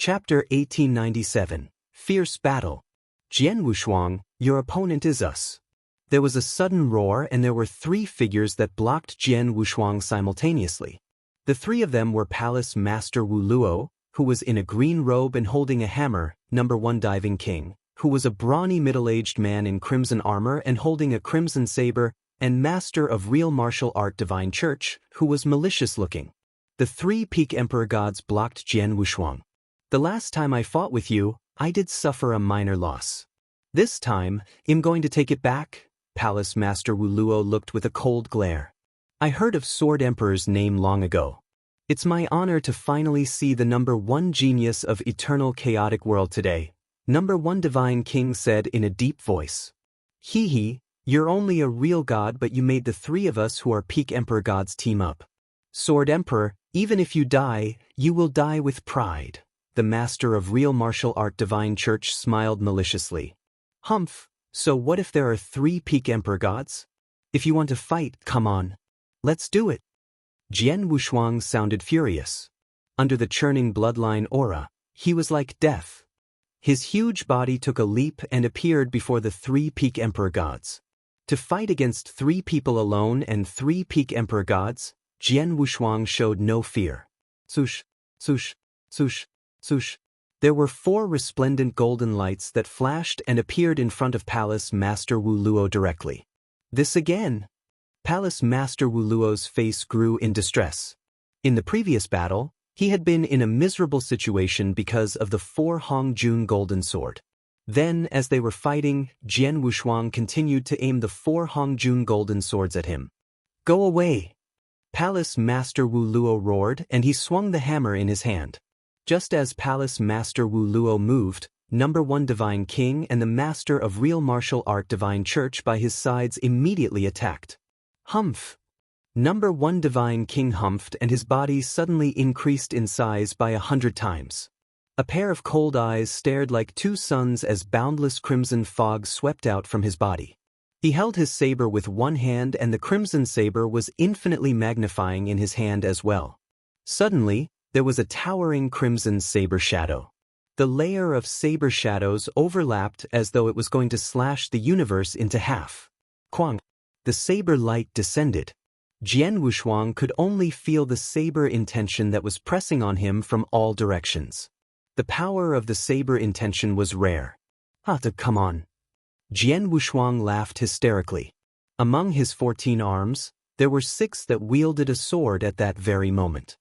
Chapter 1897. Fierce Battle. Jian Wushuang, your opponent is us. There was a sudden roar and there were three figures that blocked Jian Wushuang simultaneously. The three of them were Palace Master Wu Luo, who was in a green robe and holding a hammer, number 1 Diving King, who was a brawny middle-aged man in crimson armor and holding a crimson saber, and Master of Real Martial Art Divine Church, who was malicious-looking. The three peak emperor gods blocked Jian Wushuang. The last time I fought with you, I did suffer a minor loss. This time, I'm going to take it back. Palace Master Wu Luo looked with a cold glare. I heard of Sword Emperor's name long ago. It's my honor to finally see the number 1 genius of eternal chaotic world today, number 1 Divine King said in a deep voice. Hee, you're only a real god, but you made the three of us who are peak emperor gods team up. Sword Emperor, even if you die, you will die with pride. The Master of Real Martial Art Divine Church smiled maliciously. Humph, so what if there are 3 peak emperor gods? If you want to fight, come on. Let's do it. Jian Wushuang sounded furious. Under the churning bloodline aura, he was like death. His huge body took a leap and appeared before the 3 peak emperor gods. To fight against 3 people alone and 3 peak emperor gods, Jian Wushuang showed no fear. Swoosh, swoosh, swoosh, swoosh. There were 4 resplendent golden lights that flashed and appeared in front of Palace Master Wu Luo directly. This again. Palace Master Wu Luo's face grew in distress. In the previous battle, he had been in a miserable situation because of the 4 Hongjun golden sword. Then, as they were fighting, Jian Wushuang continued to aim the 4 Hongjun golden swords at him. Go away! Palace Master Wu Luo roared and he swung the hammer in his hand. Just as Palace Master Wu Luo moved, number 1 Divine King and the Master of Real Martial Art Divine Church by his sides immediately attacked. Humph! Number 1 Divine King humphed and his body suddenly increased in size by 100 times. A pair of cold eyes stared like 2 suns as boundless crimson fog swept out from his body. He held his saber with one hand and the crimson saber was infinitely magnifying in his hand as well. Suddenly, there was a towering crimson saber shadow. The layer of saber shadows overlapped as though it was going to slash the universe into half. Quang! The saber light descended. Jian Wushuang could only feel the saber intention that was pressing on him from all directions. The power of the saber intention was rare. Come on. Jian Wushuang laughed hysterically. Among his 14 arms, there were 6 that wielded a sword at that very moment.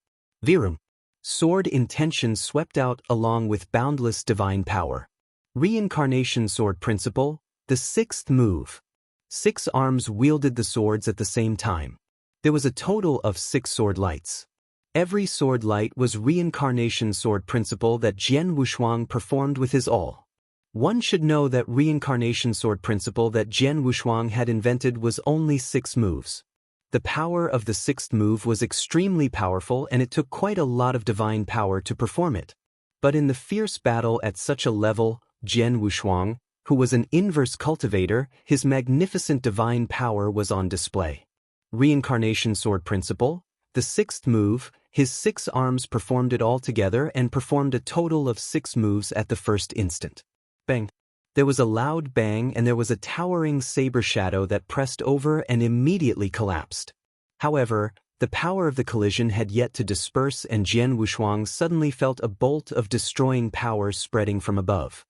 Virum. Sword intention swept out along with boundless divine power. Reincarnation sword principle, the 6th move. 6 arms wielded the swords at the same time. There was a total of 6 sword lights. Every sword light was reincarnation sword principle that Jian Wushuang performed with his all. One should know that reincarnation sword principle that Jian Wushuang had invented was only 6 moves. The power of the 6th move was extremely powerful and it took quite a lot of divine power to perform it. But in the fierce battle at such a level, Jian Wushuang, who was an inverse cultivator, his magnificent divine power was on display. Reincarnation sword principle, the 6th move, his 6 arms performed it all together and performed a total of 6 moves at the first instant. Bang! There was a loud bang and there was a towering saber shadow that pressed over and immediately collapsed. However, the power of the collision had yet to disperse and Jian Wushuang suddenly felt a bolt of destroying power spreading from above.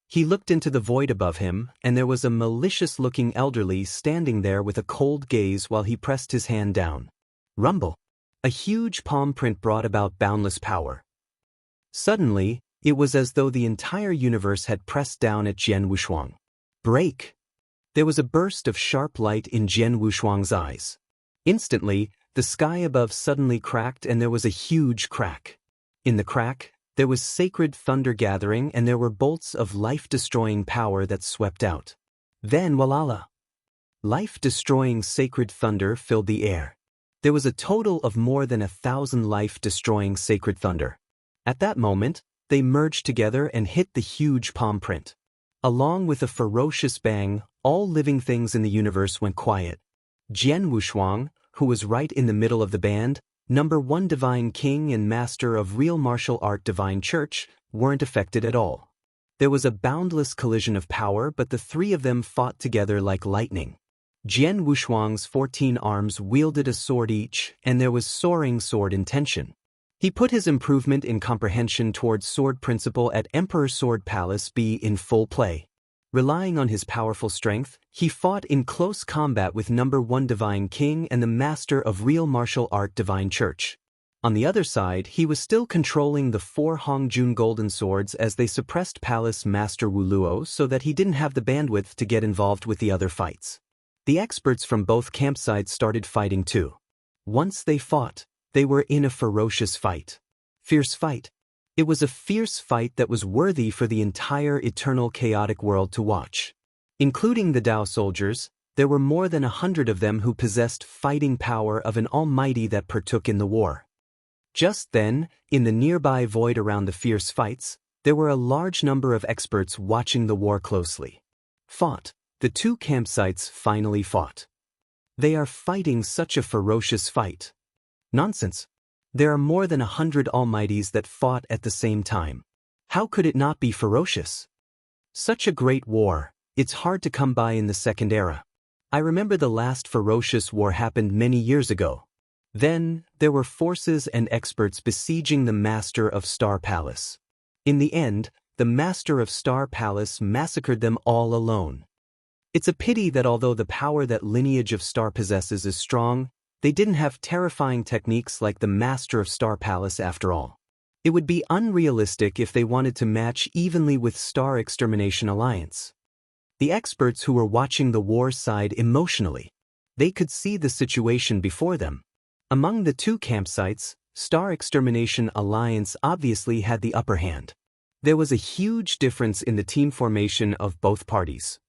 He looked into the void above him and there was a malicious-looking elderly standing there with a cold gaze while he pressed his hand down. Rumble! A huge palm print brought about boundless power. Suddenly, it was as though the entire universe had pressed down at Jian Wushuang. Break! There was a burst of sharp light in Jian Wushuang's eyes. Instantly, the sky above suddenly cracked and there was a huge crack. In the crack, there was sacred thunder gathering and there were bolts of life-destroying power that swept out. Then walala! Life-destroying sacred thunder filled the air. There was a total of more than 1,000 life-destroying sacred thunder. At that moment, they merged together and hit the huge palm print. Along with a ferocious bang, all living things in the universe went quiet. Jian Wushuang, who was right in the middle of the band, number 1 Divine King and Master of Real Martial Art Divine Church, weren't affected at all. There was a boundless collision of power, but the three of them fought together like lightning. Jian Wushuang's 14 arms wielded a sword each, and there was soaring sword intention. He put his improvement in comprehension towards sword principle at Emperor Sword Palace B in full play. Relying on his powerful strength, he fought in close combat with No. 1 Divine King and the Master of Real Martial Art Divine Church. On the other side, he was still controlling the 4 Hongjun Golden Swords as they suppressed Palace Master Wu Luo so that he didn't have the bandwidth to get involved with the other fights. The experts from both campsites started fighting too. Once they fought, they were in a ferocious fight. Fierce fight. It was a fierce fight that was worthy for the entire eternal chaotic world to watch. Including the Dao soldiers, there were more than 100 of them who possessed fighting power of an almighty that partook in the war. Just then, in the nearby void around the fierce fights, there were a large number of experts watching the war closely. The two campsites finally fought. They are fighting such a ferocious fight. Nonsense. There are more than 100 almighties that fought at the same time. How could it not be ferocious? Such a great war, it's hard to come by in the Second Era. I remember the last ferocious war happened many years ago. Then, there were forces and experts besieging the Master of Star Palace. In the end, the Master of Star Palace massacred them all alone. It's a pity that although the power that Lineage of Star possesses is strong, they didn't have terrifying techniques like the Master of Star Palace after all. It would be unrealistic if they wanted to match evenly with Star Extermination Alliance. The experts who were watching the war sighed emotionally. They could see the situation before them. Among the two campsites, Star Extermination Alliance obviously had the upper hand. There was a huge difference in the team formation of both parties.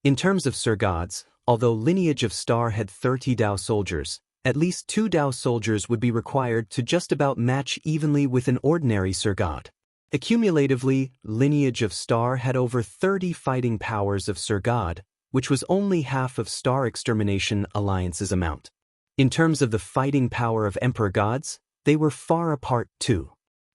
In terms of Sir Gods, although Lineage of Star had 30 Dao soldiers, at least 2 Dao soldiers would be required to just about match evenly with an ordinary Sir God. Accumulatively, Lineage of Star had over 30 fighting powers of Sir God, which was only half of Star Extermination Alliance's amount. In terms of the fighting power of Emperor Gods, they were far apart too.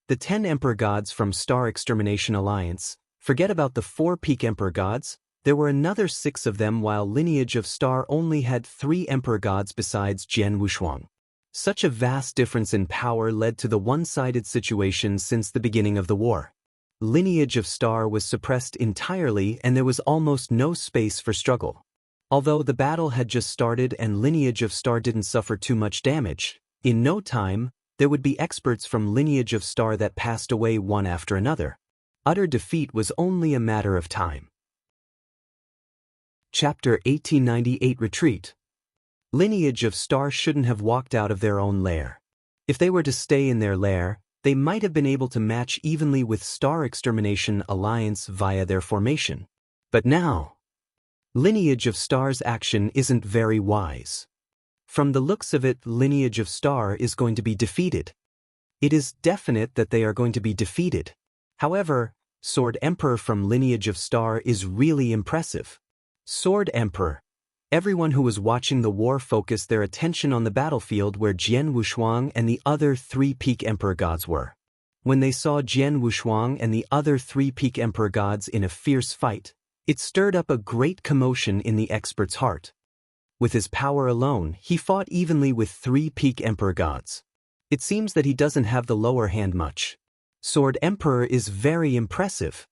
The 10 Emperor Gods from Star Extermination Alliance, forget about the 4 Peak Emperor Gods, there were another 6 of them while Lineage of Star only had 3 Emperor Gods besides Jian Wushuang. Such a vast difference in power led to the one-sided situation since the beginning of the war. Lineage of Star was suppressed entirely and there was almost no space for struggle. Although the battle had just started and Lineage of Star didn't suffer too much damage, in no time, there would be experts from Lineage of Star that passed away one after another. Utter defeat was only a matter of time. Chapter 1898 Retreat. Lineage of Star shouldn't have walked out of their own lair. If they were to stay in their lair, they might have been able to match evenly with Star Extermination Alliance via their formation. But now, Lineage of Star's action isn't very wise. From the looks of it, Lineage of Star is going to be defeated. It is definite that they are going to be defeated. However, Sword Emperor from Lineage of Star is really impressive. Sword Emperor. Everyone who was watching the war focused their attention on the battlefield where Jian Wushuang and the other 3 Peak Emperor Gods were. When they saw Jian Wushuang and the other 3 Peak Emperor Gods in a fierce fight, it stirred up a great commotion in the expert's heart. With his power alone, he fought evenly with 3 Peak Emperor Gods. It seems that he doesn't have the lower hand much. Sword Emperor is very impressive.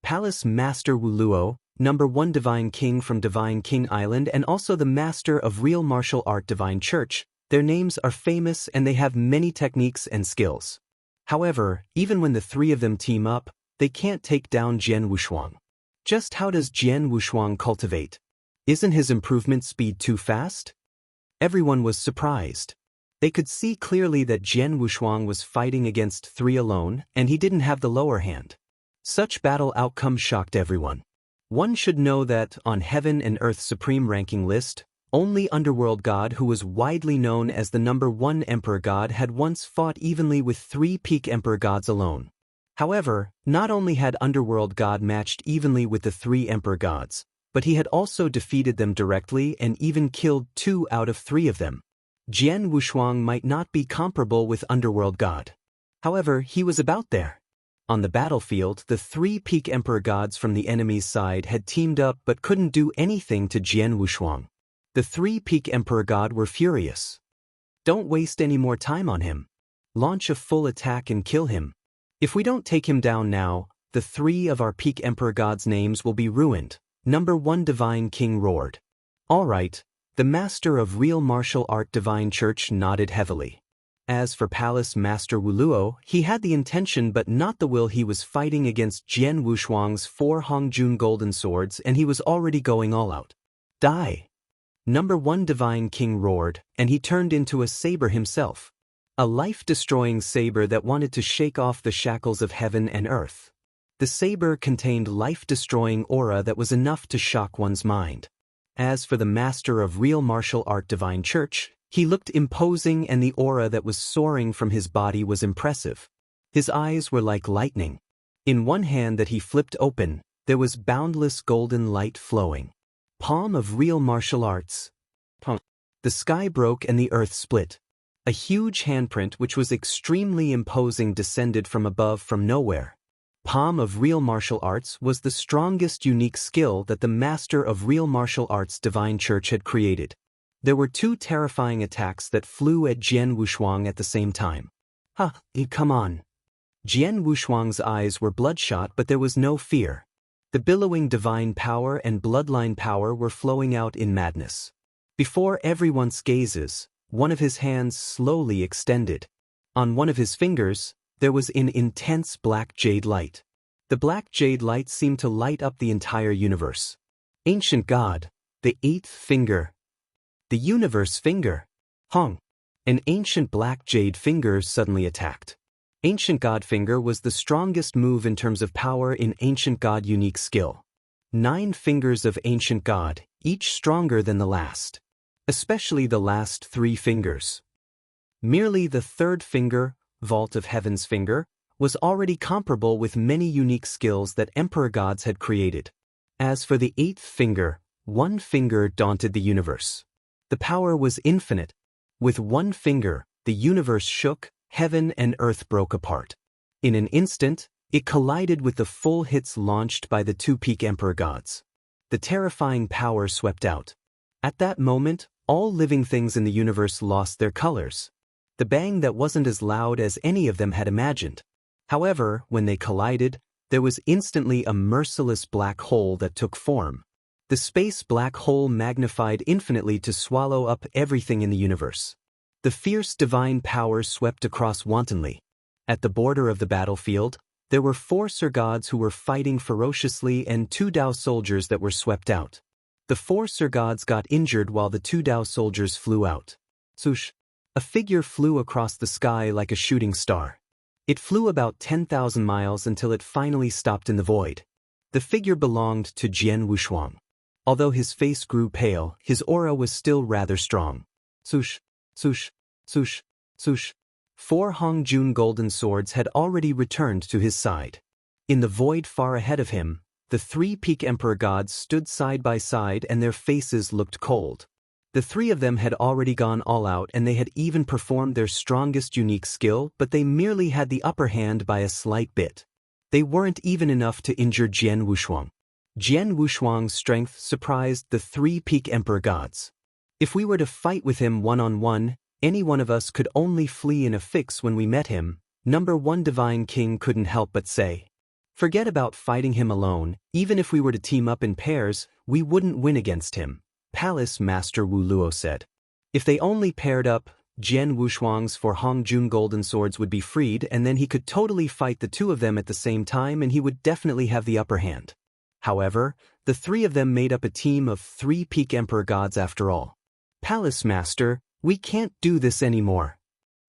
Palace Master Wu Luo, No. 1 Divine King from Divine King Island and also the Master of Real Martial Art Divine Church, their names are famous and they have many techniques and skills. However, even when the 3 of them team up, they can't take down Jian Wushuang. Just how does Jian Wushuang cultivate? Isn't his improvement speed too fast? Everyone was surprised. They could see clearly that Jian Wushuang was fighting against 3 alone and he didn't have the lower hand. Such battle outcome shocked everyone. One should know that, on Heaven and Earth's supreme ranking list, only Underworld God who was widely known as the No. 1 Emperor God had once fought evenly with 3 Peak Emperor Gods alone. However, not only had Underworld God matched evenly with the 3 Emperor Gods, but he had also defeated them directly and even killed 2 out of 3 of them. Jian Wushuang might not be comparable with Underworld God. However, he was about there. On the battlefield, the three Peak Emperor gods from the enemy's side had teamed up but couldn't do anything to Jian Wushuang. The three Peak Emperor god were furious. Don't waste any more time on him. Launch a full attack and kill him. If we don't take him down now, the three of our Peak Emperor gods' names will be ruined. Number 1 Divine King roared. All right, the master of real martial art Divine Church nodded heavily. As for Palace Master Wuluo, he had the intention but not the will. He was fighting against Jian Wushuang's 4 Hongjun golden swords and he was already going all out. Die! Number 1 Divine King roared, and he turned into a saber himself. A life-destroying saber that wanted to shake off the shackles of heaven and earth. The saber contained life-destroying aura that was enough to shock one's mind. As for the master of real martial art Divine Church, he looked imposing and the aura that was soaring from his body was impressive. His eyes were like lightning. In one hand that he flipped open, there was boundless golden light flowing. Palm of real martial arts. The sky broke and the earth split. A huge handprint which was extremely imposing descended from above from nowhere. Palm of real martial arts was the strongest unique skill that the master of real martial arts Divine Church had created. There were 2 terrifying attacks that flew at Jian Wushuang at the same time. Come on. Jian Wushuang's eyes were bloodshot but there was no fear. The billowing divine power and bloodline power were flowing out in madness. Before everyone's gazes, one of his hands slowly extended. On one of his fingers, there was an intense black jade light. The black jade light seemed to light up the entire universe. Ancient God, the 8th finger. The universe finger. Hong. An ancient black jade finger suddenly attacked. Ancient God Finger was the strongest move in terms of power in Ancient God unique skill. 9 fingers of Ancient God, each stronger than the last. Especially the last 3 fingers. Merely the 3rd finger, Vault of Heaven's finger, was already comparable with many unique skills that Emperor gods had created. As for the 8th finger, 1 finger daunted the universe. The power was infinite. With 1 finger, the universe shook, heaven and earth broke apart. In an instant, it collided with the full hits launched by the 2 Peak Emperor gods. The terrifying power swept out. At that moment, all living things in the universe lost their colors. The bang that wasn't as loud as any of them had imagined. However, when they collided, there was instantly a merciless black hole that took form. The space black hole magnified infinitely to swallow up everything in the universe. The fierce divine power swept across wantonly. At the border of the battlefield, there were 4 Sir gods who were fighting ferociously and 2 Dao soldiers that were swept out. The 4 Sir gods got injured while the 2 Dao soldiers flew out. Swoosh! A figure flew across the sky like a shooting star. It flew about 10,000 miles until it finally stopped in the void. The figure belonged to Jian Wushuang. Although his face grew pale, his aura was still rather strong. Swoosh! Swoosh! Swoosh! Swoosh! 4 Hongjun golden swords had already returned to his side. In the void far ahead of him, the 3 Peak Emperor gods stood side by side and their faces looked cold. The 3 of them had already gone all out and they had even performed their strongest unique skill, but they merely had the upper hand by a slight bit. They weren't even enough to injure Jian Wushuang. Jian Wushuang's strength surprised the 3 Peak Emperor gods. If we were to fight with him one-on-one, any one of us could only flee in a fix when we met him, Number 1 Divine King couldn't help but say. Forget about fighting him alone, even if we were to team up in pairs, we wouldn't win against him, Palace Master Wu Luo said. If they only paired up, Jian Wushuang's 4 Hongjun golden swords would be freed and then he could totally fight the 2 of them at the same time and he would definitely have the upper hand. However, the 3 of them made up a team of 3 Peak Emperor gods after all. Palace Master, we can't do this anymore.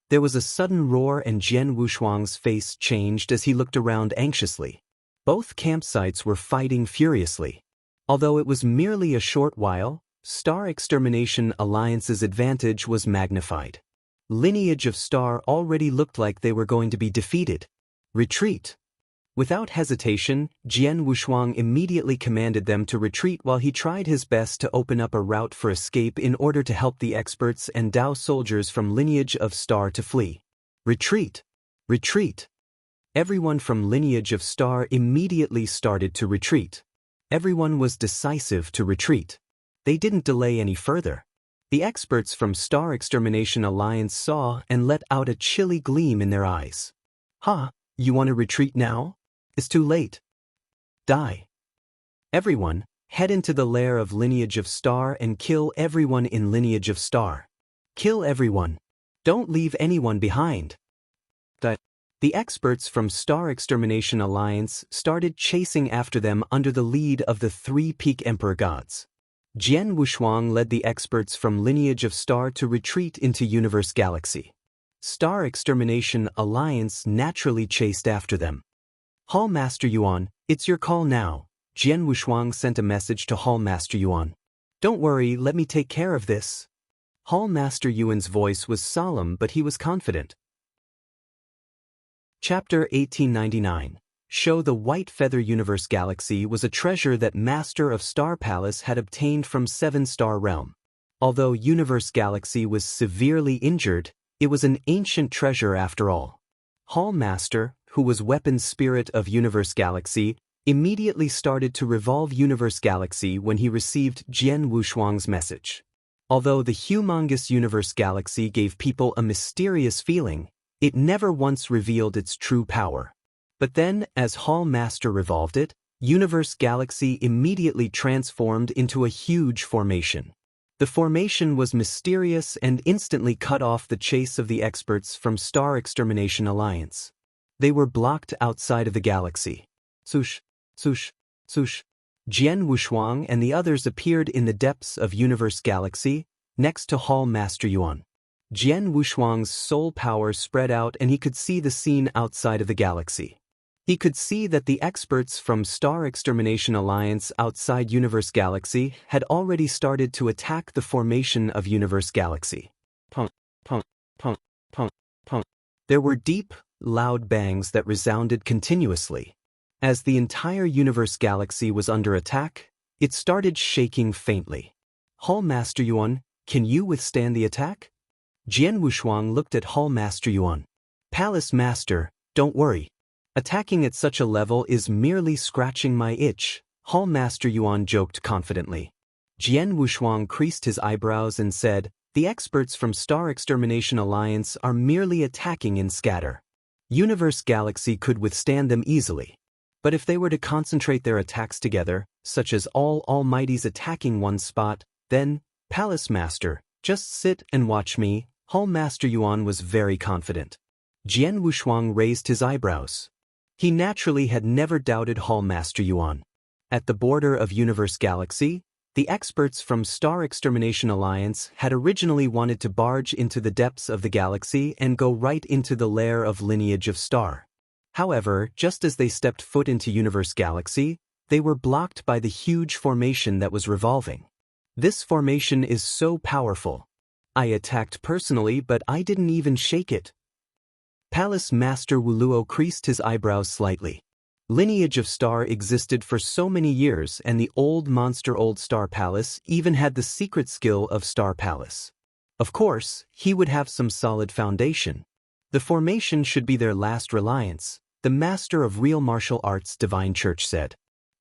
There was a sudden roar and Jian Wushuang's face changed as he looked around anxiously. Both campsites were fighting furiously. Although it was merely a short while, Star Extermination Alliance's advantage was magnified. Lineage of Star already looked like they were going to be defeated. Retreat! Without hesitation, Jian Wushuang immediately commanded them to retreat while he tried his best to open up a route for escape in order to help the experts and Dao soldiers from Lineage of Star to flee. Retreat! Retreat! Everyone from Lineage of Star immediately started to retreat. Everyone was decisive to retreat. They didn't delay any further. The experts from Star Extermination Alliance saw and let out a chilly gleam in their eyes. "Ha, you want to retreat now? It's too late. Die. Everyone, head into the lair of Lineage of Star and kill everyone in Lineage of Star. Kill everyone. Don't leave anyone behind." The experts from Star Extermination Alliance started chasing after them under the lead of the three Peak Emperor gods. Jian Wushuang led the experts from Lineage of Star to retreat into Universe Galaxy. Star Extermination Alliance naturally chased after them. "Hall Master Yuan, it's your call now." Jian Wushuang sent a message to Hall Master Yuan. "Don't worry, let me take care of this." Hall Master Yuan's voice was solemn, but he was confident. Chapter 1899. Show the White Feather Universe Galaxy was a treasure that Master of Star Palace had obtained from Seven Star Realm. Although Universe Galaxy was severely injured, it was an ancient treasure after all. Hall Master, who was Weapons Spirit of Universe Galaxy, immediately started to revolve Universe Galaxy when he received Jian Wushuang's message. Although the humongous Universe Galaxy gave people a mysterious feeling, it never once revealed its true power. But then, as Hall Master revolved it, Universe Galaxy immediately transformed into a huge formation. The formation was mysterious and instantly cut off the chase of the experts from Star Extermination Alliance. They were blocked outside of the galaxy. Swoosh, swoosh, swoosh. Jian Wushuang and the others appeared in the depths of Universe Galaxy, next to Hall Master Yuan. Jian Wushuang's soul power spread out and he could see the scene outside of the galaxy. He could see that the experts from Star Extermination Alliance outside Universe Galaxy had already started to attack the formation of Universe Galaxy. Punk, punk, punk, punk, punk. There were deep, loud bangs that resounded continuously. As the entire Universe Galaxy was under attack, it started shaking faintly. "Hall Master Yuan, can you withstand the attack?" Jian Wushuang looked at Hall Master Yuan. "Palace Master, don't worry. Attacking at such a level is merely scratching my itch," Hall Master Yuan joked confidently. Jian Wushuang creased his eyebrows and said, "The experts from Star Extermination Alliance are merely attacking in scatter. Universe Galaxy could withstand them easily. But if they were to concentrate their attacks together, such as all Almighties attacking one spot, then, Palace Master, just sit and watch me." Hall Master Yuan was very confident. Jian Wushuang raised his eyebrows. He naturally had never doubted Hall Master Yuan. At the border of Universe Galaxy, the experts from Star Extermination Alliance had originally wanted to barge into the depths of the galaxy and go right into the lair of Lineage of Star. However, just as they stepped foot into Universe Galaxy, they were blocked by the huge formation that was revolving. "This formation is so powerful. I attacked personally, but I didn't even shake it." Palace Master Wuluo creased his eyebrows slightly. Lineage of Star existed for so many years and the old monster Old Star Palace even had the secret skill of Star Palace. Of course, he would have some solid foundation. The formation should be their last reliance, the Master of Real Martial Arts Divine Church said.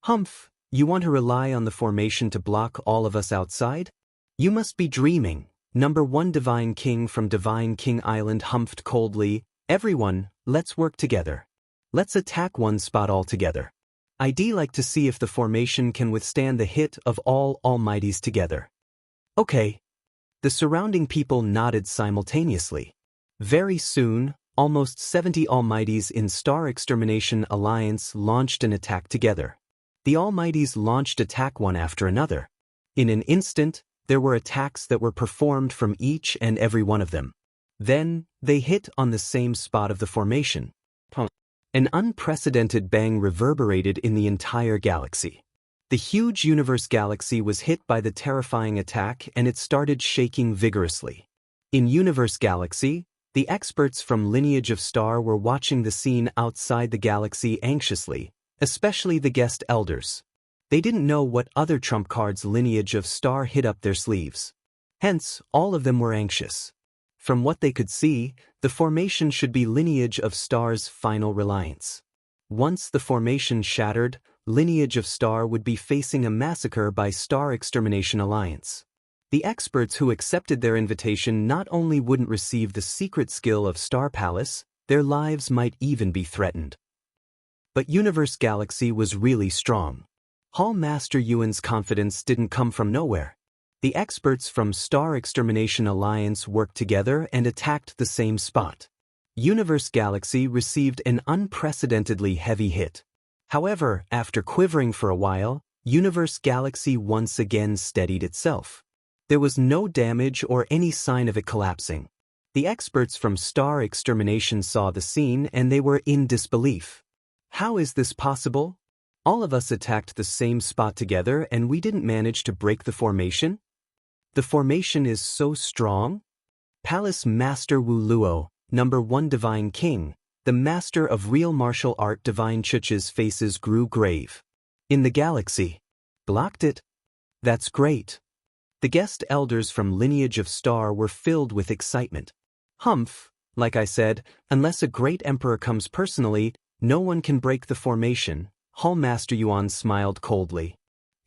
"Humph, you want to rely on the formation to block all of us outside? You must be dreaming." Number 1 Divine King from Divine King Island humphed coldly, "Everyone, let's work together. Let's attack one spot altogether. I'd like to see if the formation can withstand the hit of all Almighties together." "Okay." The surrounding people nodded simultaneously. Very soon, almost 70 Almighties in Star Extermination Alliance launched an attack together. The Almighties launched attack one after another. In an instant, there were attacks that were performed from each and every one of them. Then, they hit on the same spot of the formation. Punk. An unprecedented bang reverberated in the entire galaxy. The huge Universe Galaxy was hit by the terrifying attack and it started shaking vigorously. In Universe Galaxy, the experts from Lineage of Star were watching the scene outside the galaxy anxiously, especially the guest elders. They didn't know what other trump cards Lineage of Star hid up their sleeves. Hence, all of them were anxious. From what they could see, the formation should be Lineage of Star's final reliance. Once the formation shattered, Lineage of Star would be facing a massacre by Star Extermination Alliance. The experts who accepted their invitation not only wouldn't receive the secret skill of Star Palace, their lives might even be threatened. But Universe Galaxy was really strong. Hall Master Yuan's confidence didn't come from nowhere. The experts from Star Extermination Alliance worked together and attacked the same spot. Universe Galaxy received an unprecedentedly heavy hit. However, after quivering for a while, Universe Galaxy once again steadied itself. There was no damage or any sign of it collapsing. The experts from Star Extermination saw the scene and they were in disbelief. How is this possible? All of us attacked the same spot together and we didn't manage to break the formation? The formation is so strong? Palace Master Wu Luo, number 1 Divine King, the master of real martial art Divine Chuch's faces grew grave. In the galaxy. Blocked it? That's great. The guest elders from Lineage of Star were filled with excitement. Humph, like I said, unless a great emperor comes personally, no one can break the formation. Hall Master Yuan smiled coldly.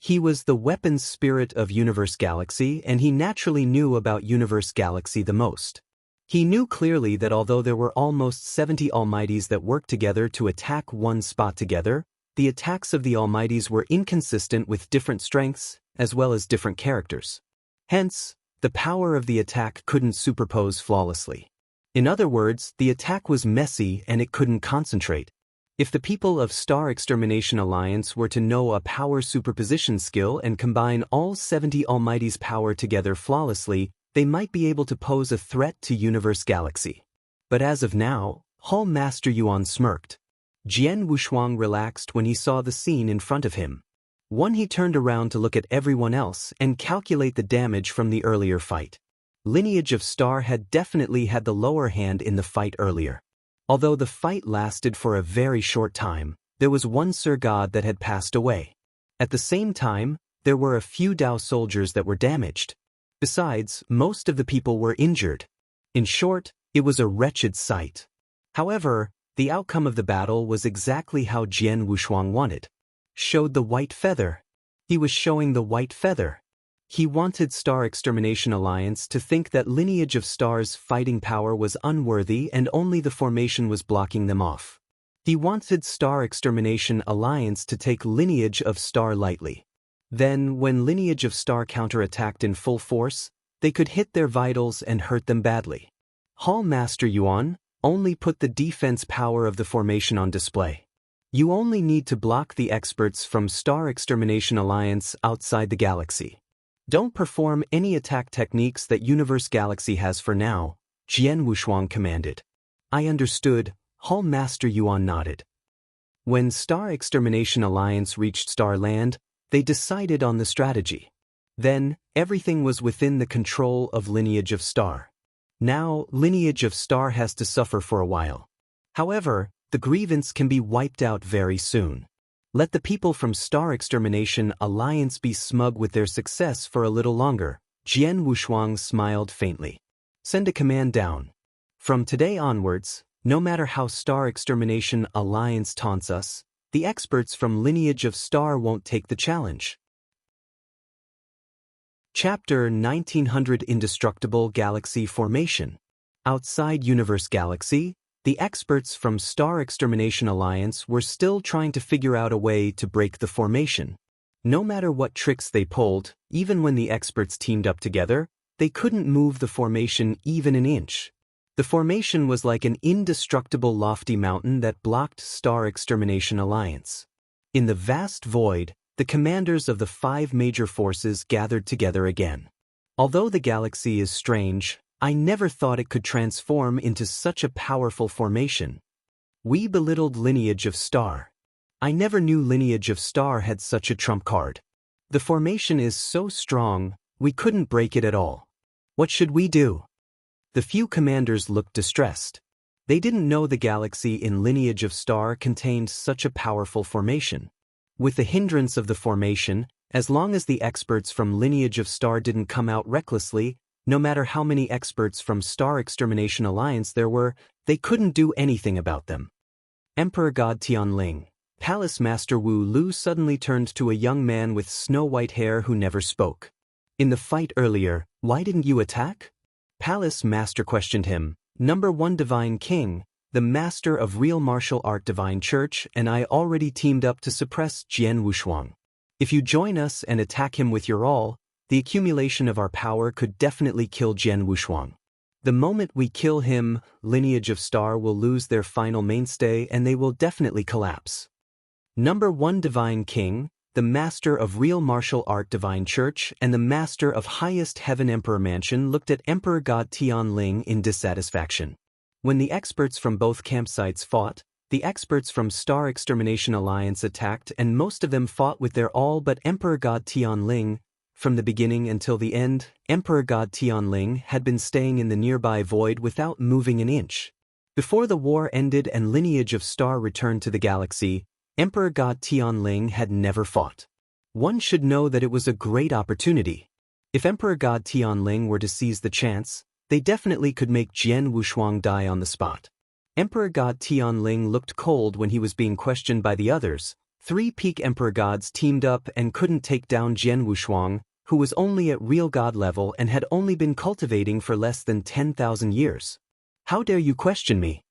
He was the weapons spirit of Universe Galaxy and he naturally knew about Universe Galaxy the most. He knew clearly that although there were almost 70 Almighties that worked together to attack one spot together, the attacks of the Almighties were inconsistent with different strengths as well as different characters. Hence, the power of the attack couldn't superpose flawlessly. In other words, the attack was messy and it couldn't concentrate. If the people of Star Extermination Alliance were to know a power superposition skill and combine all 70 Almighty's power together flawlessly, they might be able to pose a threat to Universe Galaxy. But as of now, Hall Master Yuan smirked. Jian Wushuang relaxed when he saw the scene in front of him. He turned around to look at everyone else and calculate the damage from the earlier fight. Lineage of Star had definitely had the lower hand in the fight earlier. Although the fight lasted for a very short time, there was one Sir God that had passed away. At the same time, there were a few Dao soldiers that were damaged. Besides, most of the people were injured. In short, it was a wretched sight. However, the outcome of the battle was exactly how Jian Wushuang wanted. Showed the white feather. He was showing the white feather. He wanted Star Extermination Alliance to think that Lineage of Star's fighting power was unworthy and only the formation was blocking them off. He wanted Star Extermination Alliance to take Lineage of Star lightly. Then, when Lineage of Star counterattacked in full force, they could hit their vitals and hurt them badly. Hall Master Yuan only put the defense power of the formation on display. You only need to block the experts from Star Extermination Alliance outside the galaxy. Don't perform any attack techniques that Universe Galaxy has for now, Jian Wushuang commanded. I understood, Hall Master Yuan nodded. When Star Extermination Alliance reached Starland, they decided on the strategy. Then, everything was within the control of Lineage of Star. Now, Lineage of Star has to suffer for a while. However, the grievance can be wiped out very soon. Let the people from Star Extermination Alliance be smug with their success for a little longer. Jian Wushuang smiled faintly. Send a command down. From today onwards, no matter how Star Extermination Alliance taunts us, the experts from Lineage of Star won't take the challenge. Chapter 1900 Indestructible Galaxy Formation. Outside Universe Galaxy, the experts from Star Extermination Alliance were still trying to figure out a way to break the formation. No matter what tricks they pulled, even when the experts teamed up together, they couldn't move the formation even an inch. The formation was like an indestructible lofty mountain that blocked Star Extermination Alliance. In the vast void, the commanders of the 5 major forces gathered together again. Although the galaxy is strange, I never thought it could transform into such a powerful formation. We belittled Lineage of Star. I never knew Lineage of Star had such a trump card. The formation is so strong, we couldn't break it at all. What should we do? The few commanders looked distressed. They didn't know the galaxy in Lineage of Star contained such a powerful formation. With the hindrance of the formation, as long as the experts from Lineage of Star didn't come out recklessly, No matter how many experts from Star Extermination Alliance there were, they couldn't do anything about them. Emperor God Tianling. Palace Master Wu Lu suddenly turned to a young man with snow-white hair who never spoke. In the fight earlier, why didn't you attack? Palace Master questioned him. Number 1 Divine King, the master of real martial art Divine Church, and I already teamed up to suppress Jian Wushuang. If you join us and attack him with your all, the accumulation of our power could definitely kill Jian Wushuang. The moment we kill him, Lineage of Star will lose their final mainstay and they will definitely collapse. Number 1 Divine King, the master of real martial art Divine Church and the master of highest heaven Emperor Mansion looked at Emperor God Tianling in dissatisfaction. When the experts from both campsites fought, the experts from Star Extermination Alliance attacked and most of them fought with their all but Emperor God Tianling. From the beginning until the end, Emperor God Tianling had been staying in the nearby void without moving an inch. Before the war ended and Lineage of Star returned to the galaxy, Emperor God Tianling had never fought. One should know that it was a great opportunity. If Emperor God Tianling were to seize the chance, they definitely could make Jian Wushuang die on the spot. Emperor God Tianling looked cold when he was being questioned by the others. 3 peak Emperor Gods teamed up and couldn't take down Jian Wushuang, who was only at real God level and had only been cultivating for less than 10,000 years. How dare you question me?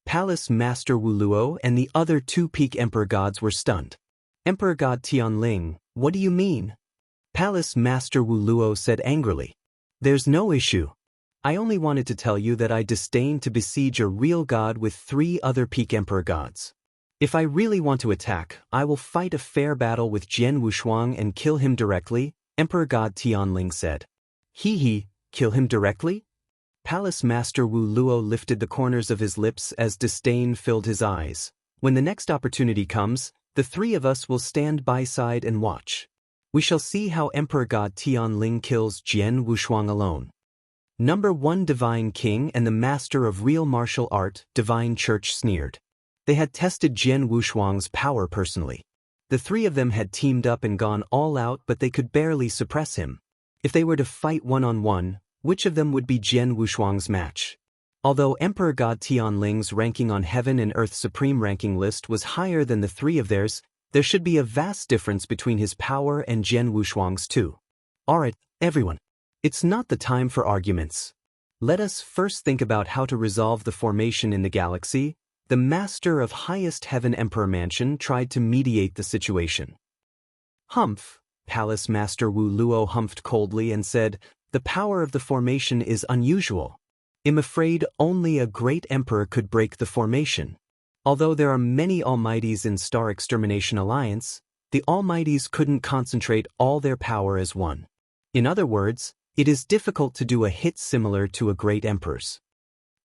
Palace Master Wu Luo and the other 2 peak Emperor Gods were stunned. Emperor God Tianling, what do you mean? Palace Master Wu Luo said angrily. There's no issue. I only wanted to tell you that I disdain to besiege a real god with 3 other peak Emperor Gods. If I really want to attack, I will fight a fair battle with Jian Wushuang and kill him directly, Emperor God Tianling said. Kill him directly? Palace Master Wu Luo lifted the corners of his lips as disdain filled his eyes. When the next opportunity comes, the 3 of us will stand by side and watch. We shall see how Emperor God Tianling kills Jian Wushuang alone. Number 1 Divine King and the master of real martial art, Divine Church sneered. They had tested Jian Wushuang's power personally. The 3 of them had teamed up and gone all out, but they could barely suppress him. If they were to fight one-on-one, which of them would be Jian Wushuang's match? Although Emperor God Tianling's ranking on Heaven and Earth Supreme ranking list was higher than the 3 of theirs, there should be a vast difference between his power and Jian Wushuang's too. Alright, everyone. It's not the time for arguments. Let us first think about how to resolve the formation in the galaxy. The master of highest heaven Emperor Mansion tried to mediate the situation. Humph, Palace Master Wu Luo humphed coldly and said, the power of the formation is unusual. I'm afraid only a great emperor could break the formation. Although there are many Almighties in Star Extermination Alliance, the Almighties couldn't concentrate all their power as one. In other words, it is difficult to do a hit similar to a great emperor's.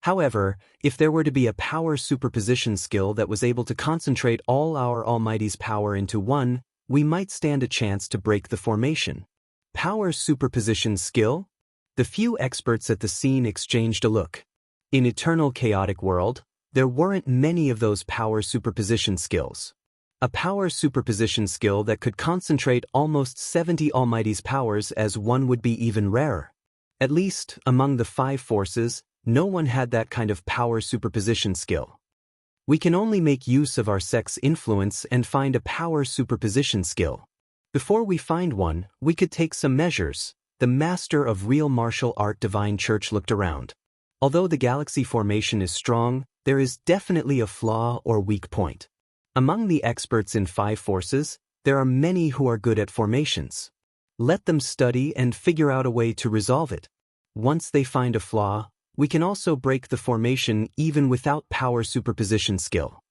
However, if there were to be a power superposition skill that was able to concentrate all our Almighty's power into one, we might stand a chance to break the formation. Power superposition skill? The few experts at the scene exchanged a look. In Eternal Chaotic World, there weren't many of those power superposition skills. A power superposition skill that could concentrate almost 70 Almighty's powers as one would be even rarer. At least, among the 5 forces, no one had that kind of power superposition skill. We can only make use of our sex influence and find a power superposition skill. Before we find one, we could take some measures. The master of real martial art Divine Church looked around. Although the galaxy formation is strong, there is definitely a flaw or weak point. Among the experts in 5 forces, there are many who are good at formations. Let them study and figure out a way to resolve it. Once they find a flaw, we can also break the formation even without power superposition skill.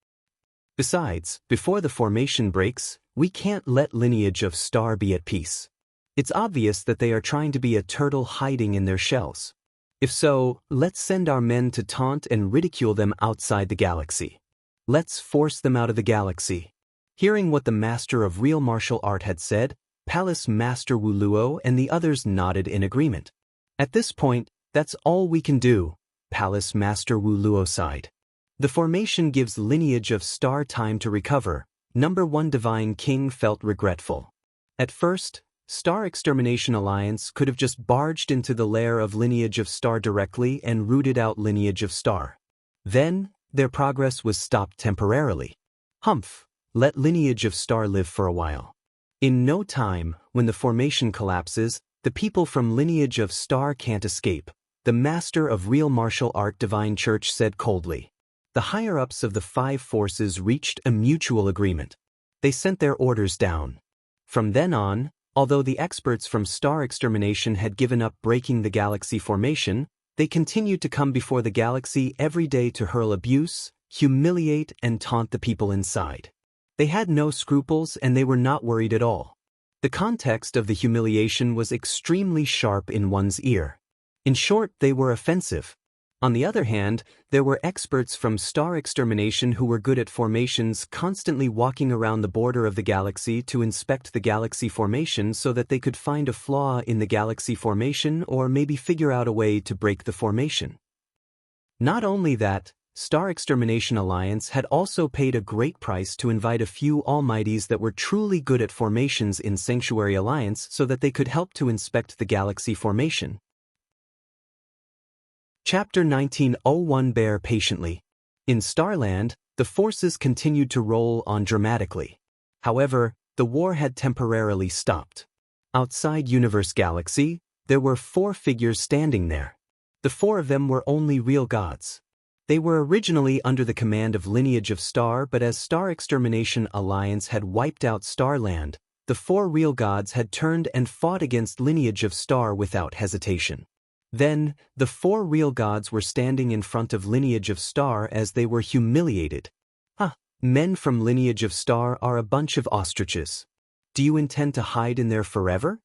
Besides, before the formation breaks, we can't let Lineage of Star be at peace. It's obvious that they are trying to be a turtle hiding in their shells. If so, let's send our men to taunt and ridicule them outside the galaxy. Let's force them out of the galaxy. Hearing what the master of real martial art had said, Palace Master Wu Luo and the others nodded in agreement. At this point, that's all we can do, Palace Master Wu Luo sighed. The formation gives Lineage of Star time to recover. Number 1 Divine King felt regretful. At first, Star Extermination Alliance could have just barged into the lair of Lineage of Star directly and rooted out Lineage of Star. Then, their progress was stopped temporarily. Humph, let Lineage of Star live for a while. In no time, when the formation collapses, the people from Lineage of Star can't escape, the master of real martial art Divine Church said coldly. The higher-ups of the 5 forces reached a mutual agreement. They sent their orders down. From then on, although the experts from Star Extermination had given up breaking the galaxy formation, they continued to come before the galaxy every day to hurl abuse, humiliate, and taunt the people inside. They had no scruples and they were not worried at all. The context of the humiliation was extremely sharp in one's ear. In short, they were offensive. On the other hand, there were experts from Star Extermination who were good at formations, constantly walking around the border of the galaxy to inspect the galaxy formation so that they could find a flaw in the galaxy formation or maybe figure out a way to break the formation. Not only that, Star Extermination Alliance had also paid a great price to invite a few almighties that were truly good at formations in Sanctuary Alliance so that they could help to inspect the galaxy formation. Chapter 1901 Bear patiently. In Starland, the forces continued to roll on dramatically. However, the war had temporarily stopped. Outside Universe Galaxy, there were 4 figures standing there. The 4 of them were only real gods. They were originally under the command of Lineage of Star, but as Star Extermination Alliance had wiped out Starland, the 4 real gods had turned and fought against Lineage of Star without hesitation. Then, the 4 real gods were standing in front of Lineage of Star as they were humiliated. Men from Lineage of Star are a bunch of ostriches. Do you intend to hide in there forever?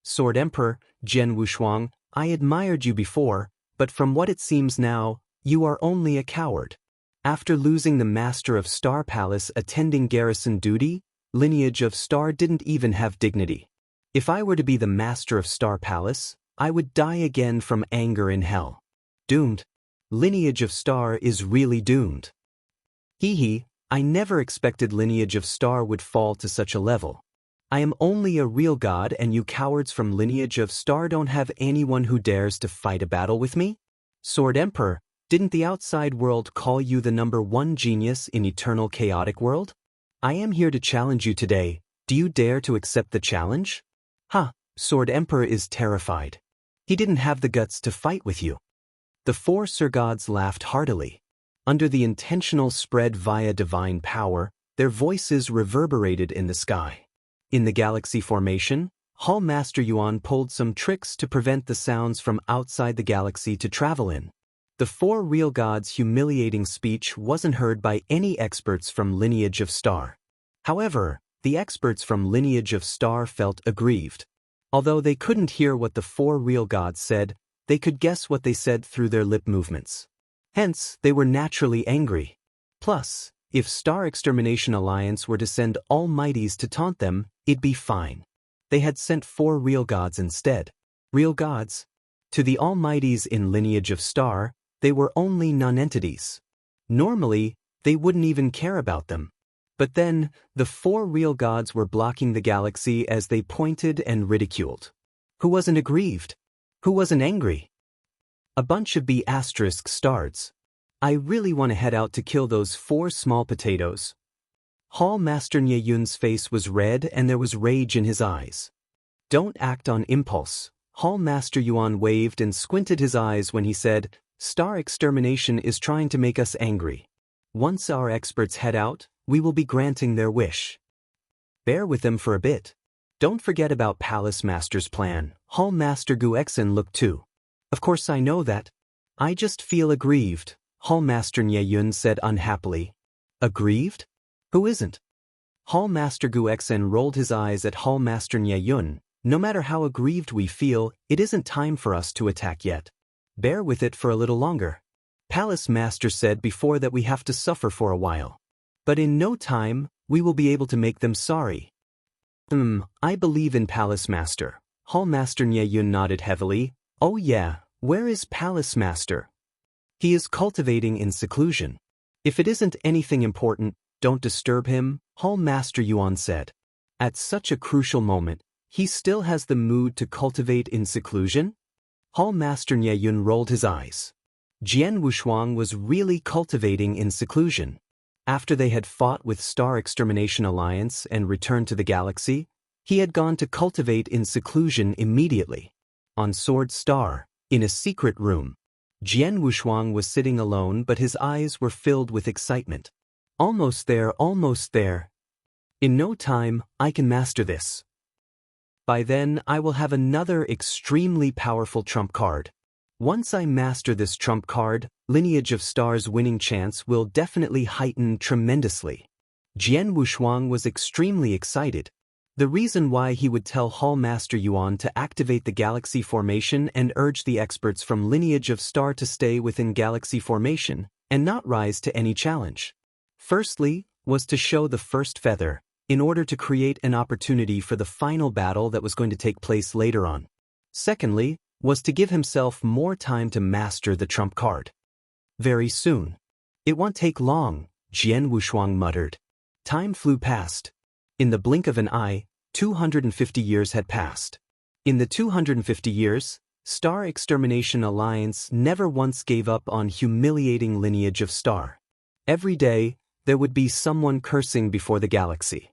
Sword Emperor, Jian Wushuang, I admired you before, but from what it seems now, you are only a coward. After losing the Master of Star Palace attending garrison duty, Lineage of Star didn't even have dignity. If I were to be the Master of Star Palace, I would die again from anger in hell. Doomed. Lineage of Star is really doomed. Hee, I never expected Lineage of Star would fall to such a level. I am only a real god and you cowards from Lineage of Star don't have anyone who dares to fight a battle with me? Sword Emperor, didn't the outside world call you the #1 genius in Eternal Chaotic World? I am here to challenge you today. Do you dare to accept the challenge? Sword Emperor is terrified. He didn't have the guts to fight with you. The 4 Sir Gods laughed heartily. Under the intentional spread via divine power, their voices reverberated in the sky. In the galaxy formation, Hall Master Yuan pulled some tricks to prevent the sounds from outside the galaxy to travel in. The 4 real gods' humiliating speech wasn't heard by any experts from Lineage of Star. However, the experts from Lineage of Star felt aggrieved. Although they couldn't hear what the 4 real gods said, they could guess what they said through their lip movements. Hence, they were naturally angry. Plus, if Star Extermination Alliance were to send almighties to taunt them, it'd be fine. They had sent 4 real gods instead. Real gods? To the almighties in Lineage of Star, they were only nonentities. Normally, they wouldn't even care about them. But then, the 4 real gods were blocking the galaxy as they pointed and ridiculed. Who wasn't aggrieved? Who wasn't angry? A bunch of B** stards. I really want to head out to kill those 4 small potatoes. Hall Master Nye Yun's face was red and there was rage in his eyes. Don't act on impulse. Hall Master Yuan waved and squinted his eyes when he said, Star Extermination is trying to make us angry. Once our experts head out, we will be granting their wish. Bear with them for a bit. Don't forget about Palace Master's plan. Hall Master Gu Exen looked too. Of course I know that. I just feel aggrieved, Hall Master Nye Yun said unhappily. Aggrieved? Who isn't? Hall Master Gu Exen rolled his eyes at Hall Master Nye Yun. No matter how aggrieved we feel, it isn't time for us to attack yet. Bear with it for a little longer. Palace Master said before that we have to suffer for a while. But in no time, we will be able to make them sorry. I believe in Palace Master. Hall Master Nye Yun nodded heavily. Oh yeah, where is Palace Master? He is cultivating in seclusion. If it isn't anything important, don't disturb him, Hall Master Yuan said. At such a crucial moment, he still has the mood to cultivate in seclusion? Hall Master Nie Yun rolled his eyes. Jian Wushuang was really cultivating in seclusion. After they had fought with Star Extermination Alliance and returned to the galaxy, he had gone to cultivate in seclusion immediately. On Sword Star, in a secret room, Jian Wushuang was sitting alone, but his eyes were filled with excitement. Almost there, almost there. In no time, I can master this. By then, I will have another extremely powerful trump card. Once I master this trump card, Lineage of Stars' winning chance will definitely heighten tremendously. Jian Wushuang was extremely excited. The reason why he would tell Hall Master Yuan to activate the Galaxy Formation and urge the experts from Lineage of Star to stay within Galaxy Formation and not rise to any challenge. Firstly, was to show the first feather, in order to create an opportunity for the final battle that was going to take place later on. Secondly, was to give himself more time to master the trump card. Very soon. It won't take long, Jian Wushuang muttered. Time flew past. In the blink of an eye, 250 years had passed. In the 250 years, Star Extermination Alliance never once gave up on humiliating Lineage of Star. Every day, there would be someone cursing before the galaxy.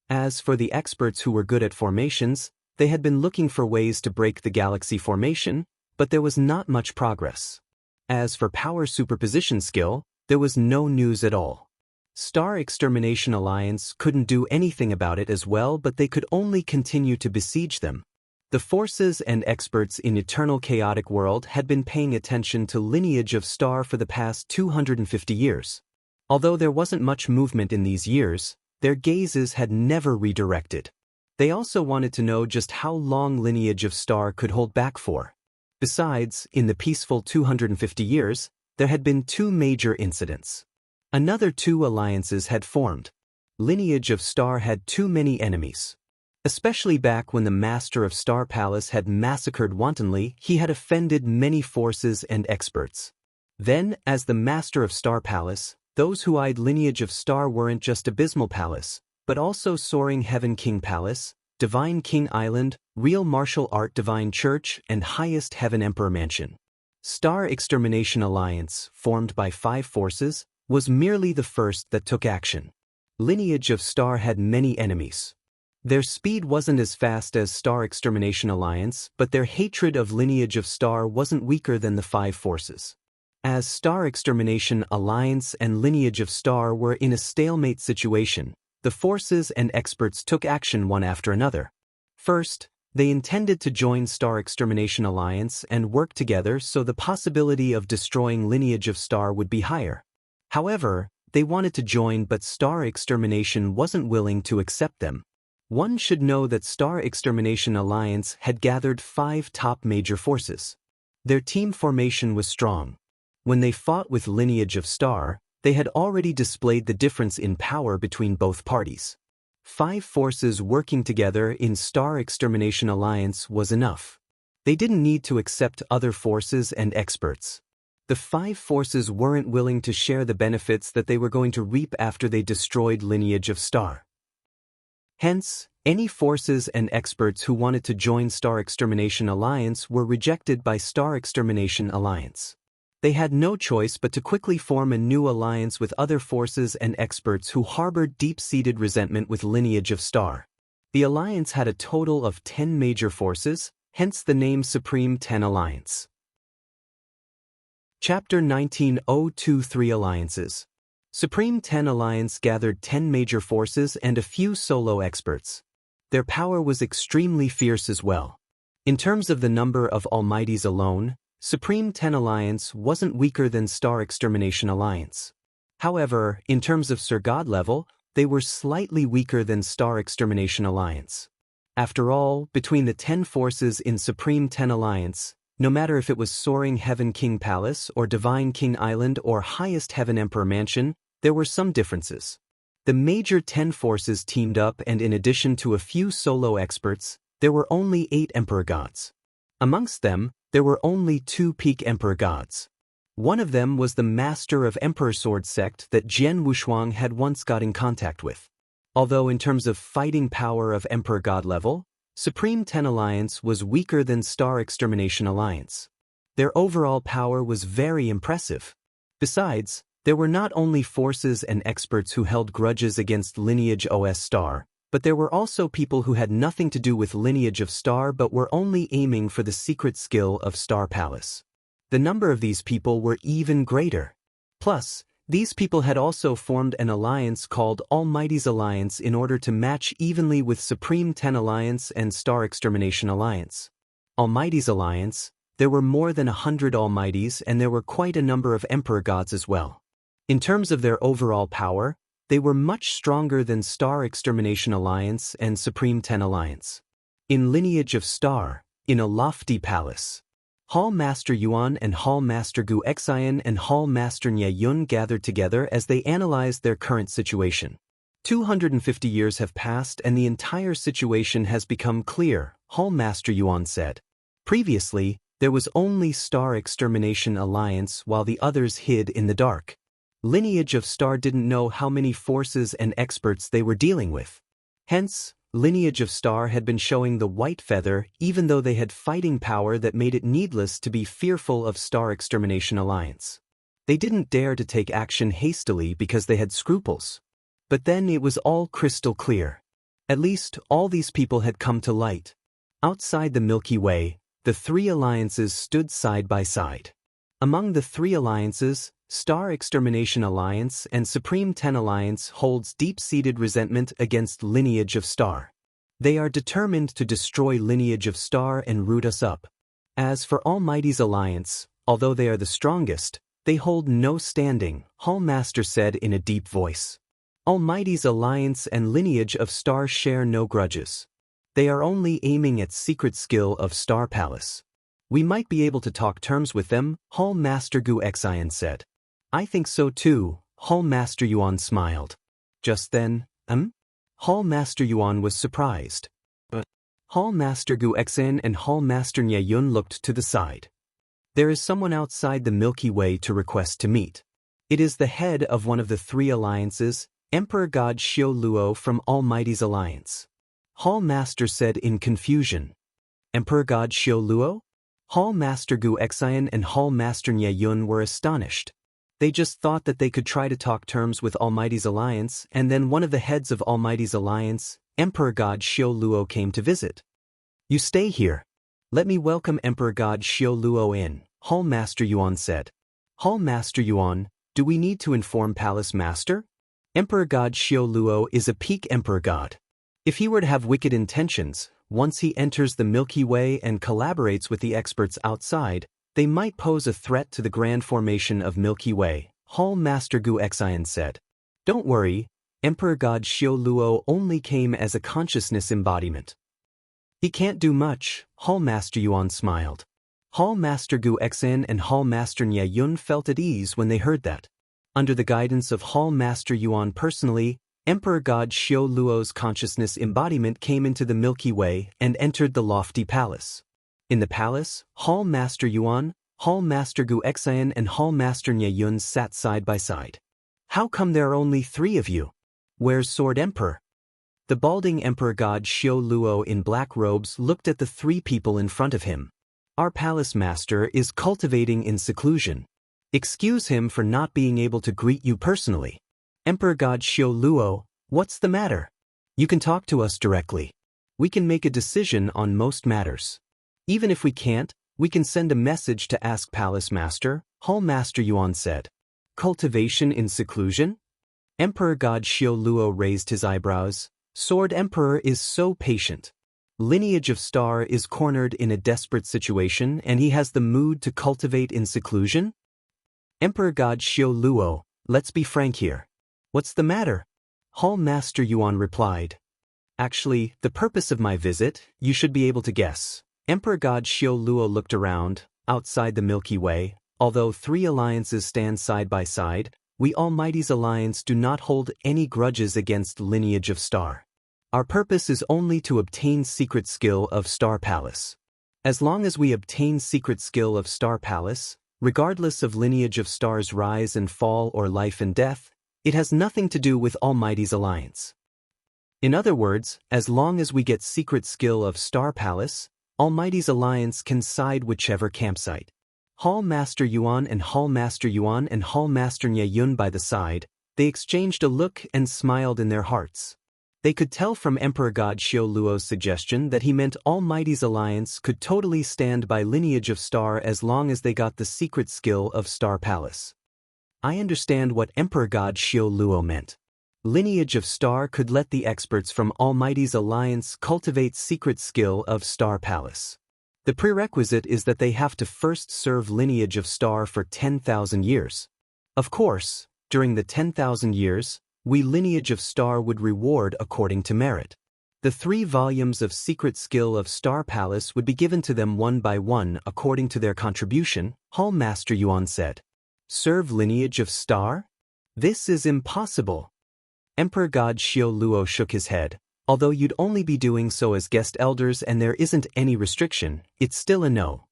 As for the experts who were good at formations, they had been looking for ways to break the galaxy formation, but there was not much progress. As for power superposition skill, there was no news at all. Star Extermination Alliance couldn't do anything about it as well, but they could only continue to besiege them. The forces and experts in Eternal Chaotic World had been paying attention to Lineage of Star for the past 250 years. Although there wasn't much movement in these years, their gazes had never redirected. They also wanted to know just how long Lineage of Star could hold back for. Besides, in the peaceful 250 years, there had been two major incidents. Another two alliances had formed. Lineage of Star had too many enemies. Especially back when the Master of Star Palace had massacred wantonly, he had offended many forces and experts. Then, as the Master of Star Palace, those who eyed Lineage of Star weren't just Abysmal Palace, but also Soaring Heaven King Palace, Divine King Island, Real Martial Art Divine Church, and Highest Heaven Emperor Mansion. Star Extermination Alliance, formed by 5 forces, was merely the first that took action. Lineage of Star had many enemies. Their speed wasn't as fast as Star Extermination Alliance, but their hatred of Lineage of Star wasn't weaker than the 5 forces. As Star Extermination Alliance and Lineage of Star were in a stalemate situation, the forces and experts took action one after another. First, they intended to join Star Extermination Alliance and work together so the possibility of destroying Lineage of Star would be higher. However, they wanted to join, but Star Extermination wasn't willing to accept them. One should know that Star Extermination Alliance had gathered 5 top major forces. Their team formation was strong. When they fought with Lineage of Star, they had already displayed the difference in power between both parties. 5 forces working together in Star Extermination Alliance was enough. They didn't need to accept other forces and experts. The 5 forces weren't willing to share the benefits that they were going to reap after they destroyed Lineage of Star. Hence, any forces and experts who wanted to join Star Extermination Alliance were rejected by Star Extermination Alliance. They had no choice but to quickly form a new alliance with other forces and experts who harbored deep-seated resentment with Lineage of Star. The alliance had a total of 10 major forces, hence the name Supreme 10 Alliance. Chapter 19:023 Alliances. Supreme 10 Alliance gathered 10 major forces and a few solo experts. Their power was extremely fierce as well. In terms of the number of Almighties alone, Supreme 10 Alliance wasn't weaker than Star Extermination Alliance. However, in terms of Sir God level, they were slightly weaker than Star Extermination Alliance. After all, between the 10 forces in Supreme 10 Alliance, no matter if it was Soaring Heaven King Palace or Divine King Island or Highest Heaven Emperor Mansion, there were some differences. The major 10 forces teamed up, and in addition to a few solo experts, there were only 8 Emperor Gods. Amongst them, there were only 2 peak Emperor Gods. One of them was the Master of Emperor Sword sect that Jian Wushuang had once got in contact with. Although in terms of fighting power of Emperor God level, Supreme 10 Alliance was weaker than Star Extermination Alliance. Their overall power was very impressive. Besides, there were not only forces and experts who held grudges against Lineage OS Star, but there were also people who had nothing to do with Lineage of Star but were only aiming for the secret skill of Star Palace. The number of these people were even greater. Plus, these people had also formed an alliance called Almighty's Alliance in order to match evenly with Supreme 10 Alliance and Star Extermination Alliance. Almighty's Alliance, there were more than 100 Almighties and there were quite a number of Emperor Gods as well. In terms of their overall power, they were much stronger than Star Extermination Alliance and Supreme 10 Alliance. In Lineage of Star, in a lofty palace, Hall Master Yuan and Hall Master Gu Xian and Hall Master Nye Yun gathered together as they analyzed their current situation. 250 years have passed and the entire situation has become clear, Hall Master Yuan said. Previously, there was only Star Extermination Alliance while the others hid in the dark. Lineage of Star didn't know how many forces and experts they were dealing with. Hence, Lineage of Star had been showing the white feather even though they had fighting power that made it needless to be fearful of Star Extermination Alliance. They didn't dare to take action hastily because they had scruples. But then it was all crystal clear. At least, all these people had come to light. Outside the Milky Way, the three alliances stood side by side. Among the three alliances, Star Extermination Alliance and Supreme 10 Alliance holds deep-seated resentment against Lineage of Star. They are determined to destroy Lineage of Star and root us up. As for Almighty's Alliance, although they are the strongest, they hold no standing, Hall Master said in a deep voice. Almighty's Alliance and Lineage of Star share no grudges. They are only aiming at secret skill of Star Palace. We might be able to talk terms with them, Hall Master Gu Xian said. I think so too, Hall Master Yuan smiled. Just then, Hall Master Yuan was surprised. But Hall Master Gu Xian and Hall Master Nye Yun looked to the side. There is someone outside the Milky Way to request to meet. It is the head of one of the three alliances, Emperor God Xiao Luo from Almighty's Alliance. Hall Master said in confusion. Emperor God Xiao Luo? Hall Master Gu Xian and Hall Master Nye Yun were astonished. They just thought that they could try to talk terms with Almighty's Alliance and then one of the heads of Almighty's Alliance, Emperor God Xiao Luo came to visit. You stay here. Let me welcome Emperor God Xiao Luo in, Hall Master Yuan said. Hall Master Yuan, do we need to inform Palace Master? Emperor God Xiao Luo is a peak Emperor God. If he were to have wicked intentions, once he enters the Milky Way and collaborates with the experts outside, they might pose a threat to the grand formation of Milky Way, Hall Master Gu Xian said. Don't worry, Emperor God Xiao Luo only came as a consciousness embodiment. He can't do much, Hall Master Yuan smiled. Hall Master Gu Xian and Hall Master Nye Yun felt at ease when they heard that. Under the guidance of Hall Master Yuan personally, Emperor God Xiao Luo's consciousness embodiment came into the Milky Way and entered the lofty palace. In the palace, Hall Master Yuan, Hall Master Gu Xian and Hall Master Nye Yun sat side by side. How come there are only three of you? Where's Sword Emperor? The balding Emperor God Xiao Luo in black robes looked at the three people in front of him. Our palace master is cultivating in seclusion. Excuse him for not being able to greet you personally. Emperor God Xiao Luo, what's the matter? You can talk to us directly. We can make a decision on most matters. Even if we can't, we can send a message to ask Palace Master, Hall Master Yuan said. Cultivation in seclusion? Emperor God Xiao Luo raised his eyebrows. Sword Emperor is so patient. Lineage of Star is cornered in a desperate situation and he has the mood to cultivate in seclusion? Emperor God Xiao Luo, let's be frank here. What's the matter? Hall Master Yuan replied. Actually, the purpose of my visit, you should be able to guess. Emperor God Xiao Luo looked around, outside the Milky Way. Although three alliances stand side by side, we Almighty's Alliance do not hold any grudges against Lineage of Star. Our purpose is only to obtain secret skill of Star Palace. As long as we obtain secret skill of Star Palace, regardless of Lineage of Star's rise and fall or life and death, it has nothing to do with Almighty's Alliance. In other words, as long as we get secret skill of Star Palace, Almighty's alliance can side whichever campsite. Hall Master Yuan and Hall Master Yuan and Hall Master Nye Yun by the side, they exchanged a look and smiled in their hearts. They could tell from Emperor God Xiao Luo's suggestion that he meant Almighty's alliance could totally stand by lineage of Star as long as they got the secret skill of Star Palace. I understand what Emperor God Xiao Luo meant. Lineage of Star could let the experts from Almighty's alliance cultivate secret skill of Star Palace. The prerequisite is that they have to first serve lineage of Star for 10,000 years. Of course, during the 10,000 years, we lineage of Star would reward according to merit. The 3 volumes of secret skill of Star Palace would be given to them one by one according to their contribution, Hall Master Yuan said. Serve lineage of Star? This is impossible. Emperor God Xiao Luo shook his head. Although you'd only be doing so as guest elders and there isn't any restriction, it's still a no.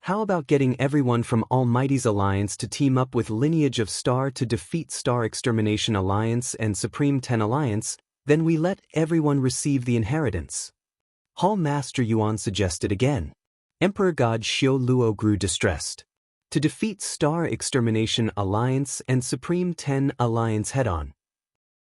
How about getting everyone from Almighty's alliance to team up with Lineage of Star to defeat Star Extermination Alliance and Supreme 10 Alliance, then we let everyone receive the inheritance. Hall Master Yuan suggested again. Emperor God Xiao Luo grew distressed. To defeat Star Extermination Alliance and Supreme 10 Alliance head-on.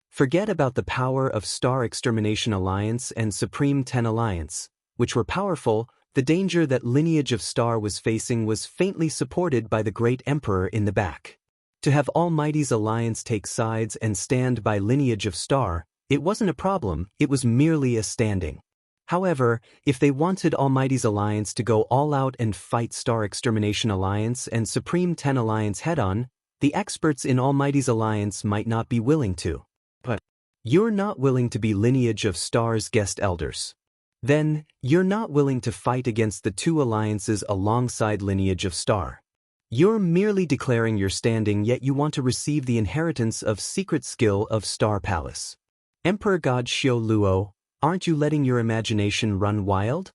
Forget about the power of Star Extermination Alliance and Supreme 10 Alliance, which were powerful. The danger that Lineage of Star was facing was faintly supported by the Great Emperor in the back. To have Almighty's alliance take sides and stand by Lineage of Star, it wasn't a problem, it was merely a standing. However, if they wanted Almighty's alliance to go all out and fight Star Extermination Alliance and Supreme 10 Alliance head-on, the experts in Almighty's alliance might not be willing to. But you're not willing to be Lineage of Star's guest elders. Then, you're not willing to fight against the 2 alliances alongside Lineage of Star. You're merely declaring your standing, yet you want to receive the inheritance of secret skill of Star Palace. Emperor God Xiao Luo, aren't you letting your imagination run wild?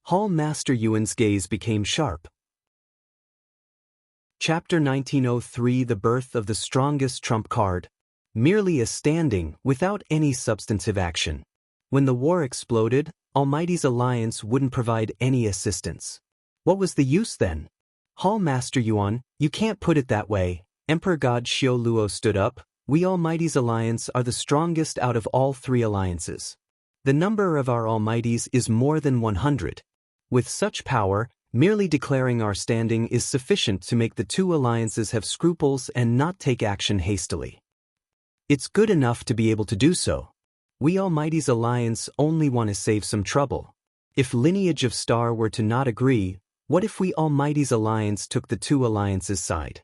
Hall Master Yuan's gaze became sharp. Chapter 1903 The Birth of the Strongest Trump Card. Merely a standing, without any substantive action. When the war exploded, Almighty's alliance wouldn't provide any assistance. What was the use then? Hall Master Yuan, you can't put it that way. Emperor God Xiao Luo stood up. We Almighty's alliance are the strongest out of all 3 alliances. The number of our Almighties is more than 100. With such power, merely declaring our standing is sufficient to make the 2 alliances have scruples and not take action hastily. It's good enough to be able to do so. We Almighty's alliance only want to save some trouble. If Lineage of Star were to not agree, what if we Almighty's alliance took the 2 alliances' side?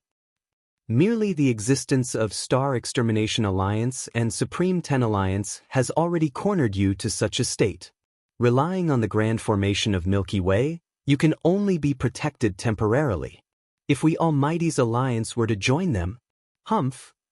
Merely the existence of Star Extermination Alliance and Supreme 10 Alliance has already cornered you to such a state. Relying on the grand formation of Milky Way, you can only be protected temporarily. If we Almighty's alliance were to join them,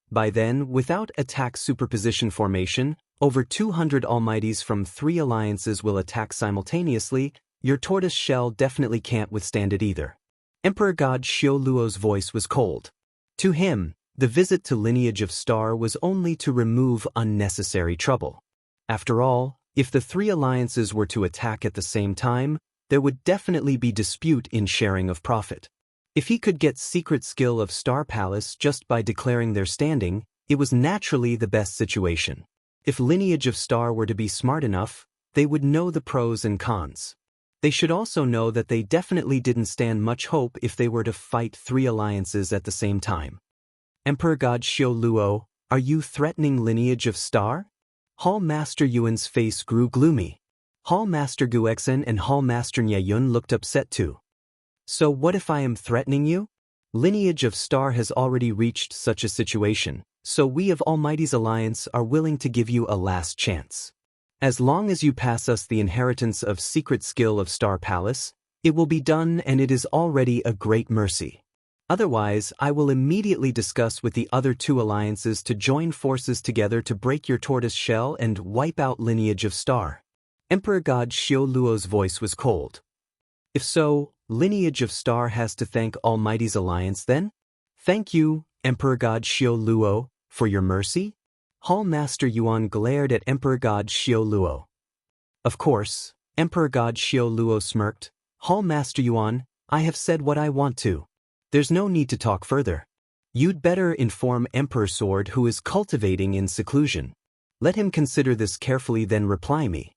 by then, without attack superposition formation, over 200 Almighties from 3 alliances will attack simultaneously. Your tortoise shell definitely can't withstand it either. Emperor God Xiao Luo's voice was cold. To him, the visit to Lineage of Star was only to remove unnecessary trouble. After all, if the 3 alliances were to attack at the same time, there would definitely be dispute in sharing of profit. If he could get secret skill of Star Palace just by declaring their standing, it was naturally the best situation. If Lineage of Star were to be smart enough, they would know the pros and cons. They should also know that they definitely didn't stand much hope if they were to fight 3 alliances at the same time. Emperor God Xiao Luo, are you threatening Lineage of Star? Hall Master Yuan's face grew gloomy. Hall Master Guexen and Hall Master Nye Yun looked upset too. So what if I am threatening you? Lineage of Star has already reached such a situation, so we of Almighty's alliance are willing to give you a last chance. As long as you pass us the inheritance of secret skill of Star Palace, it will be done, and it is already a great mercy. Otherwise, I will immediately discuss with the other 2 alliances to join forces together to break your tortoise shell and wipe out Lineage of Star. Emperor God Xiao Luo's voice was cold. If so, Lineage of Star has to thank Almighty's alliance then? Thank you, Emperor God Xiao Luo, for your mercy? Hall Master Yuan glared at Emperor God Xiao Luo. Of course, Emperor God Xiao Luo smirked. Hall Master Yuan, I have said what I want to. There's no need to talk further. You'd better inform Emperor Sword who is cultivating in seclusion. Let him consider this carefully, then reply me.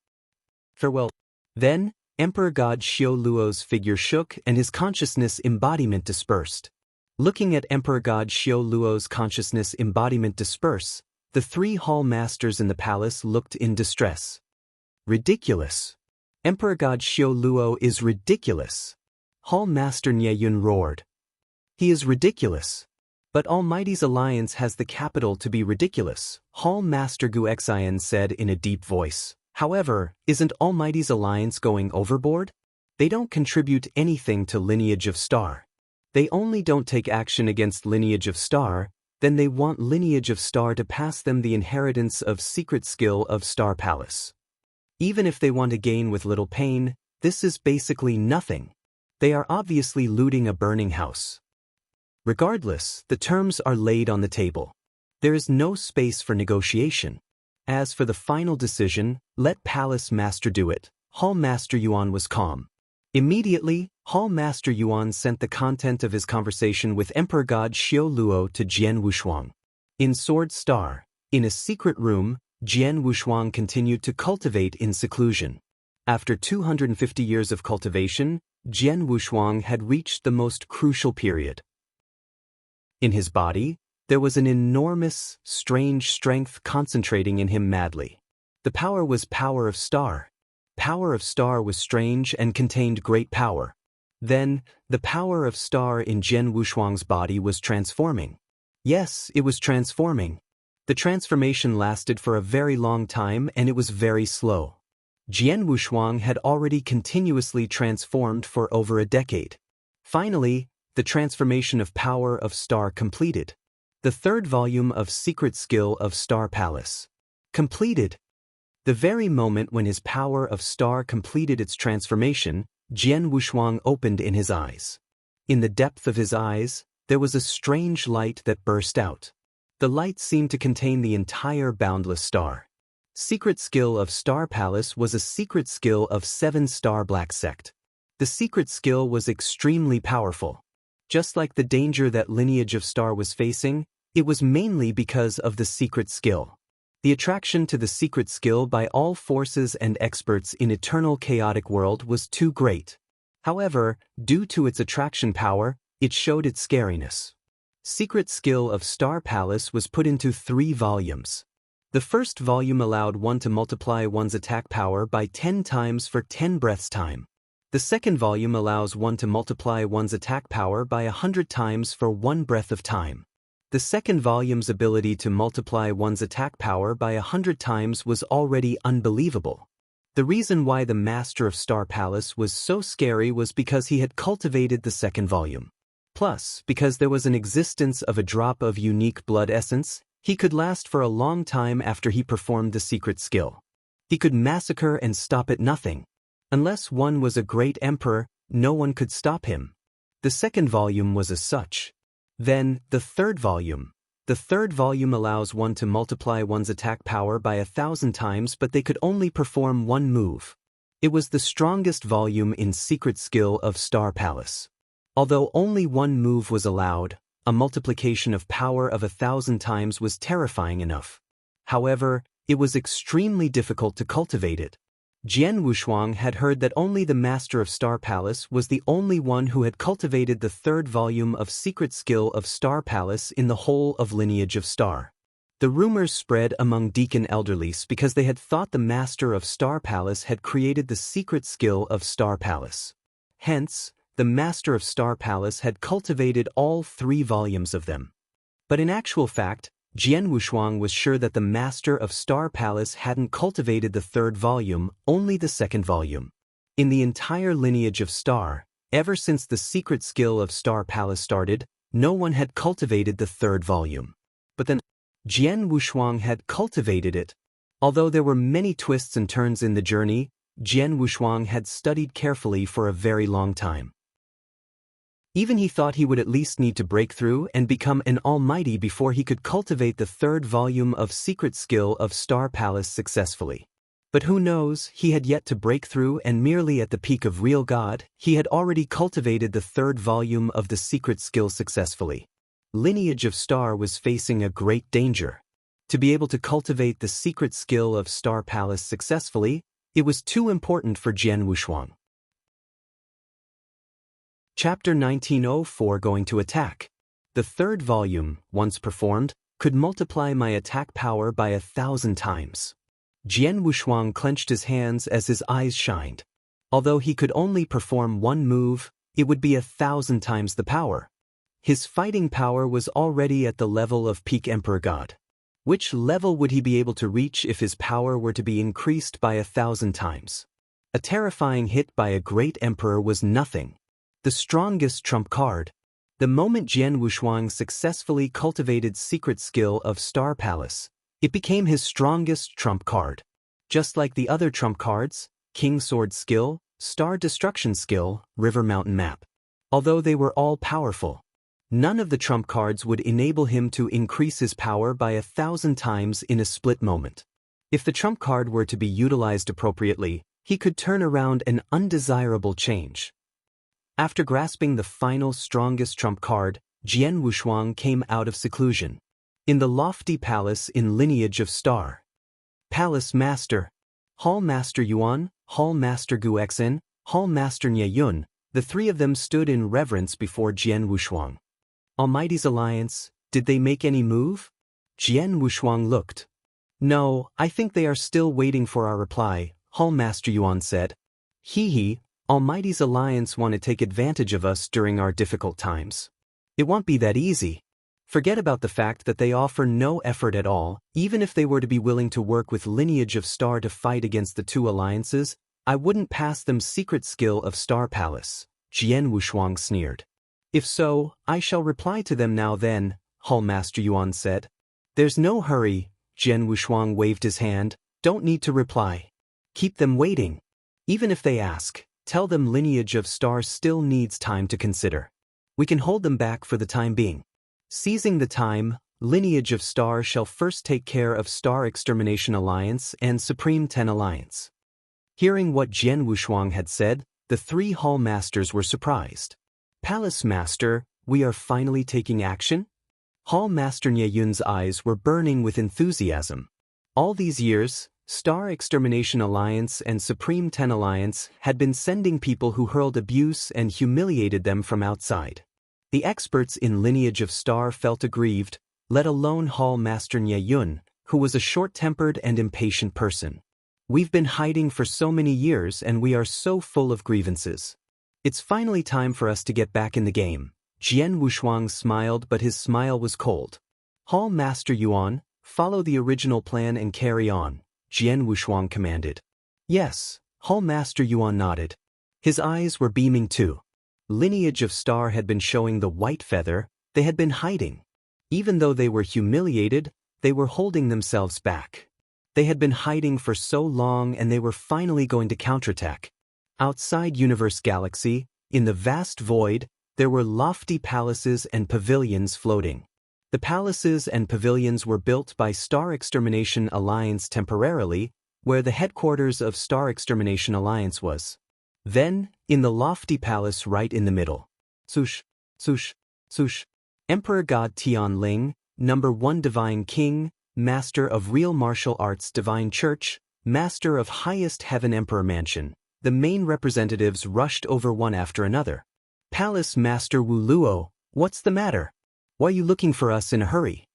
Farewell. Then, Emperor God Xiao Luo's figure shook and his consciousness embodiment dispersed. Looking at Emperor God Xiao Luo's consciousness embodiment disperse, the three hall masters in the palace looked in distress. Ridiculous. Emperor God Xiao Luo is ridiculous. Hall Master Nye Yun roared. He is ridiculous. But Almighty's alliance has the capital to be ridiculous, Hall Master Gu Xian said in a deep voice. However, isn't Almighty's alliance going overboard? They don't contribute anything to Lineage of Star. They only don't take action against Lineage of Star, then they want Lineage of Star to pass them the inheritance of secret skill of Star Palace. Even if they want to gain with little pain, this is basically nothing. They are obviously looting a burning house. Regardless, the terms are laid on the table. There is no space for negotiation. As for the final decision, let Palace Master do it. Hall Master Yuan was calm. Immediately, Hall Master Yuan sent the content of his conversation with Emperor God Xiao Luo to Jian Wushuang. In Sword Star, in a secret room, Jian Wushuang continued to cultivate in seclusion. After 250 years of cultivation, Jian Wushuang had reached the most crucial period. In his body, there was an enormous, strange strength concentrating in him madly. The power was power of star. Power of star was strange and contained great power. Then, the power of star in Jian Wushuang's body was transforming. Yes, it was transforming. The transformation lasted for a very long time and it was very slow. Jian Wushuang had already continuously transformed for over a decade. Finally, the transformation of power of star completed. The third volume of Secret Skill of Star Palace. Completed. The very moment when his power of star completed its transformation, Jian Wushuang opened in his eyes. In the depth of his eyes, there was a strange light that burst out. The light seemed to contain the entire boundless star. Secret Skill of Star Palace was a secret skill of 7-star Black Sect. The secret skill was extremely powerful. Just like the danger that Lineage of Star was facing, it was mainly because of the secret skill. The attraction to the secret skill by all forces and experts in Eternal Chaotic World was too great. However, due to its attraction power, it showed its scariness. Secret Skill of Star Palace was put into 3 volumes. The first volume allowed one to multiply one's attack power by 10 times for 10 breaths time. The second volume allows one to multiply one's attack power by 100 times for 1 breath of time. The second volume's ability to multiply one's attack power by 100 times was already unbelievable. The reason why the Master of Star Palace was so scary was because he had cultivated the second volume. Plus, because there was an existence of a drop of unique blood essence, he could last for a long time after he performed the secret skill. He could massacre and stop at nothing. Unless one was a great emperor, no one could stop him. The second volume was as such. Then, the third volume. The third volume allows one to multiply one's attack power by 1,000 times, but they could only perform one move. It was the strongest volume in Secret Skill of Star Palace. Although only one move was allowed, a multiplication of power of 1,000 times was terrifying enough. However, it was extremely difficult to cultivate it. Jian Wushuang had heard that only the Master of Star Palace was the only one who had cultivated the third volume of Secret Skill of Star Palace in the whole of Lineage of Star. The rumors spread among Deacon Elderlies because they had thought the Master of Star Palace had created the Secret Skill of Star Palace. Hence, the Master of Star Palace had cultivated all 3 volumes of them. But in actual fact, Jian Wushuang was sure that the Master of Star Palace hadn't cultivated the third volume, only the second volume. In the entire Lineage of Star, ever since the Secret Skill of Star Palace started, no one had cultivated the third volume. But then, Jian Wushuang had cultivated it. Although there were many twists and turns in the journey, Jian Wushuang had studied carefully for a very long time. Even he thought he would at least need to break through and become an almighty before he could cultivate the third volume of Secret Skill of Star Palace successfully. But who knows, he had yet to break through, and merely at the peak of real God, he had already cultivated the third volume of the Secret Skill successfully. Lineage of Star was facing a great danger. To be able to cultivate the Secret Skill of Star Palace successfully, it was too important for Jian Wushuang. Chapter 1904 Going to Attack. The third volume, once performed, could multiply my attack power by 1,000 times. Jian Wushuang clenched his hands as his eyes shined. Although he could only perform one move, it would be 1,000 times the power. His fighting power was already at the level of peak Emperor God. Which level would he be able to reach if his power were to be increased by 1,000 times? A terrifying hit by a great emperor was nothing. The strongest trump card. The moment Jian Wushuang successfully cultivated Secret Skill of Star Palace, it became his strongest trump card. Just like the other trump cards, King Sword Skill, Star Destruction Skill, River Mountain Map. Although they were all powerful, none of the trump cards would enable him to increase his power by 1,000 times in a split moment. If the trump card were to be utilized appropriately, he could turn around an undesirable change. After grasping the final strongest trump card, Jian Wushuang came out of seclusion. In the lofty palace in Lineage of Star. Palace Master, Hall Master Yuan, Hall Master Guexin, Hall Master Nye Yun, the three of them stood in reverence before Jian Wushuang. Almighty's Alliance, did they make any move? Jian Wushuang looked. No, I think they are still waiting for our reply, Hall Master Yuan said. He, Almighty's Alliance want to take advantage of us during our difficult times. It won't be that easy. Forget about the fact that they offer no effort at all. Even if they were to be willing to work with Lineage of Star to fight against the two alliances, I wouldn't pass them Secret Skill of Star Palace, Jian Wushuang sneered. If so, I shall reply to them now then, Hall Master Yuan said. There's no hurry, Jian Wushuang waved his hand, don't need to reply. Keep them waiting. Even if they ask, tell them Lineage of Star still needs time to consider. We can hold them back for the time being. Seizing the time, Lineage of Star shall first take care of Star Extermination Alliance and Supreme 10 Alliance. Hearing what Jian Wushuang had said, the three Hall Masters were surprised. Palace Master, we are finally taking action? Hall Master Nye Yun's eyes were burning with enthusiasm. All these years, Star Extermination Alliance and Supreme 10 Alliance had been sending people who hurled abuse and humiliated them from outside. The experts in Lineage of Star felt aggrieved, let alone Hall Master Nye Yun, who was a short-tempered and impatient person. We've been hiding for so many years and we are so full of grievances. It's finally time for us to get back in the game. Jian Wushuang smiled, but his smile was cold. Hall Master Yuan, follow the original plan and carry on, Jian Wushuang commanded. Yes, Hall Master Yuan nodded. His eyes were beaming too. Lineage of Star had been showing the white feather, they had been hiding. Even though they were humiliated, they were holding themselves back. They had been hiding for so long and they were finally going to counterattack. Outside Universe Galaxy, in the vast void, there were lofty palaces and pavilions floating. The palaces and pavilions were built by Star Extermination Alliance temporarily, where the headquarters of Star Extermination Alliance was. Then, in the lofty palace right in the middle, Sush, Emperor God Tian Ling, number 1 Divine King, Master of Real Martial Arts Divine Church, Master of Highest Heaven Emperor Mansion. The main representatives rushed over one after another. Palace Master Wu Luo, what's the matter? Why are you looking for us in a hurry?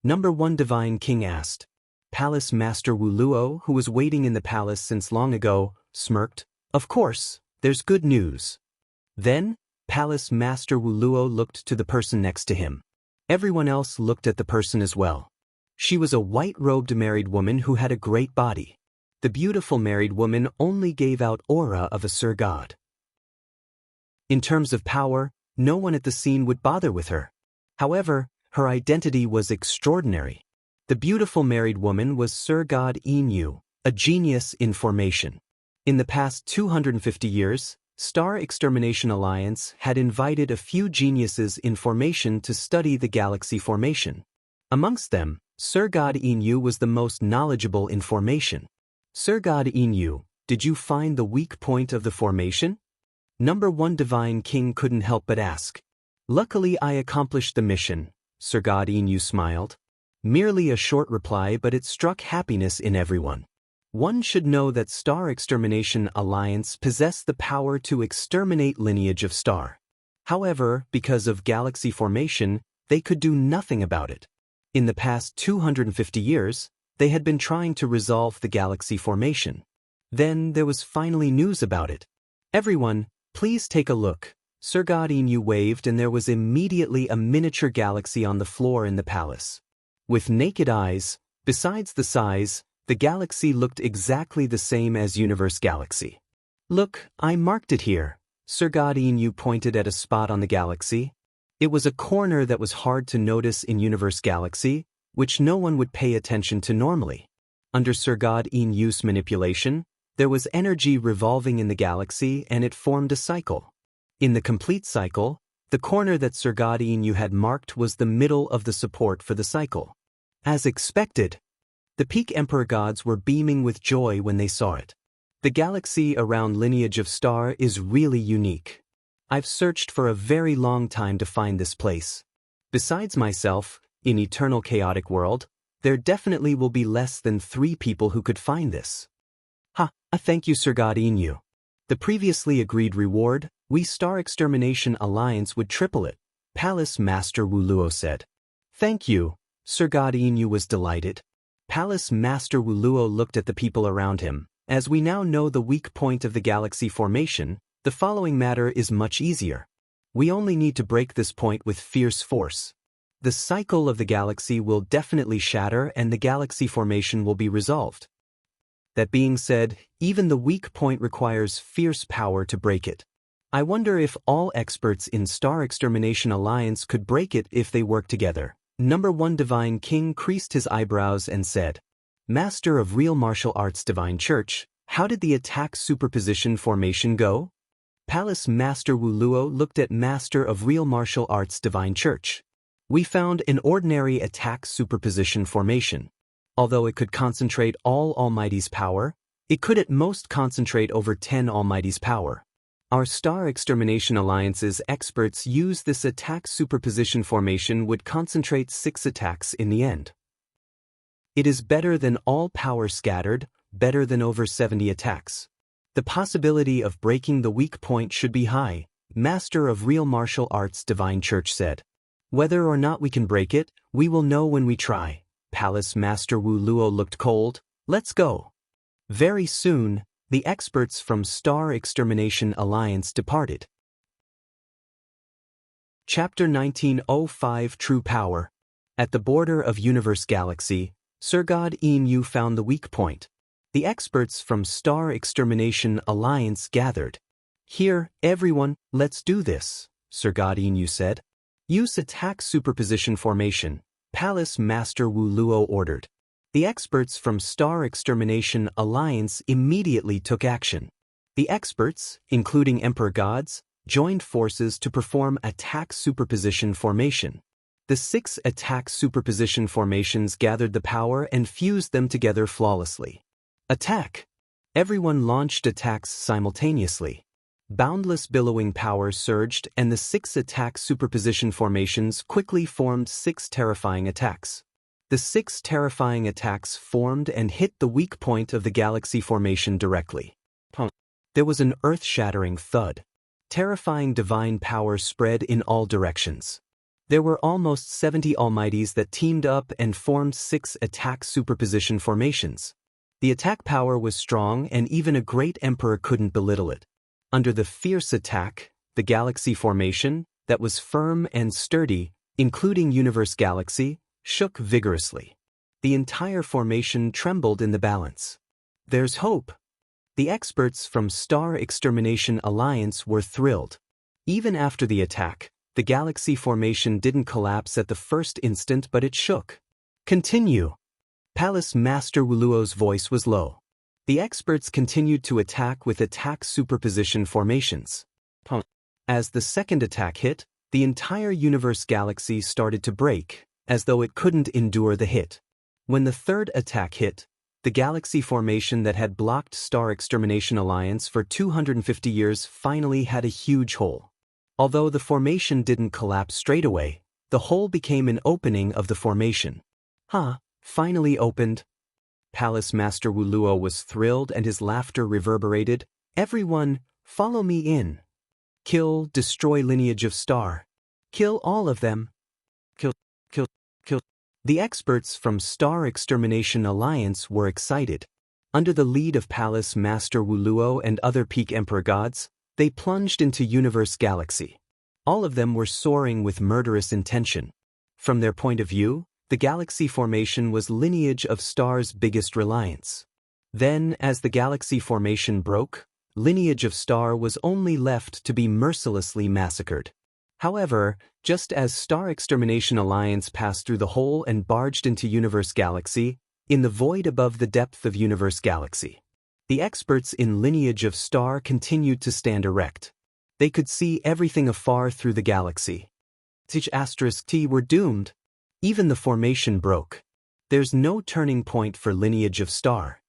Number 1 Divine King asked. Palace Master Wu Luo, who was waiting in the palace since long ago, smirked. Of course, there's good news. Then, Palace Master Wu Luo looked to the person next to him. Everyone else looked at the person as well. She was a white-robed married woman who had a great body. The beautiful married woman only gave out aura of a Sir God. In terms of power, no one at the scene would bother with her. However, her identity was extraordinary. The beautiful married woman was Sir God Emu, a genius in formation. In the past 250 years, Star Extermination Alliance had invited a few geniuses in formation to study the galaxy formation. Amongst them, Sir God Inu was the most knowledgeable in formation. Sir God Inu, did you find the weak point of the formation? Number 1 Divine King couldn't help but ask. Luckily I accomplished the mission, Sir God Inu smiled. Merely a short reply, but it struck happiness in everyone. One should know that Star Extermination Alliance possessed the power to exterminate lineage of star. However, because of galaxy formation, they could do nothing about it. In the past 250 years, they had been trying to resolve the galaxy formation. Then there was finally news about it. Everyone, please take a look. Sir God Inu waved and there was immediately a miniature galaxy on the floor in the palace. With naked eyes, besides the size, the galaxy looked exactly the same as Universe Galaxy. Look, I marked it here. Sir God Inu pointed at a spot on the galaxy. It was a corner that was hard to notice in Universe Galaxy, which no one would pay attention to normally. Under Sir God Inu's manipulation, there was energy revolving in the galaxy and it formed a cycle. In the complete cycle, the corner that Sir God Inu had marked was the middle of the support for the cycle. As expected, the peak Emperor gods were beaming with joy when they saw it. The galaxy around Lineage of Star is really unique. I've searched for a very long time to find this place. Besides myself, in Eternal Chaotic World, there definitely will be less than 3 people who could find this. Thank you, Sir God Inu. The previously agreed reward, we Star Extermination Alliance would triple it, Palace Master Wuluo said. Thank you, Sir God Inu was delighted. Palace Master Wuluo looked at the people around him. As we now know the weak point of the galaxy formation, the following matter is much easier. We only need to break this point with fierce force. The cycle of the galaxy will definitely shatter and the galaxy formation will be resolved. That being said, even the weak point requires fierce power to break it. I wonder if all experts in Star Extermination Alliance could break it if they work together. Number 1 Divine King creased his eyebrows and said, Master of Real Martial Arts Divine Church, how did the attack superposition formation go? Palace Master Wuluo looked at Master of Real Martial Arts Divine Church. We found an ordinary attack superposition formation. Although it could concentrate all Almighty's power, it could at most concentrate over 10 Almighty's power. Our Star Extermination Alliance's experts use this attack superposition formation would concentrate 6 attacks in the end. It is better than all power scattered, better than over 70 attacks. The possibility of breaking the weak point should be high, Master of Real Martial Arts Divine Church said. Whether or not we can break it, we will know when we try. Palace Master Wuluo looked cold. Let's go. Very soon, the experts from Star Extermination Alliance departed. Chapter 1905 True Power. At the border of Universe Galaxy, Sir God Inu found the weak point. The experts from Star Extermination Alliance gathered. Here, everyone, let's do this, Sir God Inu said. Use attack superposition formation, Palace Master Wuluo ordered. The experts from Star Extermination Alliance immediately took action. The experts, including Emperor gods, joined forces to perform attack superposition formation. The 6 attack superposition formations gathered the power and fused them together flawlessly. Attack! Everyone launched attacks simultaneously. Boundless billowing power surged and the 6 attack superposition formations quickly formed 6 terrifying attacks. The 6 terrifying attacks formed and hit the weak point of the galaxy formation directly. There was an earth-shattering thud. Terrifying divine power spread in all directions. There were almost 70 Almighties that teamed up and formed 6 attack superposition formations. The attack power was strong and even a great emperor couldn't belittle it. Under the fierce attack, the galaxy formation, that was firm and sturdy, including Universe Galaxy, shook vigorously. The entire formation trembled in the balance. There's hope. The experts from Star Extermination Alliance were thrilled. Even after the attack, the galaxy formation didn't collapse at the first instant but it shook. Continue. Palace Master Wuluo's voice was low. The experts continued to attack with attack superposition formations. As the second attack hit, the entire universe galaxy started to break, as though it couldn't endure the hit. When the third attack hit, the galaxy formation that had blocked Star Extermination Alliance for 250 years finally had a huge hole. Although the formation didn't collapse straight away, the hole became an opening of the formation. Finally opened. Palace Master Wuluo was thrilled and his laughter reverberated. Everyone, follow me in. Kill, destroy lineage of Star. Kill all of them. Kill. The experts from Star Extermination Alliance were excited. Under the lead of Palace Master Wuluo and other Peak Emperor gods, they plunged into Universe Galaxy. All of them were soaring with murderous intention. From their point of view, the galaxy formation was lineage of Star's biggest reliance. Then, as the galaxy formation broke, lineage of Star was only left to be mercilessly massacred. However, just as Star Extermination Alliance passed through the hole and barged into Universe Galaxy, in the void above the depth of Universe Galaxy, the experts in lineage of Star continued to stand erect. They could see everything afar through the galaxy. T were doomed. Even the formation broke. There's no turning point for lineage of Star.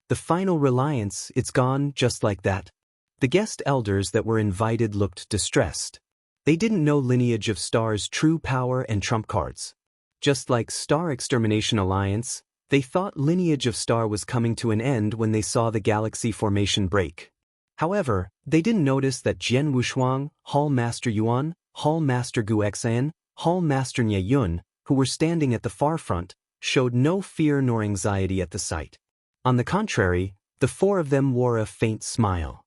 The final reliance, it's gone just like that. The guest elders that were invited looked distressed. They didn't know lineage of Star's true power and trump cards. Just like Star Extermination Alliance, they thought lineage of Star was coming to an end when they saw the galaxy formation break. However, they didn't notice that Jian Wushuang, Hall Master Yuan, Hall Master Gu Xian, Hall Master Nye Yun, who were standing at the far front, showed no fear nor anxiety at the sight. On the contrary, the four of them wore a faint smile.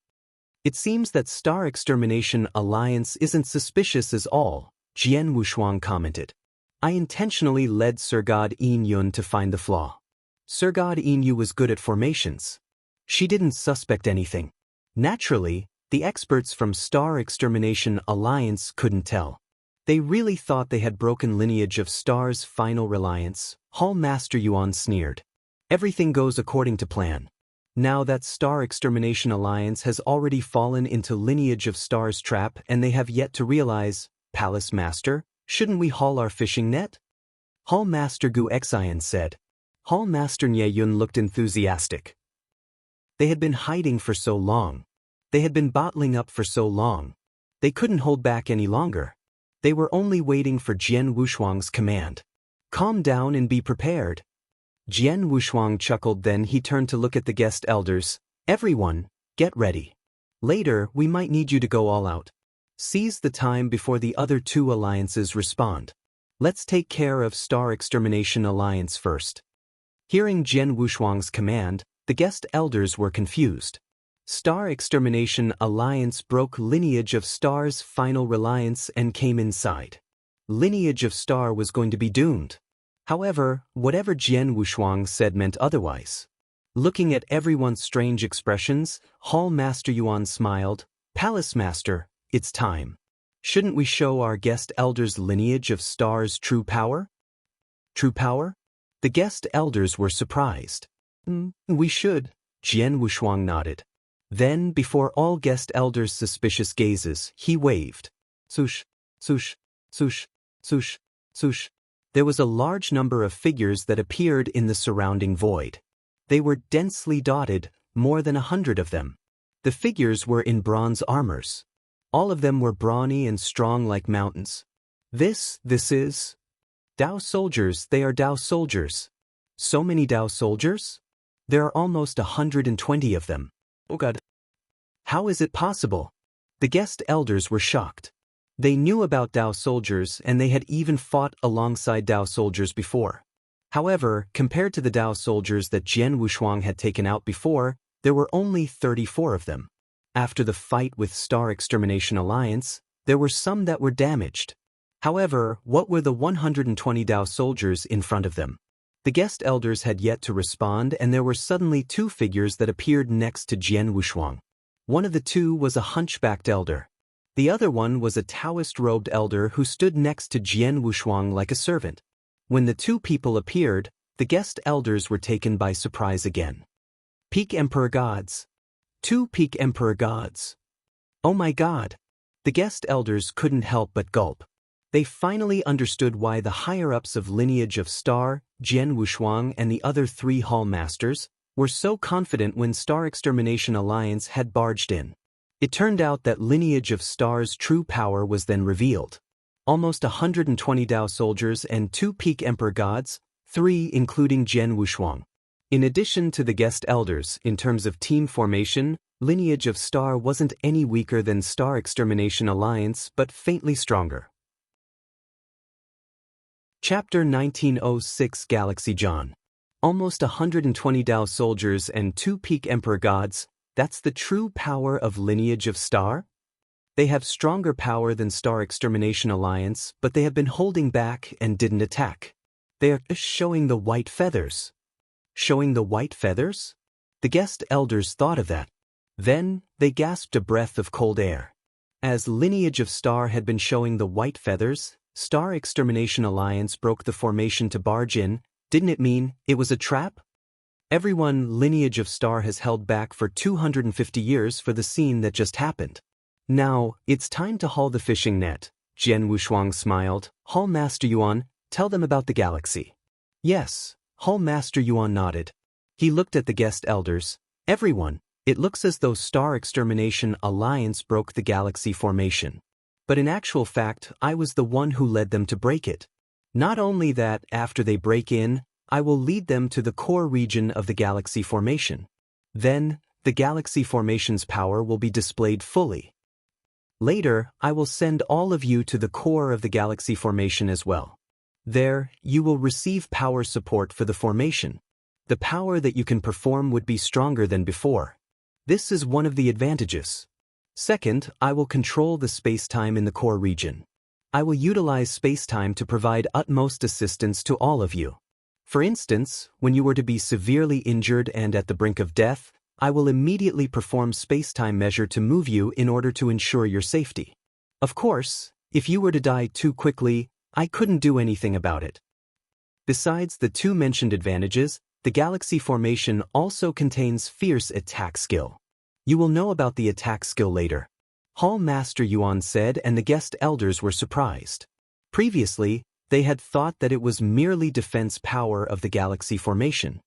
It seems that Star Extermination Alliance isn't suspicious as all, Jian Wushuang commented. I intentionally led Sir God Yin Yun to find the flaw. Sir God Yin Yu was good at formations. She didn't suspect anything. Naturally, the experts from Star Extermination Alliance couldn't tell. They really thought they had broken lineage of Star's final reliance. Hall Master Yuan sneered. Everything goes according to plan. Now that Star Extermination Alliance has already fallen into lineage of Star's trap and they have yet to realize, Palace Master, shouldn't we haul our fishing net? Hall Master Gu Xian said. Hall Master Nye Yun looked enthusiastic. They had been hiding for so long. They had been bottling up for so long. They couldn't hold back any longer. They were only waiting for Jian Wushuang's command. Calm down and be prepared. Jian Wushuang chuckled, then he turned to look at the guest elders. Everyone, get ready. Later, we might need you to go all out. Seize the time before the other two alliances respond. Let's take care of Star Extermination Alliance first. Hearing Jian Wushuang's command, the guest elders were confused. Star Extermination Alliance broke lineage of Star's final reliance and came inside. Lineage of Star was going to be doomed. However, whatever Jian Wushuang said meant otherwise. Looking at everyone's strange expressions, Hall Master Yuan smiled. Palace Master, it's time. Shouldn't we show our guest elders lineage of Star's true power? True power? The guest elders were surprised. We should, Jian Wushuang nodded. Then, before all guest elders' suspicious gazes, he waved. Swoosh, swoosh, swoosh, swoosh, swoosh. There was a large number of figures that appeared in the surrounding void. They were densely dotted, more than 100 of them. The figures were in bronze armors. All of them were brawny and strong like mountains. This is... Dao soldiers, they are Dao soldiers. So many Dao soldiers? There are almost 120 of them. Oh God. How is it possible? The guest elders were shocked. They knew about Dao soldiers and they had even fought alongside Dao soldiers before. However, compared to the Dao soldiers that Jian Wushuang had taken out before, there were only 34 of them. After the fight with Star Extermination Alliance, there were some that were damaged. However, what were the 120 Dao soldiers in front of them? The guest elders had yet to respond and there were suddenly two figures that appeared next to Jian Wushuang. One of the two was a hunchbacked elder. The other one was a Taoist-robed elder who stood next to Jian Wushuang like a servant. When the two people appeared, the guest elders were taken by surprise again. Peak Emperor Gods. 2 Peak Emperor Gods. Oh my god. The guest elders couldn't help but gulp. They finally understood why the higher-ups of Lineage of Star, Jian Wushuang and the other 3 Hall Masters, were so confident when Star Extermination Alliance had barged in. It turned out that Lineage of Star's true power was then revealed. Almost 120 Dao soldiers and 2 Peak Emperor Gods, 3 including Jian Wushuang. In addition to the guest elders, in terms of team formation, Lineage of Star wasn't any weaker than Star Extermination Alliance but faintly stronger. Chapter 1906 Galaxy John. Almost 120 Dao soldiers and 2 Peak Emperor Gods, that's the true power of Lineage of Star? They have stronger power than Star Extermination Alliance, but they have been holding back and didn't attack. They are showing the white feathers. Showing the white feathers? The guest elders thought of that. Then, they gasped a breath of cold air. As Lineage of Star had been showing the white feathers, Star Extermination Alliance broke the formation to barge in. Didn't it mean it was a trap? Everyone Lineage of Star has held back for 250 years for the scene that just happened. Now, it's time to haul the fishing net. Jian Wushuang smiled. Hall Master Yuan, tell them about the galaxy. Yes, Hall Master Yuan nodded. He looked at the guest elders. Everyone, it looks as though Star Extermination Alliance broke the galaxy formation. But in actual fact, I was the one who led them to break it. Not only that, after they break in, I will lead them to the core region of the galaxy formation. Then, the galaxy formation's power will be displayed fully. Later, I will send all of you to the core of the galaxy formation as well. There, you will receive power support for the formation. The power that you can perform would be stronger than before. This is one of the advantages. Second, I will control the space-time in the core region. I will utilize space-time to provide utmost assistance to all of you. For instance, when you were to be severely injured and at the brink of death, I will immediately perform space-time measure to move you in order to ensure your safety. Of course, if you were to die too quickly, I couldn't do anything about it. Besides the 2 mentioned advantages, the galaxy formation also contains fierce attack skill. You will know about the attack skill later. Hall Master Yuan said, and the guest elders were surprised. Previously, they had thought that it was merely defense power of the galaxy formation.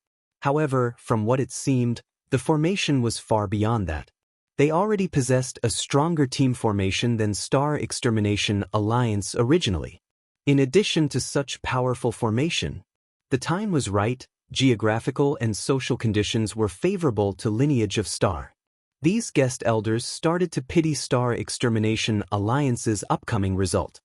However, from what it seemed, the formation was far beyond that. They already possessed a stronger team formation than Star Extermination Alliance originally. In addition to such powerful formation, the time was right, geographical and social conditions were favorable to Lineage of Star. These guest elders started to pity Star Extermination Alliance's upcoming result.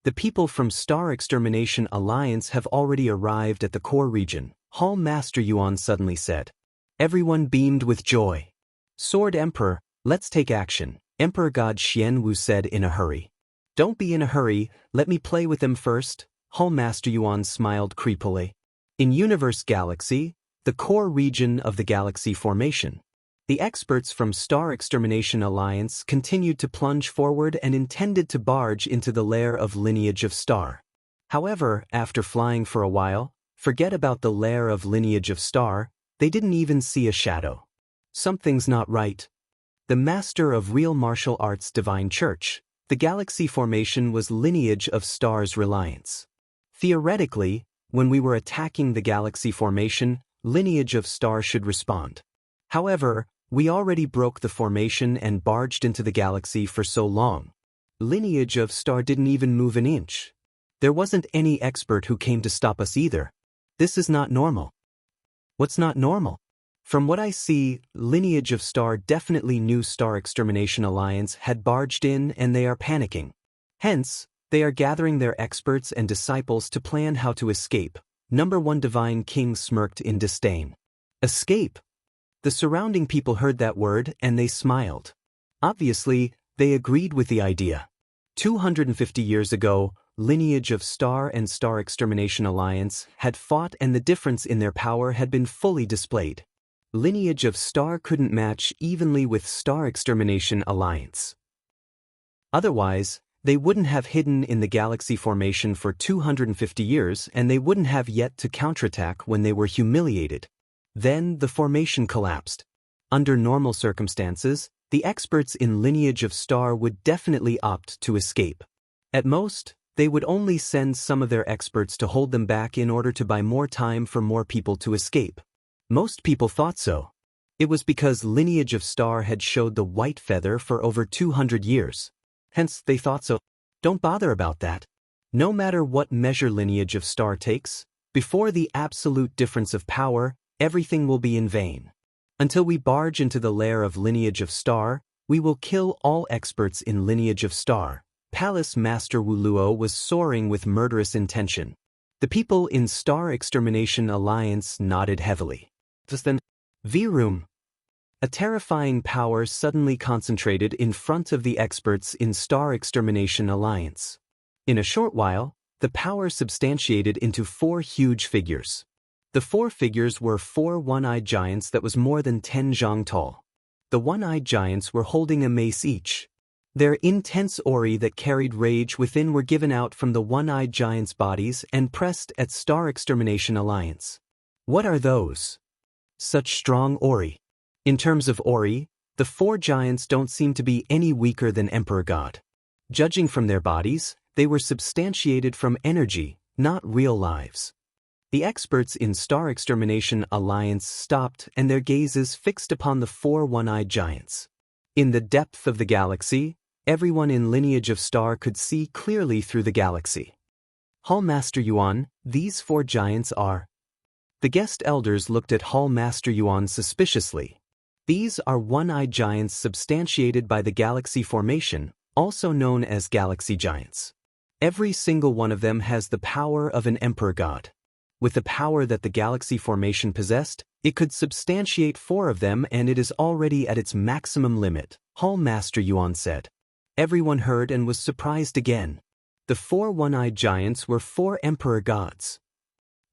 The people from Star Extermination Alliance have already arrived at the core region, Hall Master Yuan suddenly said. Everyone beamed with joy. Sword Emperor, let's take action, Emperor God Xian Wu said in a hurry. Don't be in a hurry, let me play with them first, Hall Master Yuan smiled creepily. In Universe Galaxy, the core region of the galaxy formation, the experts from Star Extermination Alliance continued to plunge forward and intended to barge into the lair of Lineage of Star. However, after flying for a while, forget about the lair of Lineage of Star, they didn't even see a shadow. Something's not right. The master of real martial arts Divine Church, the galaxy formation was Lineage of Star's reliance. Theoretically, when we were attacking the galaxy formation, Lineage of Star should respond. However, we already broke the formation and barged into the galaxy for so long. Lineage of Star didn't even move an inch. There wasn't any expert who came to stop us either. This is not normal. What's not normal? From what I see, Lineage of Star definitely knew Star Extermination Alliance had barged in and they are panicking. Hence, they are gathering their experts and disciples to plan how to escape. Number 1 Divine King smirked in disdain. Escape? The surrounding people heard that word and they smiled. Obviously, they agreed with the idea. 250 years ago, Lineage of Star and Star Extermination Alliance had fought and the difference in their power had been fully displayed. Lineage of Star couldn't match evenly with Star Extermination Alliance. Otherwise, they wouldn't have hidden in the galaxy formation for 250 years and they wouldn't have yet to counterattack when they were humiliated. Then the formation collapsed. Under normal circumstances, the experts in Lineage of Star would definitely opt to escape. At most, they would only send some of their experts to hold them back in order to buy more time for more people to escape. Most people thought so. It was because Lineage of Star had showed the white feather for over 200 years. Hence, they thought so. Don't bother about that. No matter what measure Lineage of Star takes, before the absolute difference of power, everything will be in vain. Until we barge into the lair of Lineage of Star, we will kill all experts in Lineage of Star. Palace Master Wu Luo was soaring with murderous intention. The people in Star Extermination Alliance nodded heavily. Just then, V-Room. A terrifying power suddenly concentrated in front of the experts in Star Extermination Alliance. In a short while, the power substantiated into 4 huge figures. The 4 figures were 4 one-eyed giants that was more than 10 zhang tall. The one-eyed giants were holding a mace each. Their intense ori that carried rage within were given out from the one-eyed giants' bodies and pressed at Star Extermination Alliance. What are those? Such strong ori. In terms of ori, the 4 giants don't seem to be any weaker than Emperor God. Judging from their bodies, they were substantiated from energy, not real lives. The experts in Star Extermination Alliance stopped and their gazes fixed upon the 4 one-eyed giants. In the depth of the galaxy, everyone in Lineage of Star could see clearly through the galaxy. Hall Master Yuan, these 4 giants are. The guest elders looked at Hall Master Yuan suspiciously. These are one-eyed giants substantiated by the galaxy formation, also known as galaxy giants. Every single one of them has the power of an emperor god. With the power that the galaxy formation possessed, it could substantiate 4 of them, and it is already at its maximum limit, Hall Master Yuan said. Everyone heard and was surprised again. The 4 one-eyed giants were 4 emperor gods.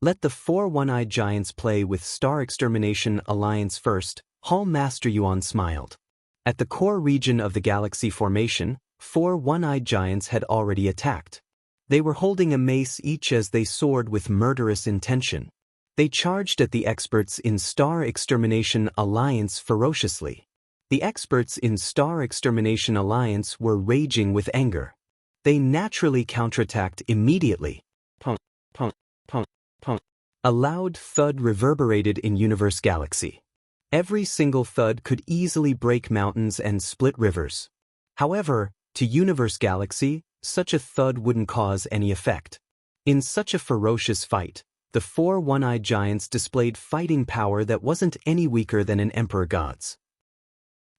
Let the 4 one-eyed giants play with Star Extermination Alliance first, Hall Master Yuan smiled. At the core region of the galaxy formation, 4 one-eyed giants had already attacked. They were holding a mace each as they soared with murderous intention. They charged at the experts in Star Extermination Alliance ferociously. The experts in Star Extermination Alliance were raging with anger. They naturally counterattacked immediately. Punk, punk, punk, punk. A loud thud reverberated in Universe Galaxy. Every single thud could easily break mountains and split rivers. However, to Universe Galaxy, such a thud wouldn't cause any effect. In such a ferocious fight, the 4 one-eyed giants displayed fighting power that wasn't any weaker than an emperor god's.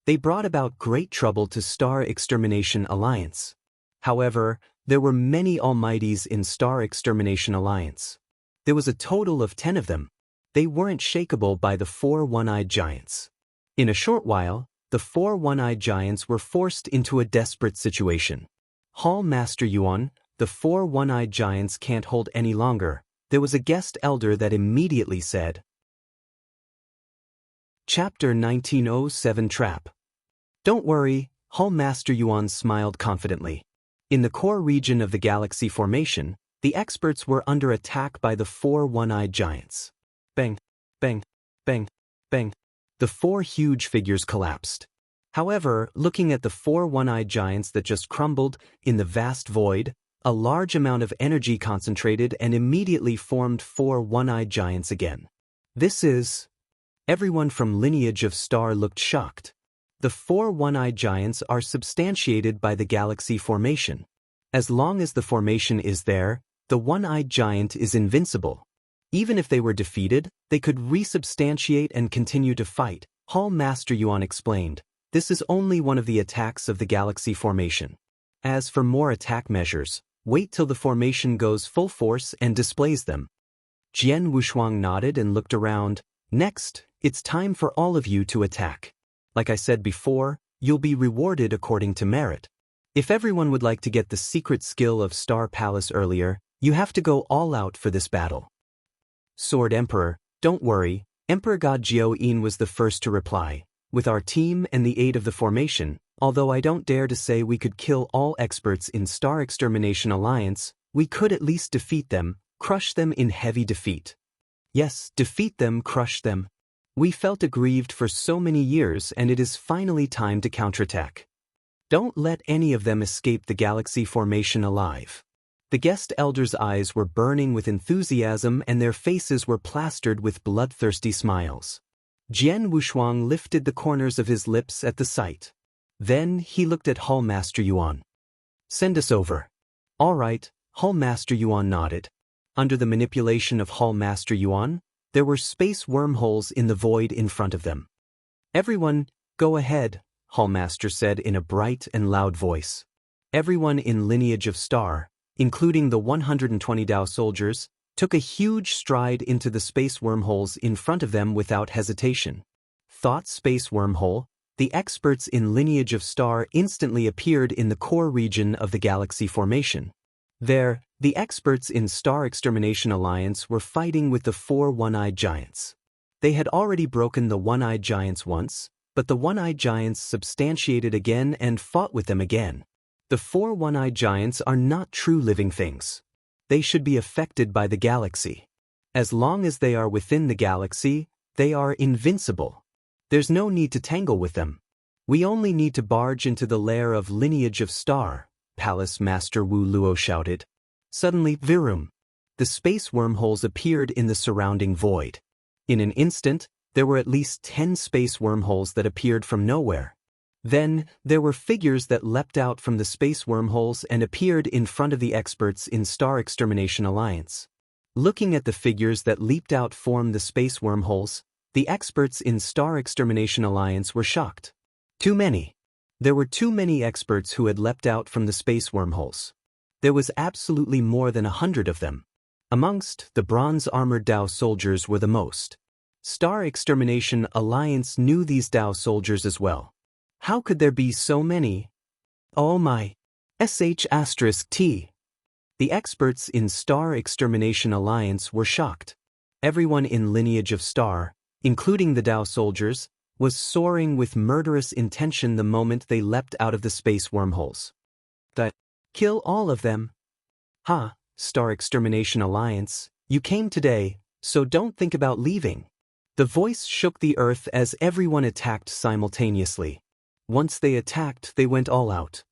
They brought about great trouble to Star Extermination Alliance. However, there were many almighties in Star Extermination Alliance. There was a total of 10 of them. They weren't shakeable by the 4 one-eyed giants. In a short while, the 4 one-eyed giants were forced into a desperate situation. Hall Master Yuan, the 4 one-eyed giants can't hold any longer. There was a guest elder that immediately said, Chapter 1907 Trap. Don't worry, Hall Master Yuan smiled confidently. In the core region of the galaxy formation, the experts were under attack by the 4 one-eyed giants. Bang, bang, bang, bang. The 4 huge figures collapsed. However, looking at the 4 one-eyed giants that just crumbled in the vast void, a large amount of energy concentrated and immediately formed 4 one-eyed giants again. This is... Everyone from Lineage of Star looked shocked. The 4 one-eyed giants are substantiated by the galaxy formation. As long as the formation is there, the one-eyed giant is invincible. Even if they were defeated, they could resubstantiate and continue to fight, Hall Master Yuan explained. This is only one of the attacks of the galaxy formation. As for more attack measures, wait till the formation goes full force and displays them. Jian Wushuang nodded and looked around. Next, it's time for all of you to attack. Like I said before, you'll be rewarded according to merit. If everyone would like to get the secret skill of Star Palace earlier, you have to go all out for this battle. Sword Emperor, don't worry, Emperor God Jiao Yin was the first to reply. With our team and the aid of the formation, although I don't dare to say we could kill all experts in Star Extermination Alliance, we could at least defeat them, crush them in heavy defeat. Yes, defeat them, crush them. We felt aggrieved for so many years, and it is finally time to counterattack. Don't let any of them escape the galaxy formation alive. The guest elders' eyes were burning with enthusiasm and their faces were plastered with bloodthirsty smiles. Jian Wushuang lifted the corners of his lips at the sight. Then he looked at Hall Master Yuan. Send us over. All right, Hall Master Yuan nodded. Under the manipulation of Hall Master Yuan, there were space wormholes in the void in front of them. Everyone, go ahead, Hall Master said in a bright and loud voice. Everyone in Lineage of Star, including the 120 Dao soldiers, took a huge stride into the space wormholes in front of them without hesitation. Thought space wormhole, the experts in Lineage of Star instantly appeared in the core region of the galaxy formation. There, the experts in Star Extermination Alliance were fighting with the 4 one-eyed giants. They had already broken the one-eyed giants once, but the one-eyed giants substantiated again and fought with them again. The 4 one-eyed giants are not true living things. They should be affected by the galaxy. As long as they are within the galaxy, they are invincible. There's no need to tangle with them. We only need to barge into the lair of Lineage of Star, Palace Master Wu Luo shouted. Suddenly, Virum. The space wormholes appeared in the surrounding void. In an instant, there were at least 10 space wormholes that appeared from nowhere. Then, there were figures that leapt out from the space wormholes and appeared in front of the experts in Star Extermination Alliance. Looking at the figures that leaped out from the space wormholes, the experts in Star Extermination Alliance were shocked. Too many. There were too many experts who had leapt out from the space wormholes. There was absolutely more than 100 of them. Amongst the bronze-armored Dao soldiers were the most. Star Extermination Alliance knew these Dao soldiers as well. How could there be so many? Oh my! *T. The experts in Star Extermination Alliance were shocked. Everyone in Lineage of Star, including the Dao soldiers, was soaring with murderous intention the moment they leapt out of the space wormholes. Kill all of them. Ha, Star Extermination Alliance, you came today, so don't think about leaving. The voice shook the earth as everyone attacked simultaneously. Once they attacked, they went all out.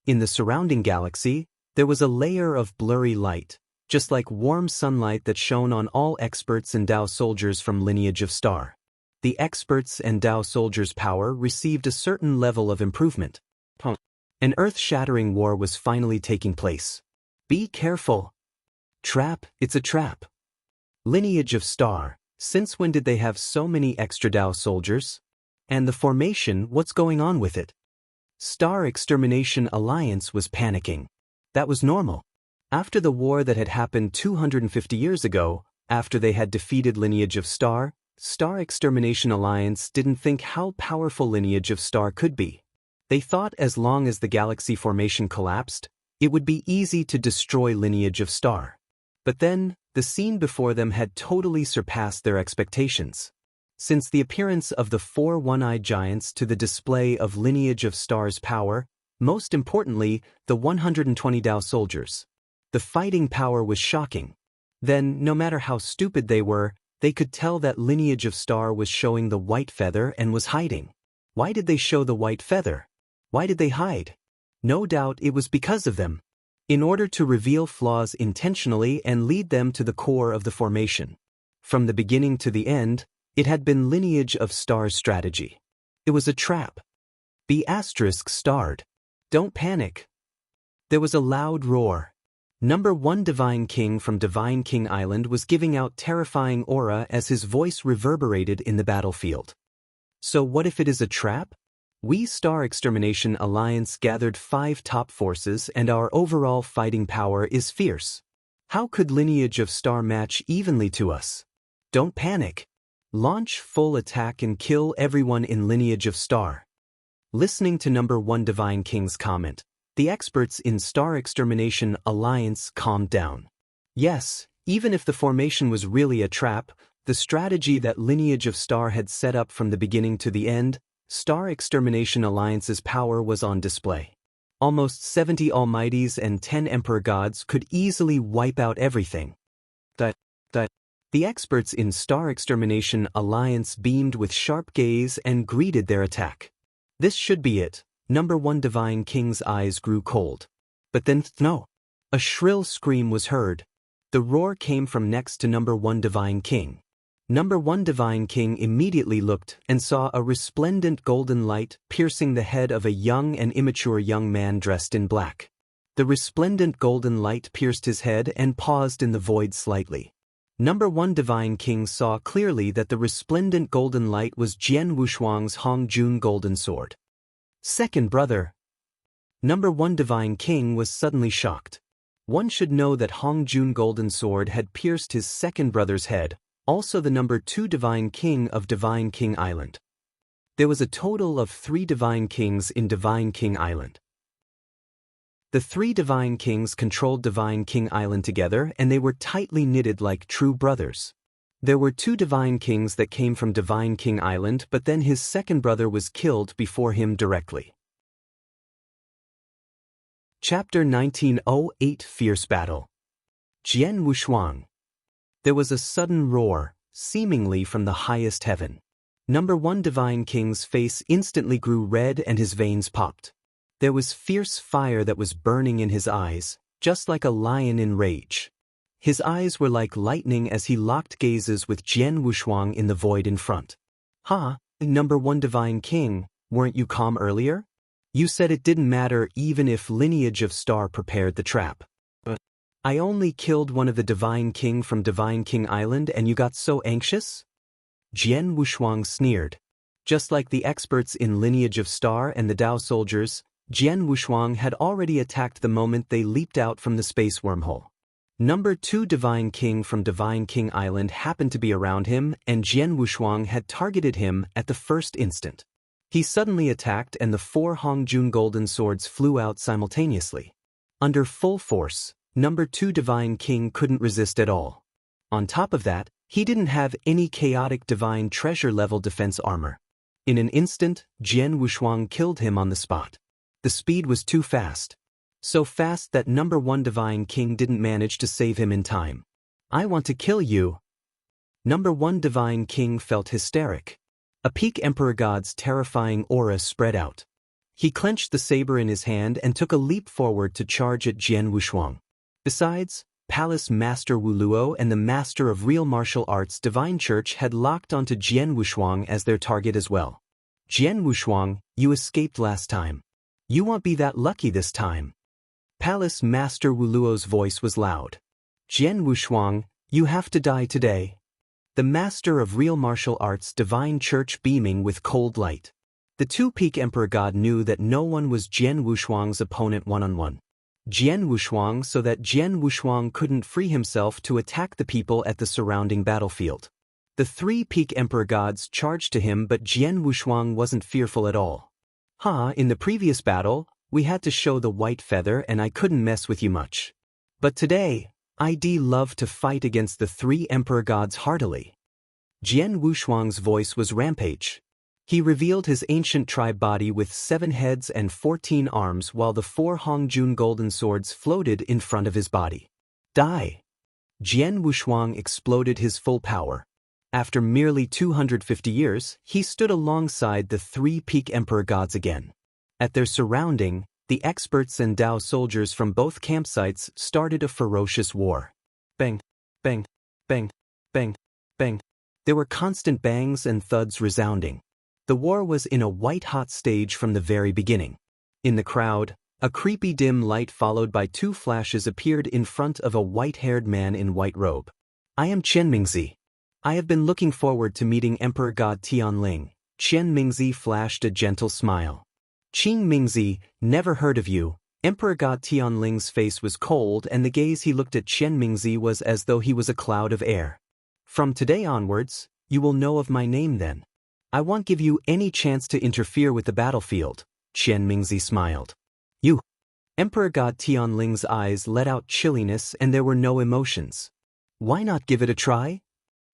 In the surrounding galaxy, there was a layer of blurry light, just like warm sunlight that shone on all experts and Dao soldiers from Lineage of Star. The experts and Dao soldiers' power received a certain level of improvement. An earth-shattering war was finally taking place. Be careful. Trap, it's a trap. Lineage of Star, since when did they have so many extra Dao soldiers? And the formation, what's going on with it? Star Extermination Alliance was panicking. That was normal. After the war that had happened 250 years ago, after they had defeated Lineage of Star, Star Extermination Alliance didn't think how powerful Lineage of Star could be. They thought as long as the galaxy formation collapsed, it would be easy to destroy Lineage of Star. But then, the scene before them had totally surpassed their expectations. Since the appearance of the 4 one-eyed giants to the display of Lineage of Star's power, most importantly, the 120 Dao soldiers. The fighting power was shocking. Then, no matter how stupid they were, they could tell that Lineage of Star was showing the white feather and was hiding. Why did they show the white feather? Why did they hide? No doubt it was because of them. In order to reveal flaws intentionally and lead them to the core of the formation. From the beginning to the end, it had been Lineage of Star's strategy. It was a trap. Be *starred. Don't panic. There was a loud roar. Number 1 Divine King from Divine King Island was giving out terrifying aura as his voice reverberated in the battlefield. So what if it is a trap? We Star Extermination Alliance gathered 5 top forces and our overall fighting power is fierce. How could Lineage of Star match evenly to us? Don't panic. Launch full attack and kill everyone in Lineage of Star. Listening to Number 1 Divine King's comment, the experts in Star Extermination Alliance calmed down. Yes, even if the formation was really a trap, the strategy that Lineage of Star had set up from the beginning to the end, Star Extermination Alliance's power was on display. Almost 70 Almighties and 10 Emperor Gods could easily wipe out everything. The The experts in Star Extermination Alliance beamed with sharp gaze and greeted their attack. This should be it. Number 1 Divine King's eyes grew cold. But then, no. A shrill scream was heard. The roar came from next to Number 1 Divine King. Number 1 Divine King immediately looked and saw a resplendent golden light piercing the head of a young and immature young man dressed in black. The resplendent golden light pierced his head and paused in the void slightly. Number 1 Divine King saw clearly that the resplendent golden light was Jian Wushuang's Hong Jun golden sword. Second brother. Number 1 Divine King was suddenly shocked. One should know that Hong Jun golden sword had pierced his second brother's head, also the number 2 Divine King of Divine King Island. There was a total of 3 Divine Kings in Divine King Island. The 3 Divine Kings controlled Divine King Island together, and they were tightly knitted like true brothers. There were 2 Divine Kings that came from Divine King Island, but then his second brother was killed before him directly. Chapter 1908 Fierce Battle. Jian Wushuang. There was a sudden roar, seemingly from the highest heaven. Number 1 Divine King's face instantly grew red and his veins popped. There was fierce fire that was burning in his eyes, just like a lion in rage. His eyes were like lightning as he locked gazes with Jian Wushuang in the void in front. Number 1 Divine King, weren't you calm earlier? You said it didn't matter even if Lineage of Star prepared the trap. But I only killed one of the Divine King from Divine King Island and you got so anxious? Jian Wushuang sneered. Just like the experts in Lineage of Star and the Dao soldiers, Jian Wushuang had already attacked the moment they leaped out from the space wormhole. Number 2 Divine King from Divine King Island happened to be around him, and Jian Wushuang had targeted him at the first instant. He suddenly attacked and the 4 Hong Jun golden swords flew out simultaneously. Under full force, Number 2 Divine King couldn't resist at all. On top of that, he didn't have any chaotic divine treasure level defense armor. In an instant, Jian Wushuang killed him on the spot. The speed was too fast. So fast that Number 1 Divine King didn't manage to save him in time. I want to kill you. Number 1 Divine King felt hysteric. A peak Emperor God's terrifying aura spread out. He clenched the saber in his hand and took a leap forward to charge at Jian Wushuang. Besides, Palace Master Wu Luo and the Master of Real Martial Arts Divine Church had locked onto Jian Wushuang as their target as well. Jian Wushuang, you escaped last time. You won't be that lucky this time. Palace Master Wu Luo's voice was loud. Jian Wushuang, you have to die today. The Master of Real Martial Arts Divine Church beaming with cold light. The 2 Peak Emperor God knew that no one was Jian Wushuang's opponent one-on-one. Jian Wushuang so that Jian Wushuang couldn't free himself to attack the people at the surrounding battlefield. The 3 Peak Emperor Gods charged to him, but Jian Wushuang wasn't fearful at all. In the previous battle, we had to show the white feather and I couldn't mess with you much. But today, I'd love to fight against the 3 Emperor Gods heartily. Jian Wushuang's voice was rampage. He revealed his ancient tribe body with 7 heads and 14 arms while the 4 Hong Jun golden swords floated in front of his body. Die! Jian Wushuang exploded his full power. After merely 250 years, he stood alongside the 3 Peak Emperor Gods again. At their surrounding, the experts and Dao soldiers from both campsites started a ferocious war. Bang, bang, bang, bang, bang. There were constant bangs and thuds resounding. The war was in a white-hot stage from the very beginning. In the crowd, a creepy dim light followed by 2 flashes appeared in front of a white-haired man in white robe. I am Chen Mingzi. I have been looking forward to meeting Emperor God Tianling. Chen Mingzi flashed a gentle smile. Qing Mingzi, never heard of you. Emperor God Tianling's face was cold and the gaze he looked at Chen Mingzi was as though he was a cloud of air. From today onwards, you will know of my name then. I won't give you any chance to interfere with the battlefield. Chen Mingzi smiled. You. Emperor God Tianling's eyes let out chilliness and there were no emotions. Why not give it a try?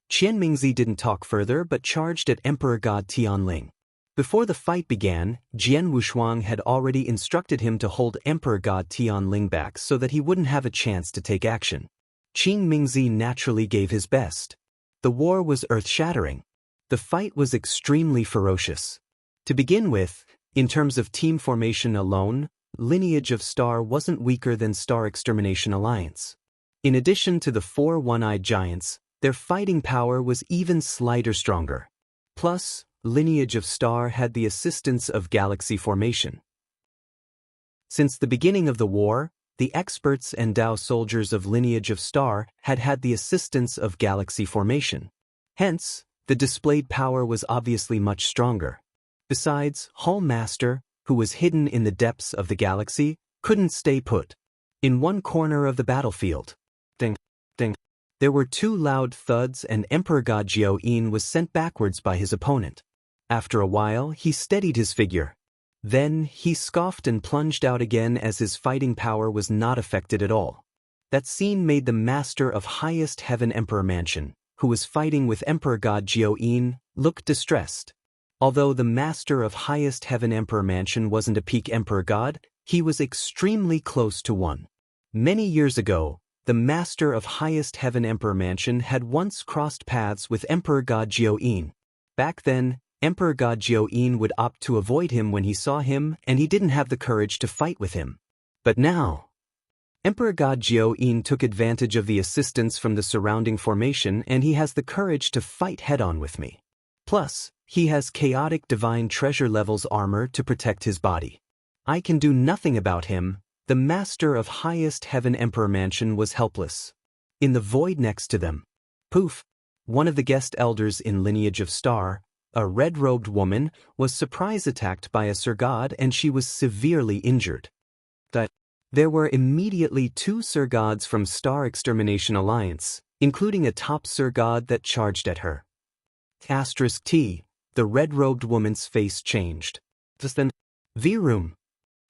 Chen Mingzi didn't talk further but charged at Emperor God Tianling. Before the fight began, Jian Wushuang had already instructed him to hold Emperor God Tianling back so that he wouldn't have a chance to take action. Qing Mingzi naturally gave his best. The war was earth-shattering. The fight was extremely ferocious. To begin with, in terms of team formation alone, Lineage of Star wasn't weaker than Star Extermination Alliance. In addition to the 4 one-eyed giants, their fighting power was even slightly stronger. Plus, Lineage of Star had the assistance of galaxy formation. Since the beginning of the war, the experts and Dao soldiers of Lineage of Star had had the assistance of galaxy formation. Hence, the displayed power was obviously much stronger. Besides, Hall Master, who was hidden in the depths of the galaxy, couldn't stay put. In one corner of the battlefield, ding, ding, there were 2 loud thuds and Emperor God Jiao-in was sent backwards by his opponent. After a while, he steadied his figure. Then, he scoffed and plunged out again as his fighting power was not affected at all. That scene made the Master of Highest Heaven Emperor Mansion, who was fighting with Emperor God Jiao-in, look distressed. Although the Master of Highest Heaven Emperor Mansion wasn't a peak Emperor God, he was extremely close to one. Many years ago, the Master of Highest Heaven Emperor Mansion had once crossed paths with Emperor God Jiao-in. Back then, Emperor God Jiao-in would opt to avoid him when he saw him, and he didn't have the courage to fight with him. But now, Emperor God Jiao-in took advantage of the assistance from the surrounding formation, and he has the courage to fight head-on with me. Plus, he has chaotic divine treasure levels armor to protect his body. I can do nothing about him. The Master of Highest Heaven Emperor Mansion was helpless. In the void next to them, poof, one of the guest elders in Lineage of Star, a red-robed woman, was surprise attacked by a Sir God and she was severely injured. There were immediately 2 Sir Gods from Star Extermination Alliance, including a top Sir God that charged at her. *T, the red-robed woman's face changed. V-room.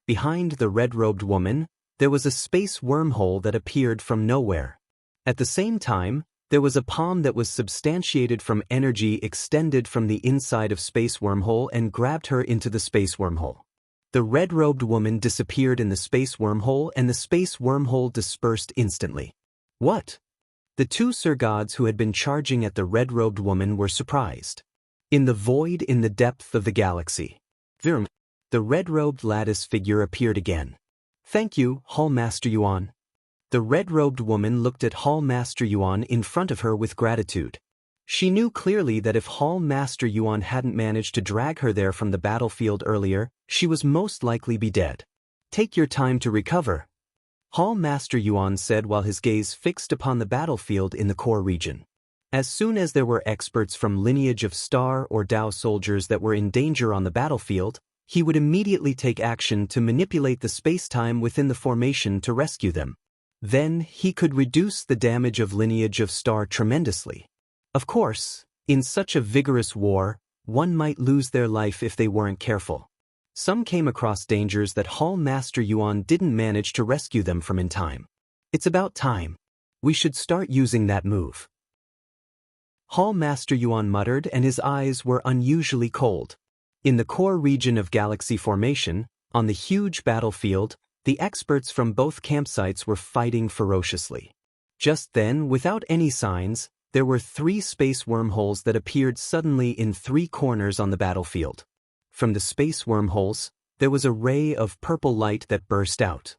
Behind the red-robed woman, there was a space wormhole that appeared from nowhere. At the same time, there was a palm that was substantiated from energy extended from the inside of space wormhole and grabbed her into the space wormhole. The red-robed woman disappeared in the space wormhole and the space wormhole dispersed instantly. What? The 2 Sir Gods who had been charging at the red-robed woman were surprised. In the void in the depth of the galaxy, the red-robed lattice figure appeared again. Thank you, Hall Master Yuan. The red-robed woman looked at Hall Master Yuan in front of her with gratitude. She knew clearly that if Hall Master Yuan hadn't managed to drag her there from the battlefield earlier, she was most likely be dead. Take your time to recover, Hall Master Yuan said while his gaze fixed upon the battlefield in the core region. As soon as there were experts from Lineage of Star or Dao soldiers that were in danger on the battlefield, he would immediately take action to manipulate the space-time within the formation to rescue them. Then, he could reduce the damage of Lineage of Star tremendously. Of course, in such a vigorous war, one might lose their life if they weren't careful. Some came across dangers that Hall Master Yuan didn't manage to rescue them from in time. It's about time. We should start using that move. Hall Master Yuan muttered, and his eyes were unusually cold. In the core region of Galaxy Formation, on the huge battlefield, the experts from both campsites were fighting ferociously. Just then, without any signs, there were 3 space wormholes that appeared suddenly in 3 corners on the battlefield. From the space wormholes, there was a ray of purple light that burst out.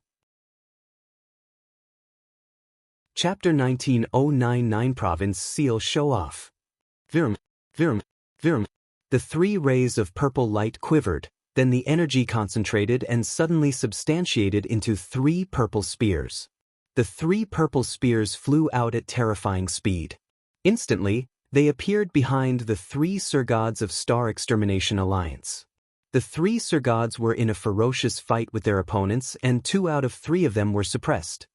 Chapter 19099 Province Seal Show-Off. Virm, Virm, Virm. The 3 rays of purple light quivered, then the energy concentrated and suddenly substantiated into 3 purple spears. The 3 purple spears flew out at terrifying speed. Instantly, they appeared behind the 3 Sir Gods of Star Extermination Alliance. The 3 Sir Gods were in a ferocious fight with their opponents, and 2 out of 3 of them were suppressed,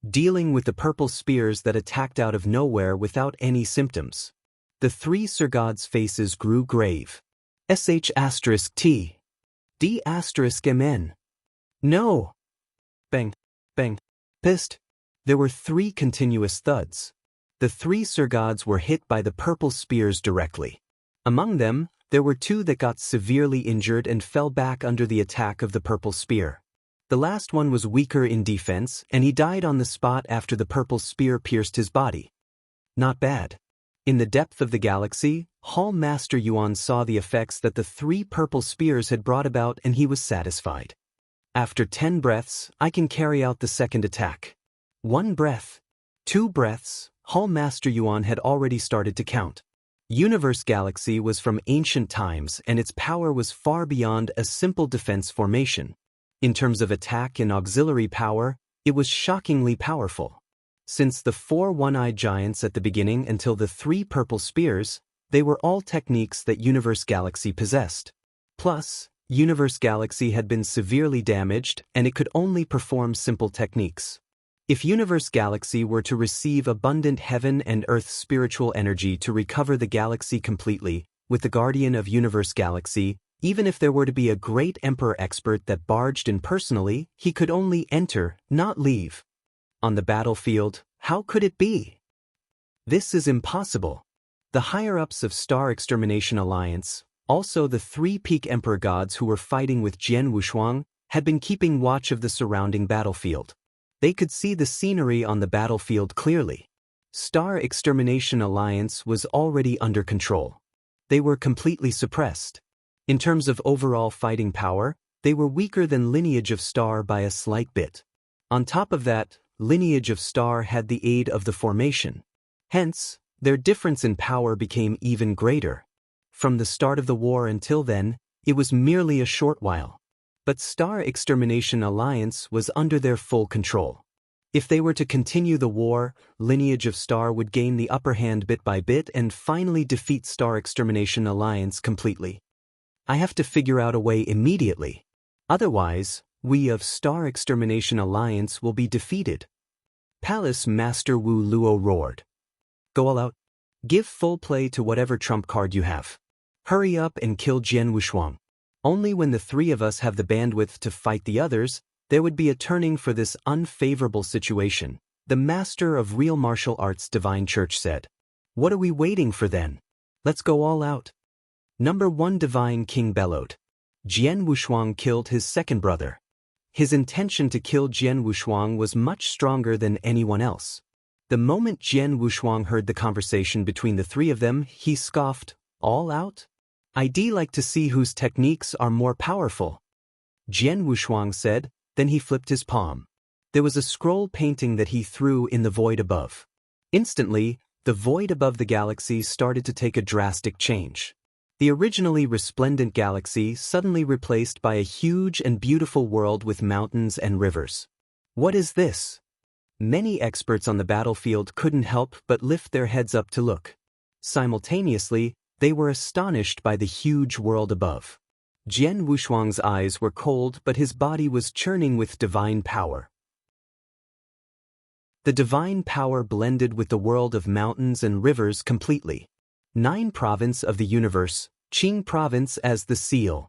dealing with the purple spears that attacked out of nowhere without any symptoms. The 3 Sir Gods' faces grew grave. *T. D**MN. No! Bang, bang, pissed. There were 3 continuous thuds. The 3 Sir Gods were hit by the purple spears directly. Among them, there were 2 that got severely injured and fell back under the attack of the purple spear. The last one was weaker in defense, and he died on the spot after the purple spear pierced his body. Not bad. In the depth of the galaxy, Hall Master Yuan saw the effects that the 3 purple spears had brought about, and he was satisfied. After 10 breaths, I can carry out the second attack. 1 breath. 2 breaths. Hall Master Yuan had already started to count. Universe Galaxy was from ancient times, and its power was far beyond a simple defense formation. In terms of attack and auxiliary power, it was shockingly powerful. Since the 4 one-eyed giants at the beginning until the 3 purple spears, they were all techniques that Universe Galaxy possessed. Plus, Universe Galaxy had been severely damaged, and it could only perform simple techniques. If Universe Galaxy were to receive abundant heaven and earth spiritual energy to recover the galaxy completely, with the Guardian of Universe Galaxy, even if there were to be a great Emperor expert that barged in personally, he could only enter, not leave. On the battlefield, how could it be? This is impossible. The higher-ups of Star Extermination Alliance, also the 3 peak Emperor gods who were fighting with Jian Wushuang, had been keeping watch of the surrounding battlefield. They could see the scenery on the battlefield clearly. Star Extermination Alliance was already under control. They were completely suppressed. In terms of overall fighting power, they were weaker than Lineage of Star by a slight bit. On top of that, Lineage of Star had the aid of the formation. Hence, their difference in power became even greater. From the start of the war until then, it was merely a short while. But Star Extermination Alliance was under their full control. If they were to continue the war, Lineage of Star would gain the upper hand bit by bit and finally defeat Star Extermination Alliance completely. I have to figure out a way immediately. Otherwise, we of Star Extermination Alliance will be defeated. Palace Master Wu Luo roared. Go all out. Give full play to whatever trump card you have. Hurry up and kill Jian Wushuang. Only when the 3 of us have the bandwidth to fight the others, there would be a turning for this unfavorable situation, the Master of Real Martial Arts Divine Church said. What are we waiting for then? Let's go all out. Number 1 Divine King bellowed. Jian Wushuang killed his second brother. His intention to kill Jian Wushuang was much stronger than anyone else. The moment Jian Wushuang heard the conversation between the 3 of them, he scoffed, all out? I'd like to see whose techniques are more powerful. Jian Wushuang said, then he flipped his palm. There was a scroll painting that he threw in the void above. Instantly, the void above the galaxy started to take a drastic change. The originally resplendent galaxy suddenly replaced by a huge and beautiful world with mountains and rivers. What is this? Many experts on the battlefield couldn't help but lift their heads up to look. Simultaneously, they were astonished by the huge world above. Jian Wushuang's eyes were cold, but his body was churning with divine power. The divine power blended with the world of mountains and rivers completely. 9 Province of the Universe, Qing Province as the seal.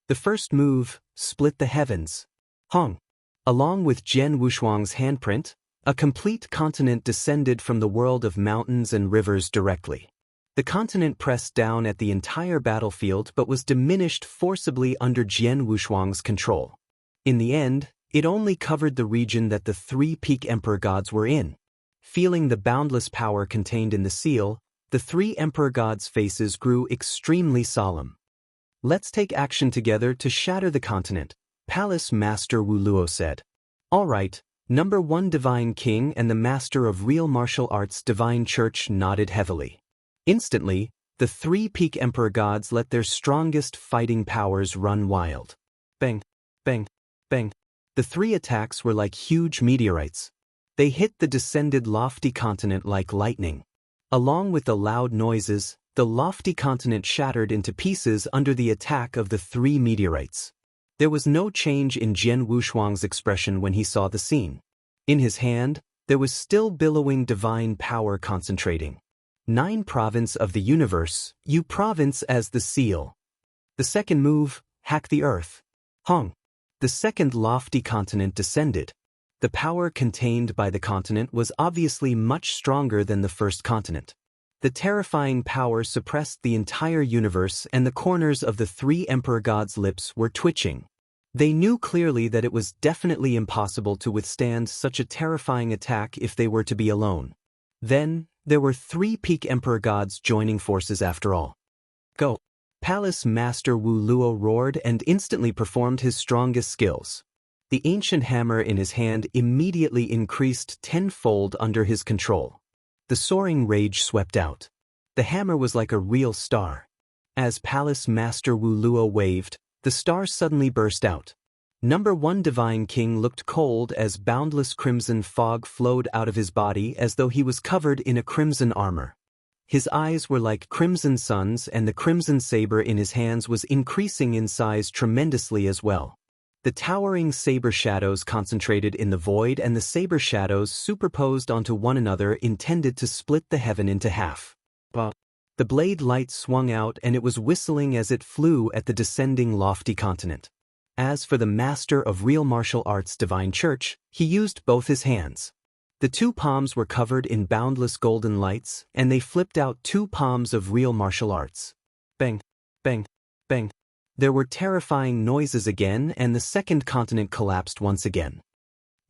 The first move, split the heavens. Hong. Along with Jian Wushuang's handprint, a complete continent descended from the world of mountains and rivers directly. The continent pressed down at the entire battlefield but was diminished forcibly under Jian Wushuang's control. In the end, it only covered the region that the 3 peak Emperor gods were in. Feeling the boundless power contained in the seal, the 3 Emperor gods' faces grew extremely solemn. Let's take action together to shatter the continent, Palace Master Wu Luo said. All right, number 1 Divine King and the Master of Real Martial Arts Divine Church nodded heavily. Instantly, the 3 peak Emperor gods let their strongest fighting powers run wild. Bang, bang, bang. The 3 attacks were like huge meteorites. They hit the descended lofty continent like lightning. Along with the loud noises, the lofty continent shattered into pieces under the attack of the 3 meteorites. There was no change in Jian Wushuang's expression when he saw the scene. In his hand, there was still billowing divine power concentrating. 9 Province of the Universe, U Province as the seal. The second move, hack the earth. Hong. The second lofty continent descended. The power contained by the continent was obviously much stronger than the first continent. The terrifying power suppressed the entire universe, and the corners of the 3 Emperor gods' lips were twitching. They knew clearly that it was definitely impossible to withstand such a terrifying attack if they were to be alone. Then, There were 3 peak emperor gods joining forces after all. Go! Palace Master Wu Luo roared and instantly performed his strongest skills. The ancient hammer in his hand immediately increased tenfold under his control. The soaring rage swept out. The hammer was like a real star. As Palace Master Wu Luo waved, the star suddenly burst out. Number 1 Divine King looked cold as boundless crimson fog flowed out of his body as though he was covered in a crimson armor. His eyes were like crimson suns and the crimson saber in his hands was increasing in size tremendously as well. The towering saber shadows concentrated in the void and the saber shadows superposed onto one another intended to split the heaven into half. The blade light swung out and it was whistling as it flew at the descending lofty continent. As for the master of real martial arts Divine Church, he used both his hands. The 2 palms were covered in boundless golden lights, and they flipped out 2 palms of real martial arts. Bang, bang, bang. There were terrifying noises again and the second continent collapsed once again.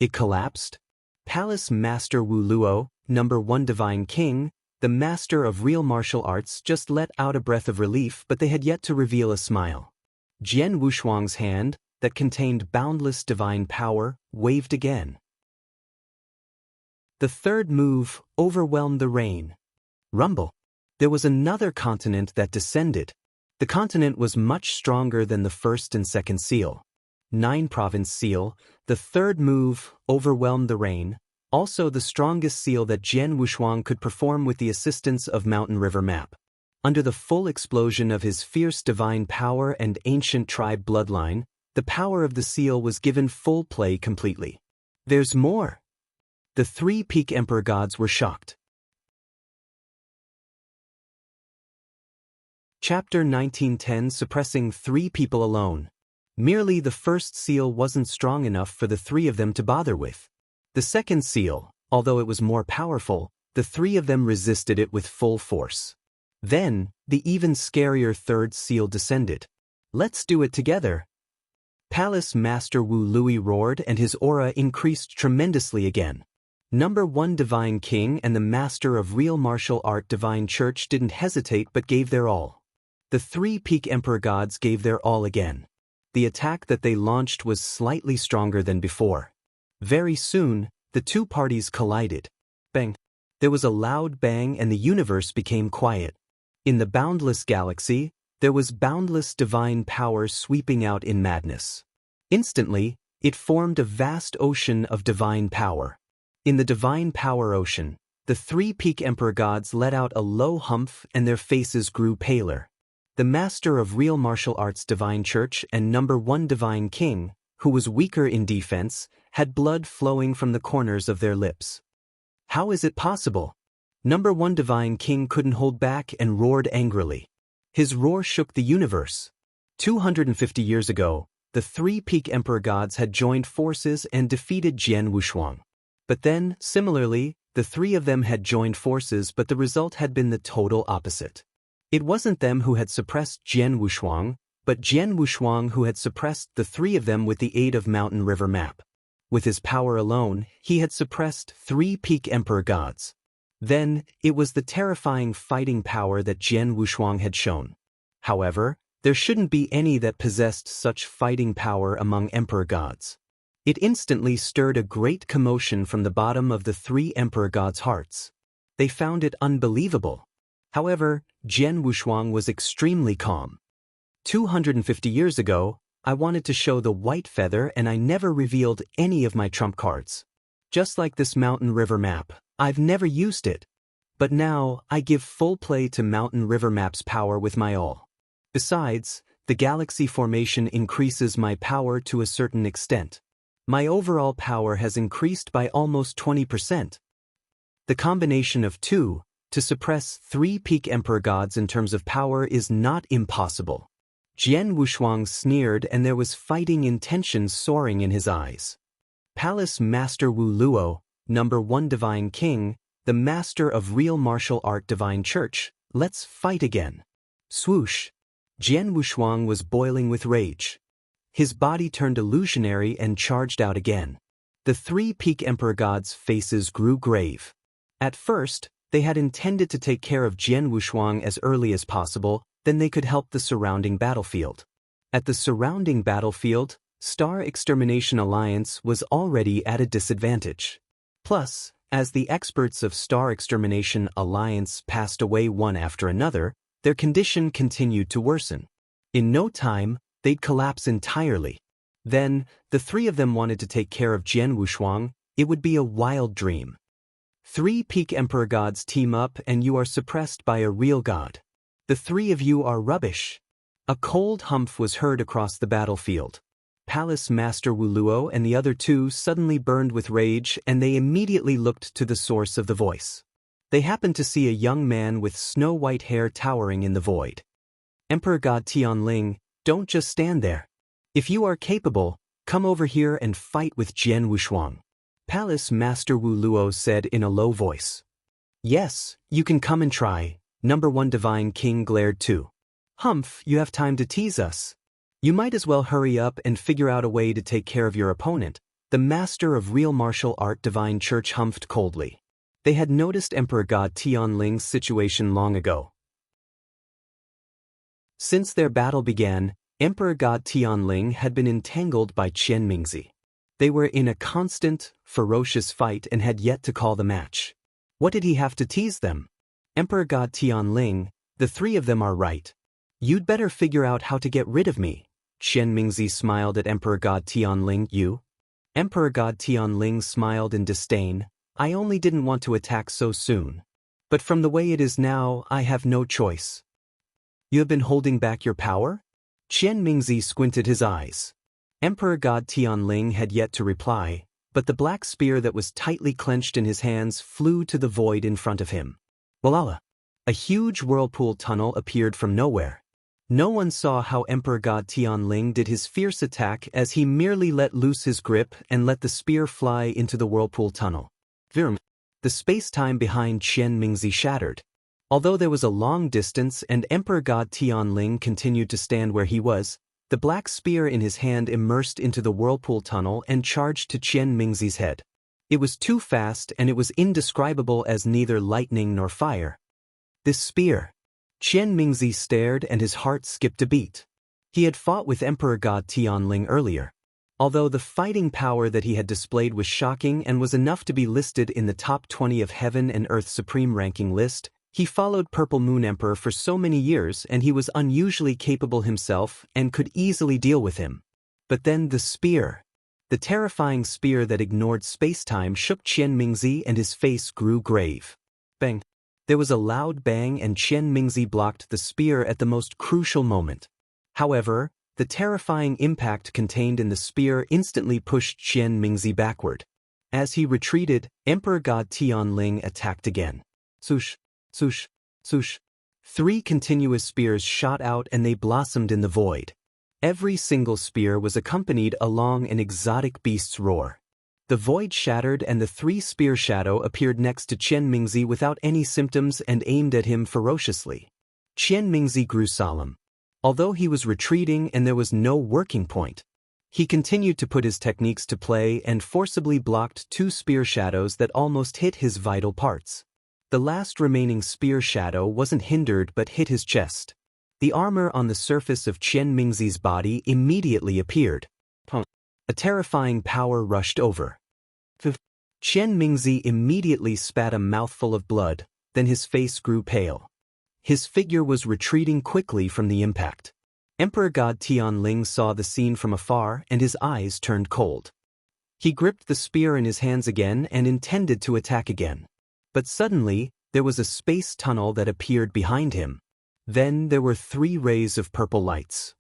It collapsed? Palace Master Wu Luo, number 1 Divine King, the master of real martial arts just let out a breath of relief but they had yet to reveal a smile. Jian Wushuang's hand, that contained boundless divine power, waved again. The third move overwhelmed the rain. Rumble. There was another continent that descended. The continent was much stronger than the first and second seal. 9-province seal, the third move overwhelmed the rain, also the strongest seal that Jian Wushuang could perform with the assistance of Mountain River Map. Under the full explosion of his fierce divine power and ancient tribe bloodline, the power of the seal was given full play completely. There's more. The 3 peak emperor gods were shocked. Chapter 1910 Suppressing 3 people alone. Merely the first seal wasn't strong enough for the 3 of them to bother with. The second seal, although it was more powerful, the 3 of them resisted it with full force. Then, the even scarier third seal descended. Let's do it together. Palace Master Wu Lui roared and his aura increased tremendously again. Number 1 Divine King and the Master of Real Martial Art Divine Church didn't hesitate but gave their all. The 3 peak emperor gods gave their all again. The attack that they launched was slightly stronger than before. Very soon, the 2 parties collided. Bang! There was a loud bang and the universe became quiet. In the boundless galaxy, there was boundless divine power sweeping out in madness. Instantly, it formed a vast ocean of divine power. In the divine power ocean, the 3 peak emperor gods let out a low humph and their faces grew paler. The master of real martial arts Divine Church and number 1 Divine King, who was weaker in defense, had blood flowing from the corners of their lips. How is it possible? Number 1 Divine King couldn't hold back and roared angrily. His roar shook the universe. 250 years ago, the 3 peak emperor gods had joined forces and defeated Jian Wushuang. But then, similarly, the 3 of them had joined forces but the result had been the total opposite. It wasn't them who had suppressed Jian Wushuang, but Jian Wushuang who had suppressed the 3 of them with the aid of Mountain River Map. With his power alone, he had suppressed 3 peak emperor gods. Then, it was the terrifying fighting power that Jian Wushuang had shown. However, there shouldn't be any that possessed such fighting power among emperor gods. It instantly stirred a great commotion from the bottom of the 3 emperor gods' hearts. They found it unbelievable. However, Jian Wushuang was extremely calm. 250 years ago, I wanted to show the white feather and I never revealed any of my trump cards. Just like this Mountain River Map, I've never used it. But now, I give full play to Mountain River Map's power with my all. Besides, the galaxy formation increases my power to a certain extent. My overall power has increased by almost 20%. The combination of 2, to suppress 3 peak emperor gods in terms of power is not impossible. Jian Wushuang sneered and there was fighting intention soaring in his eyes. Palace Master Wu Luo, number 1 Divine King, the master of real martial art Divine Church, let's fight again. Swoosh! Jian Wushuang was boiling with rage. His body turned illusionary and charged out again. The 3 peak emperor gods' faces grew grave. At first, They had intended to take care of Jian Wushuang as early as possible, then they could help the surrounding battlefield. At the surrounding battlefield, Star Extermination Alliance was already at a disadvantage. Plus, as the experts of Star Extermination Alliance passed away one after another, their condition continued to worsen. In no time, they'd collapse entirely. Then, the three of them wanted to take care of Jian Wushuang. It would be a wild dream. 3 peak Emperor gods team up and you are suppressed by a real god. The 3 of you are rubbish. A cold humph was heard across the battlefield. Palace Master Wu Luo and the other 2 suddenly burned with rage and they immediately looked to the source of the voice. They happened to see a young man with snow-white hair towering in the void. Emperor God Tianling, don't just stand there. If you are capable, come over here and fight with Jian Wushuang. Palace Master Wu Luo said in a low voice. Yes, you can come and try, Number 1 Divine King glared too. Humph, you have time to tease us. You might as well hurry up and figure out a way to take care of your opponent. The master of real martial art Divine Church humphed coldly. They had noticed Emperor God Tianling's situation long ago. Since their battle began, Emperor God Tianling had been entangled by Qian Mingzi. They were in a constant, ferocious fight and had yet to call the match. What did he have to tease them? Emperor God Tianling, the 3 of them are right. You'd better figure out how to get rid of me. Qian Mingzi smiled at Emperor God Tianling. You? Emperor God Tianling smiled in disdain. I only didn't want to attack so soon. But from the way it is now, I have no choice. You have been holding back your power? Qian Mingzi squinted his eyes. Emperor God Tianling had yet to reply, but the black spear that was tightly clenched in his hands flew to the void in front of him. Voila! A huge whirlpool tunnel appeared from nowhere. No one saw how Emperor God Tianling did his fierce attack as he merely let loose his grip and let the spear fly into the whirlpool tunnel. Virm! The space-time behind Qian Mingzi shattered. Although there was a long distance and Emperor God Tianling continued to stand where he was, the black spear in his hand immersed into the whirlpool tunnel and charged to Qian Mingzi's head. It was too fast and it was indescribable as neither lightning nor fire. This spear. Qian Mingzi stared and his heart skipped a beat. He had fought with Emperor God Tianling earlier. Although the fighting power that he had displayed was shocking and was enough to be listed in the top 20 of Heaven and Earth Supreme ranking list, he followed Purple Moon Emperor for so many years and he was unusually capable himself and could easily deal with him. But then the spear. The terrifying spear that ignored space-time shook Qian Mingzi and his face grew grave. Bang! There was a loud bang and Qian Mingzi blocked the spear at the most crucial moment. However, the terrifying impact contained in the spear instantly pushed Qian Mingzi backward. As he retreated, Emperor God Tianling attacked again. Swoosh, swoosh, swoosh. 3 continuous spears shot out and they blossomed in the void. Every single spear was accompanied along an exotic beast's roar. The void shattered and the 3-spear shadow appeared next to Qian Mingzi without any symptoms and aimed at him ferociously. Qian Mingzi grew solemn. Although he was retreating and there was no working point, he continued to put his techniques to play and forcibly blocked 2 spear shadows that almost hit his vital parts. The last remaining spear shadow wasn't hindered but hit his chest. The armor on the surface of Qian Mingzi's body immediately appeared. A terrifying power rushed over. Qian Mingzi immediately spat a mouthful of blood, then his face grew pale. His figure was retreating quickly from the impact. Emperor God Tianling saw the scene from afar and his eyes turned cold. He gripped the spear in his hands again and intended to attack again. But suddenly, there was a space tunnel that appeared behind him. Then there were 3 rays of purple lights.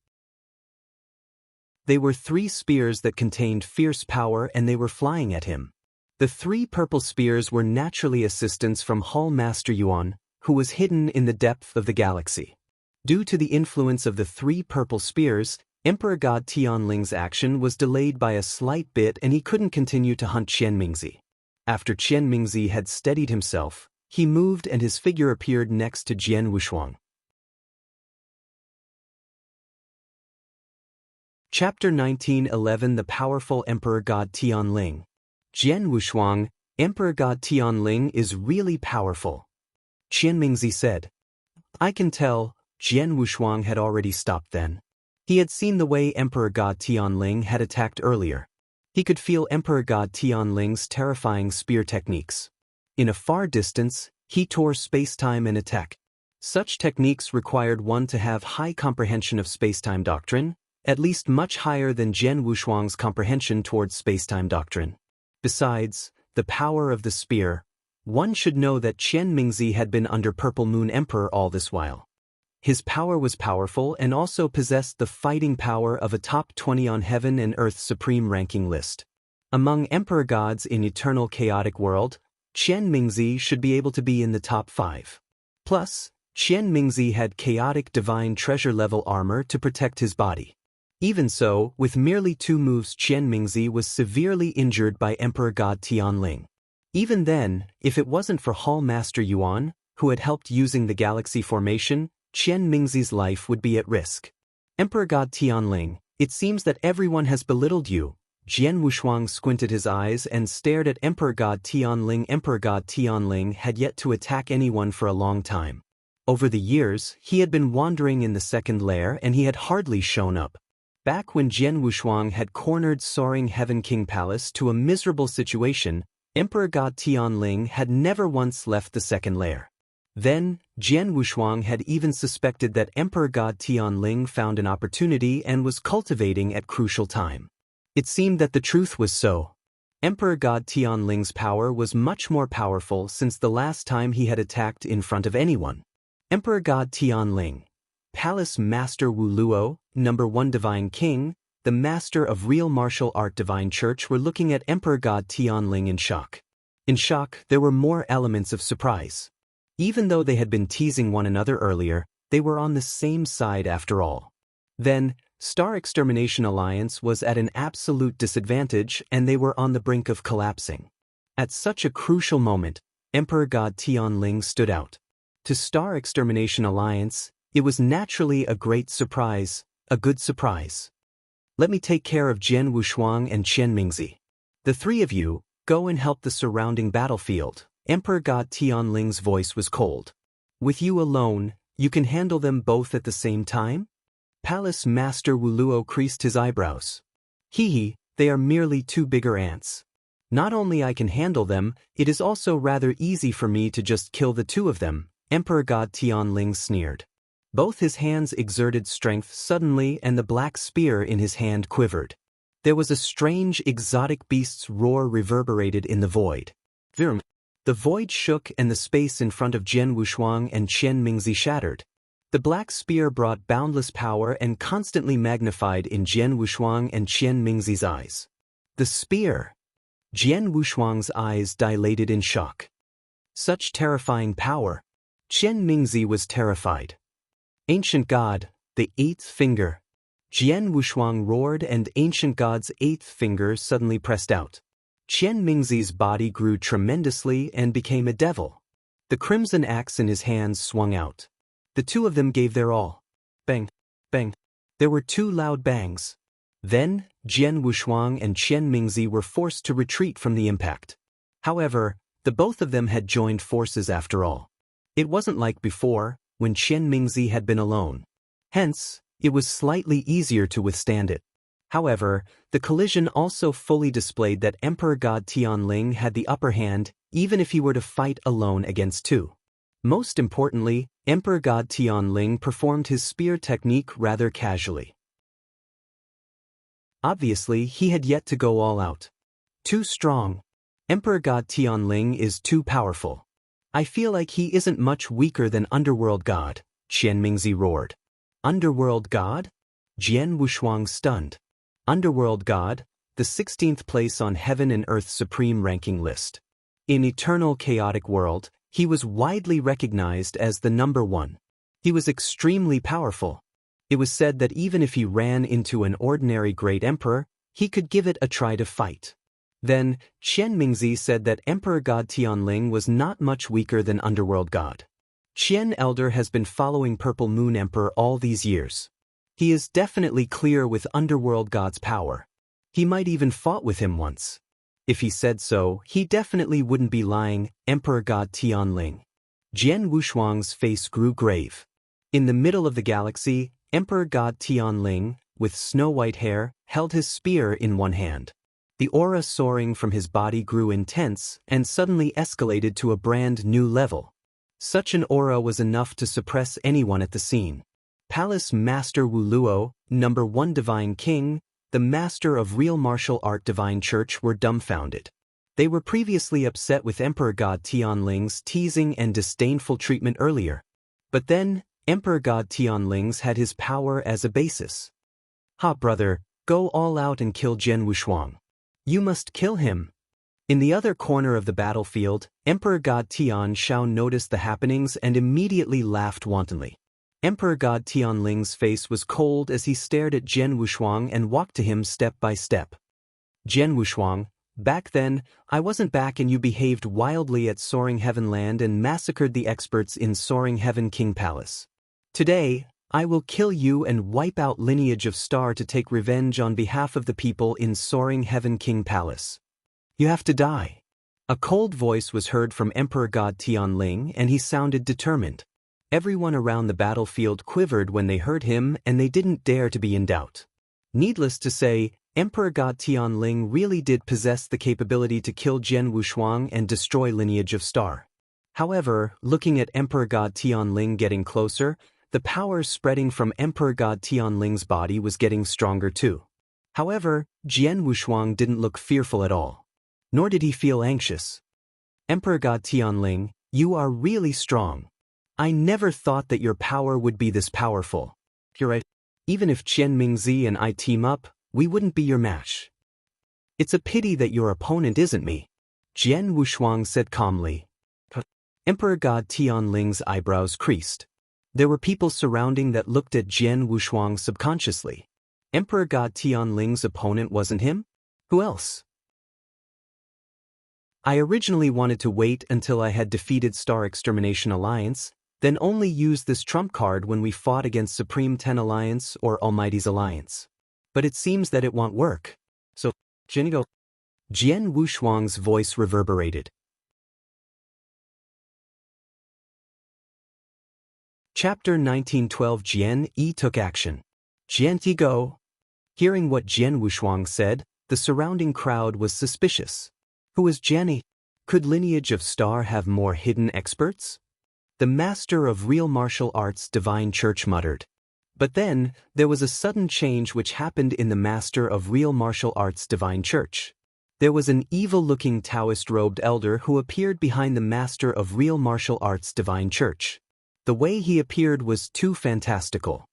They were 3 spears that contained fierce power and they were flying at him. The 3 purple spears were naturally assistants from Hall Master Yuan, who was hidden in the depth of the galaxy. Due to the influence of the 3 purple spears, Emperor God Tianling's action was delayed by a slight bit and he couldn't continue to hunt Qian Mingzi. After Qian Mingzi had steadied himself, he moved and his figure appeared next to Jian Wushuang. Chapter 1911 The Powerful Emperor God Tianling. Jian Wushuang, Emperor God Tianling is really powerful. Qian Mingzi said. I can tell, Jian Wushuang had already stopped then. He had seen the way Emperor God Tianling had attacked earlier. He could feel Emperor God Tianling's terrifying spear techniques. In a far distance, he tore space-time and attack. Such techniques required one to have high comprehension of space-time doctrine, at least much higher than Jian Wushuang's comprehension towards space-time doctrine. Besides, the power of the spear, one should know that Qian Mingzi had been under Purple Moon Emperor all this while. His power was powerful and also possessed the fighting power of a top 20 on Heaven and Earth's supreme ranking list. Among emperor gods in eternal chaotic world, Qian Mingzi should be able to be in the top 5. Plus, Qian Mingzi had chaotic divine treasure level armor to protect his body. Even so, with merely 2 moves Qian Mingzi was severely injured by Emperor God Tianling. Even then, if it wasn't for Hall Master Yuan, who had helped using the galaxy formation, Qian Mingzi's life would be at risk. Emperor God Tianling, it seems that everyone has belittled you. Jian Wushuang squinted his eyes and stared at Emperor God Tianling. Emperor God Tianling had yet to attack anyone for a long time. Over the years, he had been wandering in the second lair and he had hardly shown up. Back when Jian Wushuang had cornered Soaring Heaven King Palace to a miserable situation, Emperor God Tianling had never once left the second lair. Then, Jian Wushuang had even suspected that Emperor God Tianling found an opportunity and was cultivating at crucial time. It seemed that the truth was so. Emperor God Tianling's power was much more powerful since the last time he had attacked in front of anyone. Emperor God Tianling, Palace Master Wu Luo, number 1 Divine King, the Master of Real Martial Art Divine Church were looking at Emperor God Tianling in shock. In shock, there were more elements of surprise. Even though they had been teasing one another earlier, they were on the same side after all. Then, Star Extermination Alliance was at an absolute disadvantage and they were on the brink of collapsing. At such a crucial moment, Emperor God Tianling stood out. To Star Extermination Alliance, it was naturally a great surprise, a good surprise. Let me take care of Jian Wushuang and Qian Mingzi. The 3 of you, go and help the surrounding battlefield. Emperor God Tianling's voice was cold. With you alone, you can handle them both at the same time? Palace Master Wu Luo creased his eyebrows. Hee, they are merely 2 bigger ants. Not only I can handle them, it is also rather easy for me to just kill the 2 of them, Emperor God Tianling sneered. Both his hands exerted strength suddenly and the black spear in his hand quivered. There was a strange exotic beast's roar reverberated in the void. Virm. The void shook and the space in front of Jian Wushuang and Qian Mingzi shattered. The black spear brought boundless power and constantly magnified in Jian Wushuang and Qian Mingzi's eyes. The spear! Jian Wushuang's eyes dilated in shock. Such terrifying power! Qian Mingzi was terrified. Ancient God, the 8th finger. Jian Wushuang roared and Ancient God's 8th finger suddenly pressed out. Qian Mingzi's body grew tremendously and became a devil. The crimson axe in his hands swung out. The 2 of them gave their all. Bang, bang. There were 2 loud bangs. Then, Jian Wushuang and Qian Mingzi were forced to retreat from the impact. However, the both of them had joined forces after all. It wasn't like before, when Qian Mingzi had been alone. Hence, it was slightly easier to withstand it. However, the collision also fully displayed that Emperor God Tianling had the upper hand, even if he were to fight alone against 2. Most importantly, Emperor God Tianling performed his spear technique rather casually. Obviously, he had yet to go all out. Too strong. Emperor God Tianling is too powerful. I feel like he isn't much weaker than Underworld God, Qian Mingzi roared. Underworld God? Jian Wushuang stunned. Underworld God, the 16th place on Heaven and Earth's supreme ranking list. In eternal chaotic world, he was widely recognized as the number 1. He was extremely powerful. It was said that even if he ran into an ordinary great emperor, he could give it a try to fight. Then, Qian Mingzi said that Emperor God Tianling was not much weaker than Underworld God. Qian Elder has been following Purple Moon Emperor all these years. He is definitely clear with Underworld God's power. He might even fought with him once. If he said so, he definitely wouldn't be lying, Emperor God Tianling. Jian Wushuang's face grew grave. In the middle of the galaxy, Emperor God Tianling, with snow-white hair, held his spear in one hand. The aura soaring from his body grew intense and suddenly escalated to a brand new level. Such an aura was enough to suppress anyone at the scene. Palace Master Wu Luo, number 1 Divine King, the master of real martial art Divine Church were dumbfounded. They were previously upset with Emperor God Tianling's teasing and disdainful treatment earlier. But then, Emperor God Tianling's had his power as a basis. "Ha, brother, go all out and kill Jian Wushuang. You must kill him." In the other corner of the battlefield, Emperor God Tian Shao noticed the happenings and immediately laughed wantonly. Emperor God Tianling's face was cold as he stared at Jian Wushuang and walked to him step by step. "Jian Wushuang, back then, I wasn't back and you behaved wildly at Soaring Heaven Land and massacred the experts in Soaring Heaven King Palace. Today, I will kill you and wipe out lineage of Star to take revenge on behalf of the people in Soaring Heaven King Palace. You have to die." A cold voice was heard from Emperor God Tianling and he sounded determined. Everyone around the battlefield quivered when they heard him and they didn't dare to be in doubt. Needless to say, Emperor God Tianling really did possess the capability to kill Jian Wushuang and destroy lineage of Star. However, looking at Emperor God Tianling getting closer, the power spreading from Emperor God Tianling's body was getting stronger too. However, Jian Wushuang didn't look fearful at all. Nor did he feel anxious. "Emperor God Tianling, you are really strong. I never thought that your power would be this powerful. You're right. Even if Qian Mingzi and I team up, we wouldn't be your match. It's a pity that your opponent isn't me," Jian Wushuang said calmly. Emperor God Tianling's eyebrows creased. There were people surrounding that looked at Jian Wushuang subconsciously. Emperor God Tianling's opponent wasn't him? Who else? "I originally wanted to wait until I had defeated Star Extermination Alliance, then only use this trump card when we fought against Supreme 10 Alliance or Almighty's Alliance. But it seems that it won't work. So, Jian Wushuang's voice reverberated. Chapter 1912 Jian Yi took action. "Jian Ti go." Hearing what Jian Wushuang said, the surrounding crowd was suspicious. Who was Jian Yi? Could lineage of Star have more hidden experts? The master of real martial arts Divine Church muttered. But then, there was a sudden change which happened in the master of real martial arts Divine Church. There was an evil-looking Taoist-robed elder who appeared behind the master of real martial arts Divine Church. The way he appeared was too fantastical.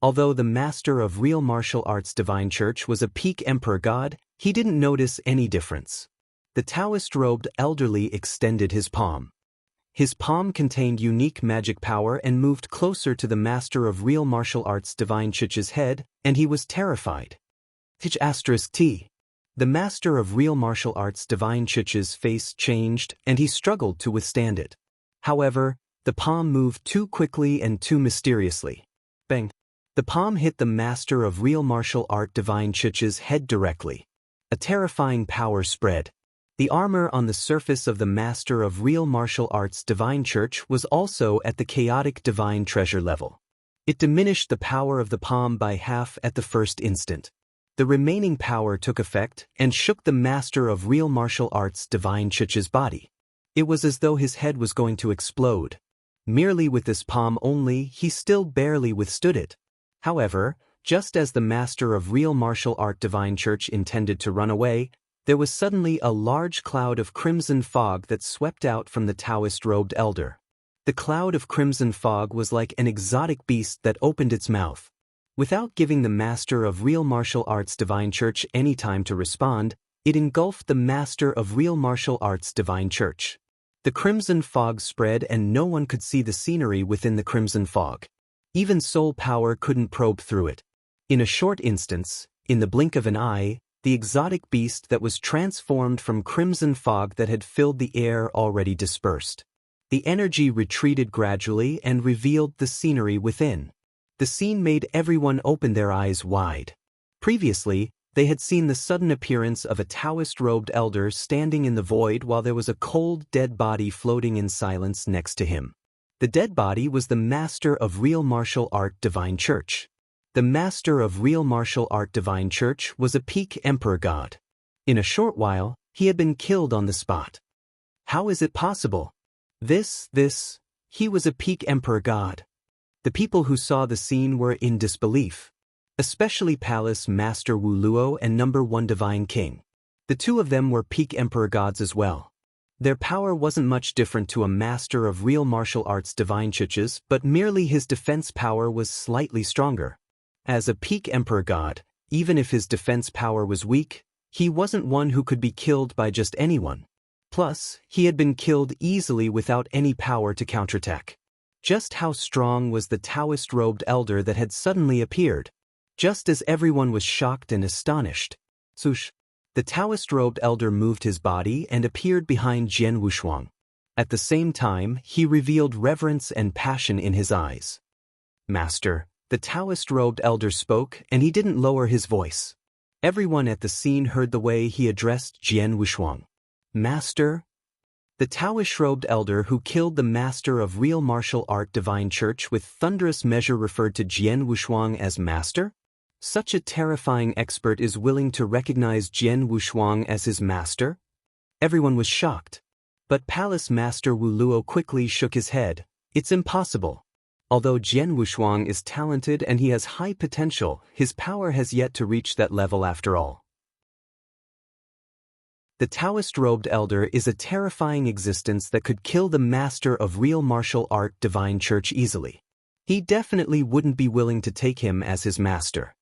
Although the master of real martial arts Divine Church was a peak emperor god, he didn't notice any difference. The Taoist-robed elderly extended his palm. His palm contained unique magic power and moved closer to the master of real martial arts Divine Church's head, and he was terrified. T. The master of real martial arts Divine Church's face changed, and he struggled to withstand it. However, the palm moved too quickly and too mysteriously. Bang! The palm hit the master of real martial art Divine Church's head directly. A terrifying power spread. The armor on the surface of the master of real martial arts Divine Church was also at the chaotic divine treasure level. It diminished the power of the palm by half at the first instant. The remaining power took effect and shook the master of real martial arts Divine Church's body. It was as though his head was going to explode. Merely with this palm only, he still barely withstood it. However, just as the master of real martial art Divine Church intended to run away, there was suddenly a large cloud of crimson fog that swept out from the Taoist-robed elder. The cloud of crimson fog was like an exotic beast that opened its mouth. Without giving the master of real martial arts Divine Church any time to respond, it engulfed the master of real martial arts Divine Church. The crimson fog spread and no one could see the scenery within the crimson fog. Even soul power couldn't probe through it. In a short instance, in the blink of an eye, the exotic beast that was transformed from crimson fog that had filled the air already dispersed. The energy retreated gradually and revealed the scenery within. The scene made everyone open their eyes wide. Previously, they had seen the sudden appearance of a Taoist-robed elder standing in the void while there was a cold, dead body floating in silence next to him. The dead body was the master of real martial art divine church. The master of real martial art divine church was a peak emperor god. In a short while, he had been killed on the spot. How is it possible? He was a peak emperor god. The people who saw the scene were in disbelief. Especially Palace Master Wu Luo and Number 1 Divine King. The two of them were peak emperor gods as well. Their power wasn't much different to a master of real martial arts divine chuches, but merely his defense power was slightly stronger. As a peak emperor god, even if his defense power was weak, he wasn't one who could be killed by just anyone. Plus, he had been killed easily without any power to counterattack. Just how strong was the Taoist-robed elder that had suddenly appeared? Just as everyone was shocked and astonished, the Taoist-robed elder moved his body and appeared behind Jian Wushuang. At the same time, he revealed reverence and passion in his eyes. Master, the Taoist-robed elder spoke, and he didn't lower his voice. Everyone at the scene heard the way he addressed Jian Wushuang. Master? The Taoist-robed elder who killed the master of real martial art divine church with thunderous measure referred to Jian Wushuang as master? Such a terrifying expert is willing to recognize Jian Wushuang as his master? Everyone was shocked. But Palace Master Wu Luo quickly shook his head. It's impossible. Although Jian Wushuang is talented and he has high potential, his power has yet to reach that level after all. The Taoist-robed elder is a terrifying existence that could kill the master of real martial art divine church easily. He definitely wouldn't be willing to take him as his master.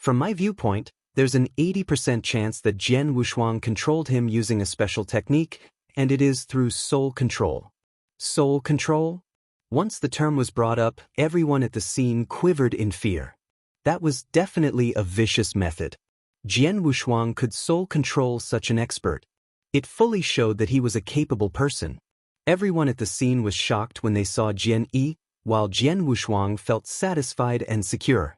From my viewpoint, there's an 80% chance that Jian Wushuang controlled him using a special technique, and it is through soul control. Soul control? Once the term was brought up, everyone at the scene quivered in fear. That was definitely a vicious method. Jian Wushuang could soul control such an expert. It fully showed that he was a capable person. Everyone at the scene was shocked when they saw Jian Yi, while Jian Wushuang felt satisfied and secure.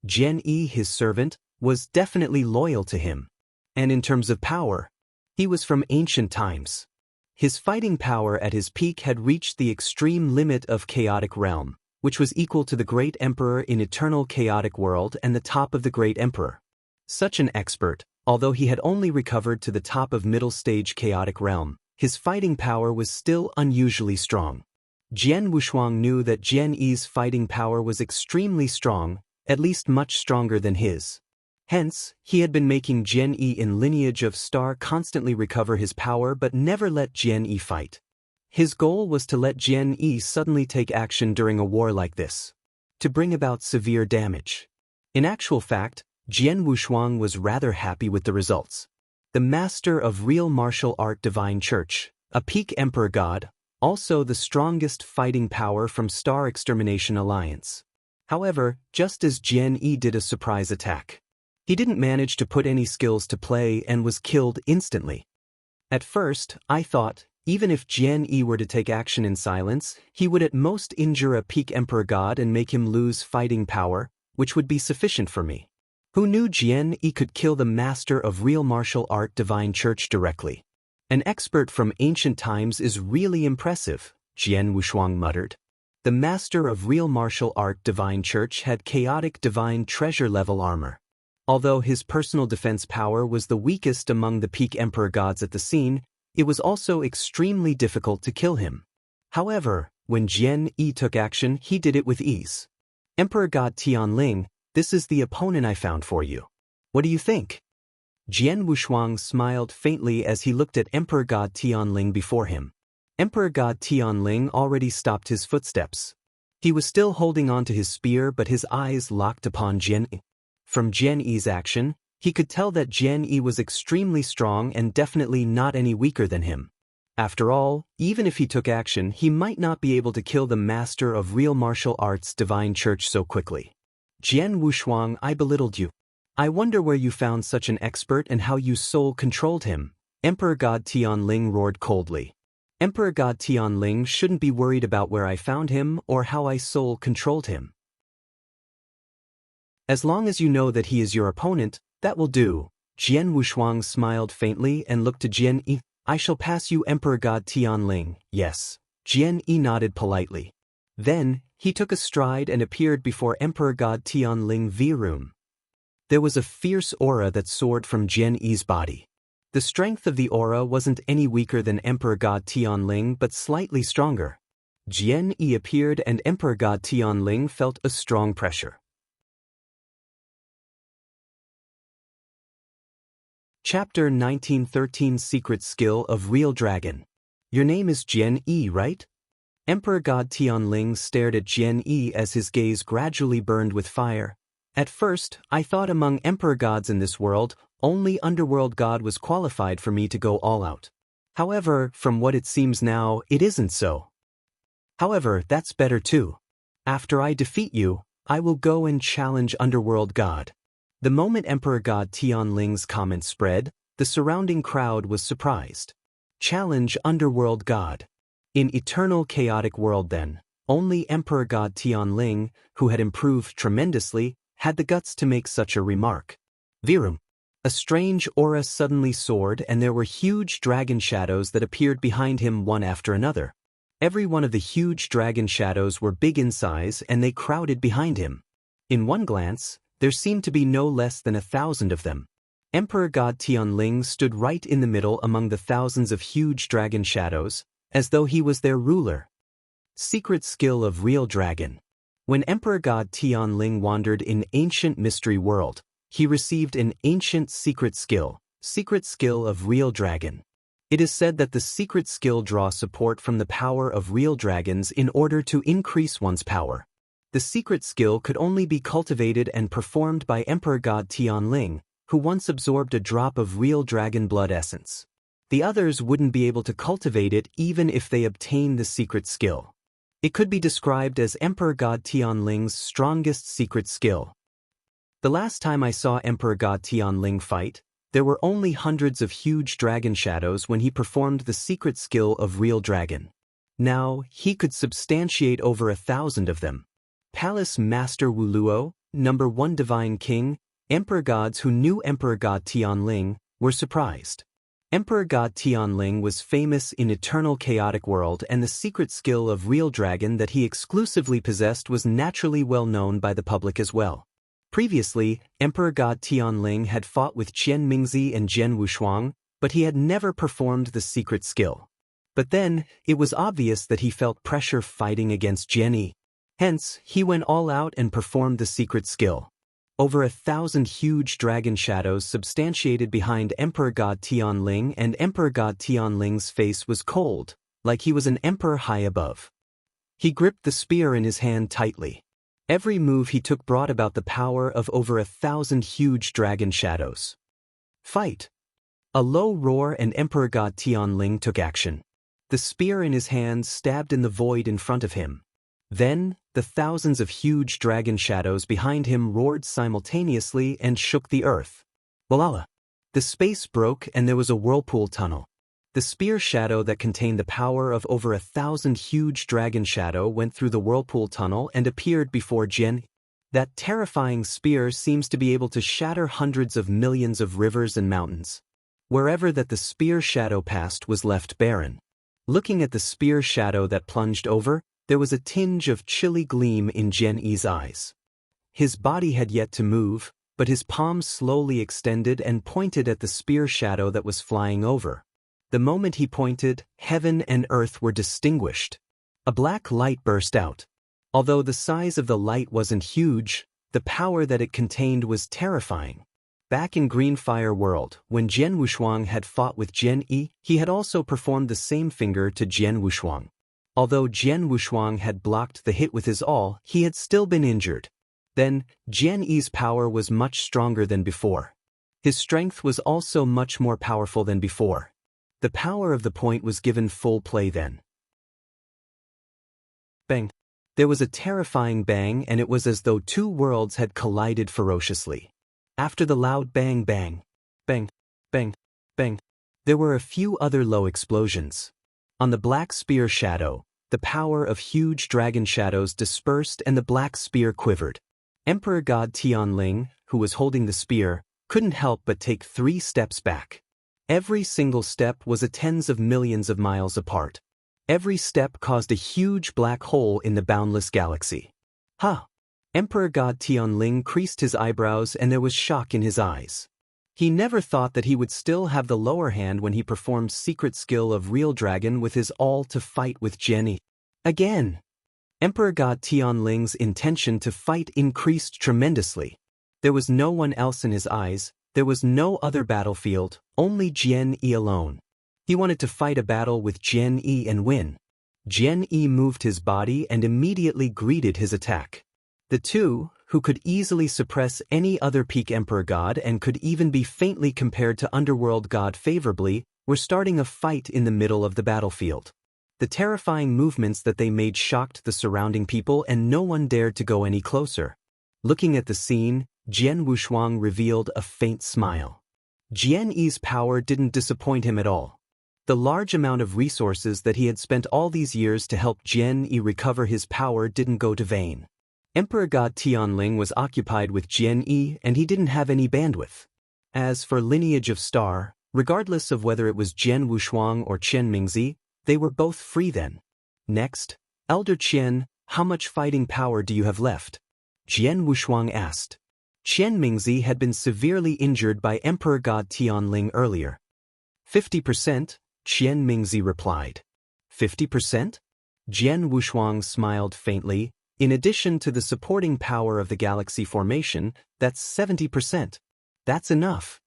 Jian Yi, his servant, was definitely loyal to him. And in terms of power, he was from ancient times. His fighting power at his peak had reached the extreme limit of chaotic realm, which was equal to the Great Emperor in Eternal Chaotic World and the top of the Great Emperor. Such an expert, although he had only recovered to the top of middle stage chaotic realm, his fighting power was still unusually strong. Jian Wushuang knew that Jian Yi's fighting power was extremely strong, at least much stronger than his. Hence, he had been making Jian Yi in lineage of star constantly recover his power but never let Jian Yi fight. His goal was to let Jian Yi suddenly take action during a war like this, to bring about severe damage. In actual fact, Jian Wushuang was rather happy with the results. The master of real martial art divine church, a peak emperor god, also the strongest fighting power from Star Extermination Alliance. However, just as Jian Yi did a surprise attack, he didn't manage to put any skills to play and was killed instantly. At first, I thought, even if Jian Yi were to take action in silence, he would at most injure a peak emperor god and make him lose fighting power, which would be sufficient for me. Who knew Jian Yi could kill the master of real martial art divine church directly? An expert from ancient times is really impressive, Jian Wushuang muttered. The master of real martial art divine church had chaotic divine treasure level armor. Although his personal defense power was the weakest among the peak emperor gods at the scene, it was also extremely difficult to kill him. However, when Jian Yi took action, he did it with ease. Emperor God Tianling, this is the opponent I found for you. What do you think? Jian Wushuang smiled faintly as he looked at Emperor God Tianling before him. Emperor God Tianling already stopped his footsteps. He was still holding on to his spear, but his eyes locked upon Jian Yi. From Jian Yi's action, he could tell that Jian Yi was extremely strong and definitely not any weaker than him. After all, even if he took action, he might not be able to kill the master of real martial arts divine church so quickly. Jian Wushuang, I belittled you. I wonder where you found such an expert and how you soul controlled him, Emperor God Tianling roared coldly. Emperor God Tianling shouldn't be worried about where I found him or how I soul controlled him. As long as you know that he is your opponent, that will do. Jian Wushuang smiled faintly and looked to Jian Yi. I shall pass you Emperor God Tianling, yes. Jian Yi nodded politely. Then, he took a stride and appeared before Emperor God Tianling Virun. There was a fierce aura that soared from Jian Yi's body. The strength of the aura wasn't any weaker than Emperor God Tianling but slightly stronger. Jian Yi appeared and Emperor God Tianling felt a strong pressure. Chapter 1913 Secret Skill of Real Dragon. Your name is Jian Yi, right? Emperor God Tianling stared at Jian Yi as his gaze gradually burned with fire. At first, I thought among emperor gods in this world, only Underworld God was qualified for me to go all out. However, from what it seems now, it isn't so. However, that's better too. After I defeat you, I will go and challenge Underworld God. The moment Emperor God Tianling's comment spread, the surrounding crowd was surprised. Challenge Underworld God. In eternal chaotic world then, only Emperor God Tianling, who had improved tremendously, had the guts to make such a remark. Virun. A strange aura suddenly soared and there were huge dragon shadows that appeared behind him one after another. Every one of the huge dragon shadows were big in size and they crowded behind him. In one glance, there seemed to be no less than 1,000 of them. Emperor God Tianling stood right in the middle among the thousands of huge dragon shadows, as though he was their ruler. Secret skill of real dragon. When Emperor God Tianling wandered in ancient mystery world, he received an ancient secret skill of real dragon. It is said that the secret skill draws support from the power of real dragons in order to increase one's power. The secret skill could only be cultivated and performed by Emperor God Tianling, who once absorbed a drop of real dragon blood essence. The others wouldn't be able to cultivate it even if they obtained the secret skill. It could be described as Emperor God Tianling's strongest secret skill. The last time I saw Emperor God Tianling fight, there were only hundreds of huge dragon shadows when he performed the secret skill of real dragon. Now, he could substantiate over 1,000 of them. Palace Master Wu Luo, number 1 Divine King, Emperor gods who knew Emperor God Tianling, were surprised. Emperor God Tianling was famous in eternal chaotic world and the secret skill of real dragon that he exclusively possessed was naturally well known by the public as well. Previously, Emperor God Tianling had fought with Qian Mingzi and Jian Wushuang, but he had never performed the secret skill. But then, it was obvious that he felt pressure fighting against Jian Yi. Hence, he went all out and performed the secret skill. Over 1,000 huge dragon shadows substantiated behind Emperor God Tianling, and Emperor God Tianling's face was cold, like he was an emperor high above. He gripped the spear in his hand tightly. Every move he took brought about the power of over 1,000 huge dragon shadows. Fight! A low roar and Emperor God Tianling took action. The spear in his hand stabbed in the void in front of him. Then, the thousands of huge dragon shadows behind him roared simultaneously and shook the earth. Voila! The space broke and there was a whirlpool tunnel. The spear shadow that contained the power of over 1,000 huge dragon shadow went through the whirlpool tunnel and appeared before Jian. That terrifying spear seems to be able to shatter hundreds of millions of rivers and mountains. Wherever that the spear shadow passed was left barren. Looking at the spear shadow that plunged over, there was a tinge of chilly gleam in Jian Yi's eyes. His body had yet to move, but his palms slowly extended and pointed at the spear shadow that was flying over. The moment he pointed, heaven and earth were distinguished. A black light burst out. Although the size of the light wasn't huge, the power that it contained was terrifying. Back in Green Fire World, when Jian Wushuang had fought with Jian Yi, he had also performed the same finger to Jian Wushuang. Although Jian Wushuang had blocked the hit with his awl, he had still been injured. Then, Jian Yi's power was much stronger than before. His strength was also much more powerful than before. The power of the point was given full play then. Bang! There was a terrifying bang and it was as though two worlds had collided ferociously. After the loud bang bang, bang, bang, bang, there were a few other low explosions. On the black spear shadow, the power of huge dragon shadows dispersed and the black spear quivered. Emperor God Tianling, who was holding the spear, couldn't help but take 3 steps back. Every single step was a tens of millions of miles apart. Every step caused a huge black hole in the boundless galaxy. Huh! Emperor God Tianling creased his eyebrows and there was shock in his eyes. He never thought that he would still have the lower hand when he performed secret skill of Real Dragon with his all to fight with Jian Yi. Again! Emperor God Tianling's intention to fight increased tremendously. There was no one else in his eyes, there was no other battlefield, only Jian Yi alone. He wanted to fight a battle with Jian Yi and win. Jian Yi moved his body and immediately greeted his attack. The two, who could easily suppress any other peak emperor god and could even be faintly compared to underworld god favorably, were starting a fight in the middle of the battlefield. The terrifying movements that they made shocked the surrounding people and no one dared to go any closer. Looking at the scene, Jian Wushuang revealed a faint smile. Jian Yi's power didn't disappoint him at all. The large amount of resources that he had spent all these years to help Jian Yi recover his power didn't go to vain. Emperor God Tianling was occupied with Jian Yi and he didn't have any bandwidth. As for Lineage of Star, regardless of whether it was Jian Wushuang or Qian Mingzi, they were both free then. Next, Elder Qian, how much fighting power do you have left? Jian Wushuang asked. Qian Mingzi had been severely injured by Emperor God Tianling earlier. 50%, Qian Mingzi replied. 50%? Jian Wushuang smiled faintly. In addition to the supporting power of the galaxy formation, that's 70%. That's enough.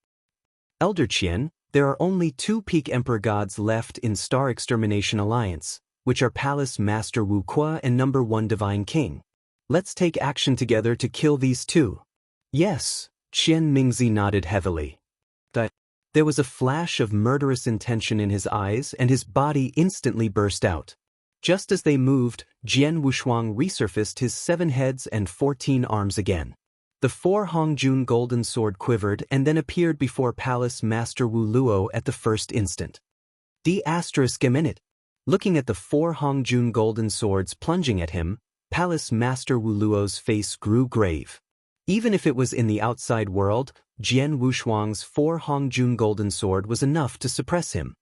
Elder Qian, there are only 2 peak emperor gods left in Star Extermination Alliance, which are Palace Master Wu Kuo and number 1 Divine King. Let's take action together to kill these 2. Yes, Qian Mingzi nodded heavily. There was a flash of murderous intention in his eyes and his body instantly burst out. Just as they moved, Jian Wushuang resurfaced his 7 heads and 14 arms again. The 4 Hongjun golden sword quivered and then appeared before Palace Master Wu Luo at the first instant. D***. Looking at the 4 Hongjun golden swords plunging at him, Palace Master Wu Luo's face grew grave. Even if it was in the outside world, Jian Wushuang's 4 Hongjun golden sword was enough to suppress him.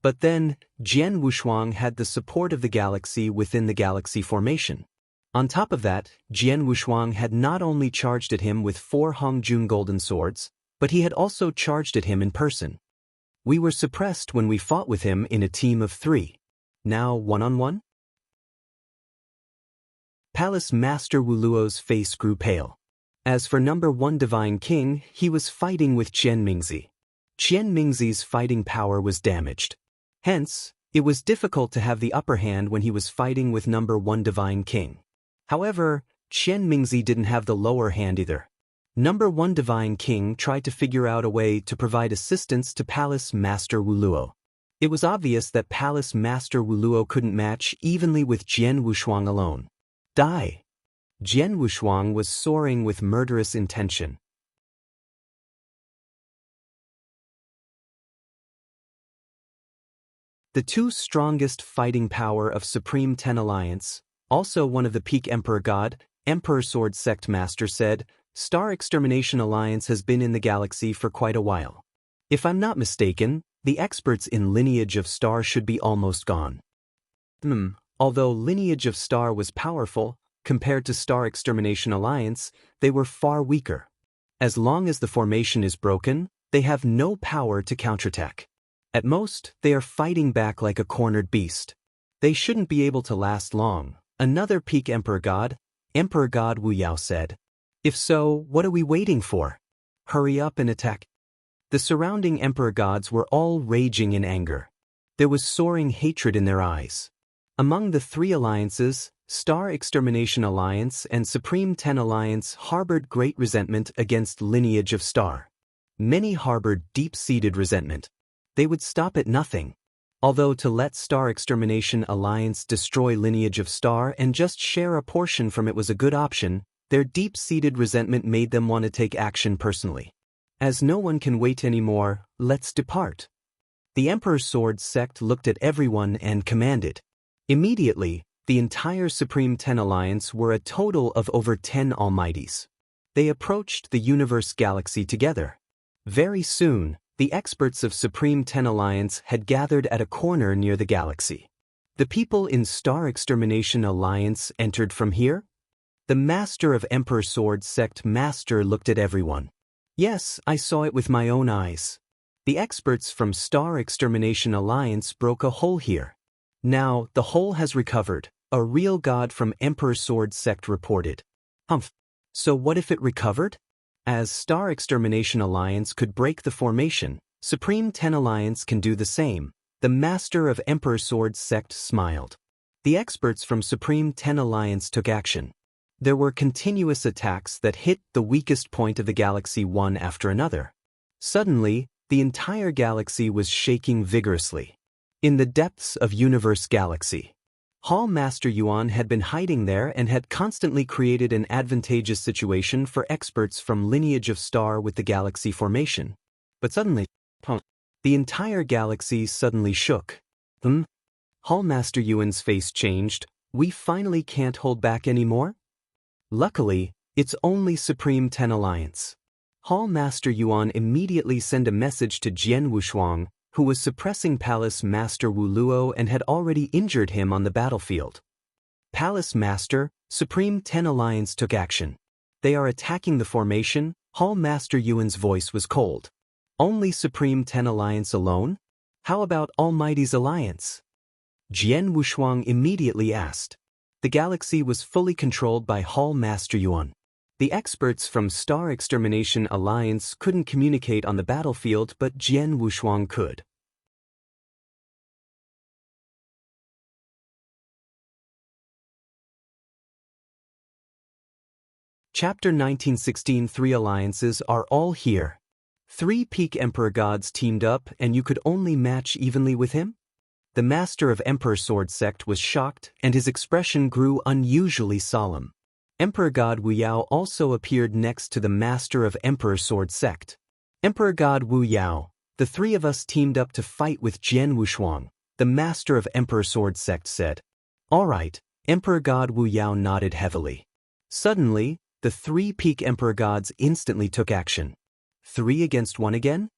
But then, Jian Wushuang had the support of the galaxy within the galaxy formation. On top of that, Jian Wushuang had not only charged at him with 4 Hongjun golden swords, but he had also charged at him in person. We were suppressed when we fought with him in a team of 3. Now one-on-one? Palace Master Wu Luo's face grew pale. As for number 1 Divine King, he was fighting with Qian Mingzi. Qian Mingzi's fighting power was damaged. Hence, it was difficult to have the upper hand when he was fighting with number 1 Divine King. However, Qian Mingzi didn't have the lower hand either. Number 1 Divine King tried to figure out a way to provide assistance to Palace Master Wu Luo. It was obvious that Palace Master Wu Luo couldn't match evenly with Jian Wushuang alone. Die! Jian Wushuang was soaring with murderous intention. The 2 strongest fighting power of Supreme 10 Alliance, also one of the peak Emperor God, Emperor Sword Sect Master said, Star Extermination Alliance has been in the galaxy for quite a while. If I'm not mistaken, the experts in Lineage of Star should be almost gone. Although Lineage of Star was powerful, compared to Star Extermination Alliance, they were far weaker. As long as the formation is broken, they have no power to counterattack. At most, they are fighting back like a cornered beast. They shouldn't be able to last long, another peak Emperor God Wu Yao said. If so, what are we waiting for? Hurry up and attack. The surrounding Emperor Gods were all raging in anger. There was soaring hatred in their eyes. Among the 3 alliances, Star Extermination Alliance and Supreme 10 Alliance harbored great resentment against Lineage of Star. Many harbored deep-seated resentment. They would stop at nothing. Although to let Star Extermination Alliance destroy Lineage of Star and just share a portion from it was a good option, their deep-seated resentment made them want to take action personally. As no one can wait anymore, let's depart. The Emperor's Sword Sect looked at everyone and commanded. Immediately, the entire Supreme 10 Alliance were a total of over 10 Almighties. They approached the universe galaxy together. Very soon, the experts of Supreme 10 Alliance had gathered at a corner near the galaxy. The people in Star Extermination Alliance entered from here? The master of Emperor Sword Sect Master looked at everyone. Yes, I saw it with my own eyes. The experts from Star Extermination Alliance broke a hole here. Now, the hole has recovered, a real god from Emperor Sword Sect reported. Humph. So what if it recovered? As Star Extermination Alliance could break the formation, Supreme 10 Alliance can do the same. The master of Emperor Sword Sect smiled. The experts from Supreme 10 Alliance took action. There were continuous attacks that hit the weakest point of the galaxy one after another. Suddenly, the entire galaxy was shaking vigorously. In the depths of Universe Galaxy, Hall Master Yuan had been hiding there and had constantly created an advantageous situation for experts from Lineage of Star with the galaxy formation. But suddenly, the entire galaxy suddenly shook. Hall Master Yuan's face changed. We finally can't hold back anymore? Luckily, it's only Supreme 10 Alliance. Hall Master Yuan immediately sent a message to Jian Wushuang, who was suppressing Palace Master Wu Luo and had already injured him on the battlefield. Palace Master, Supreme 10 Alliance took action. They are attacking the formation. Hall Master Yuan's voice was cold. Only Supreme 10 Alliance alone? How about Almighty's Alliance? Jian Wushuang immediately asked. The galaxy was fully controlled by Hall Master Yuan. The experts from Star Extermination Alliance couldn't communicate on the battlefield, but Jian Wushuang could. Chapter 1916. Three alliances are all here. 3 peak Emperor gods teamed up and you could only match evenly with him? The master of Emperor Sword Sect was shocked and his expression grew unusually solemn. Emperor God Wu Yao also appeared next to the master of Emperor Sword Sect. Emperor God Wu Yao, the 3 of us teamed up to fight with Jian Wushuang, the master of Emperor Sword Sect said. All right, Emperor God Wu Yao nodded heavily. Suddenly, the 3 peak Emperor gods instantly took action. 3 against 1 again?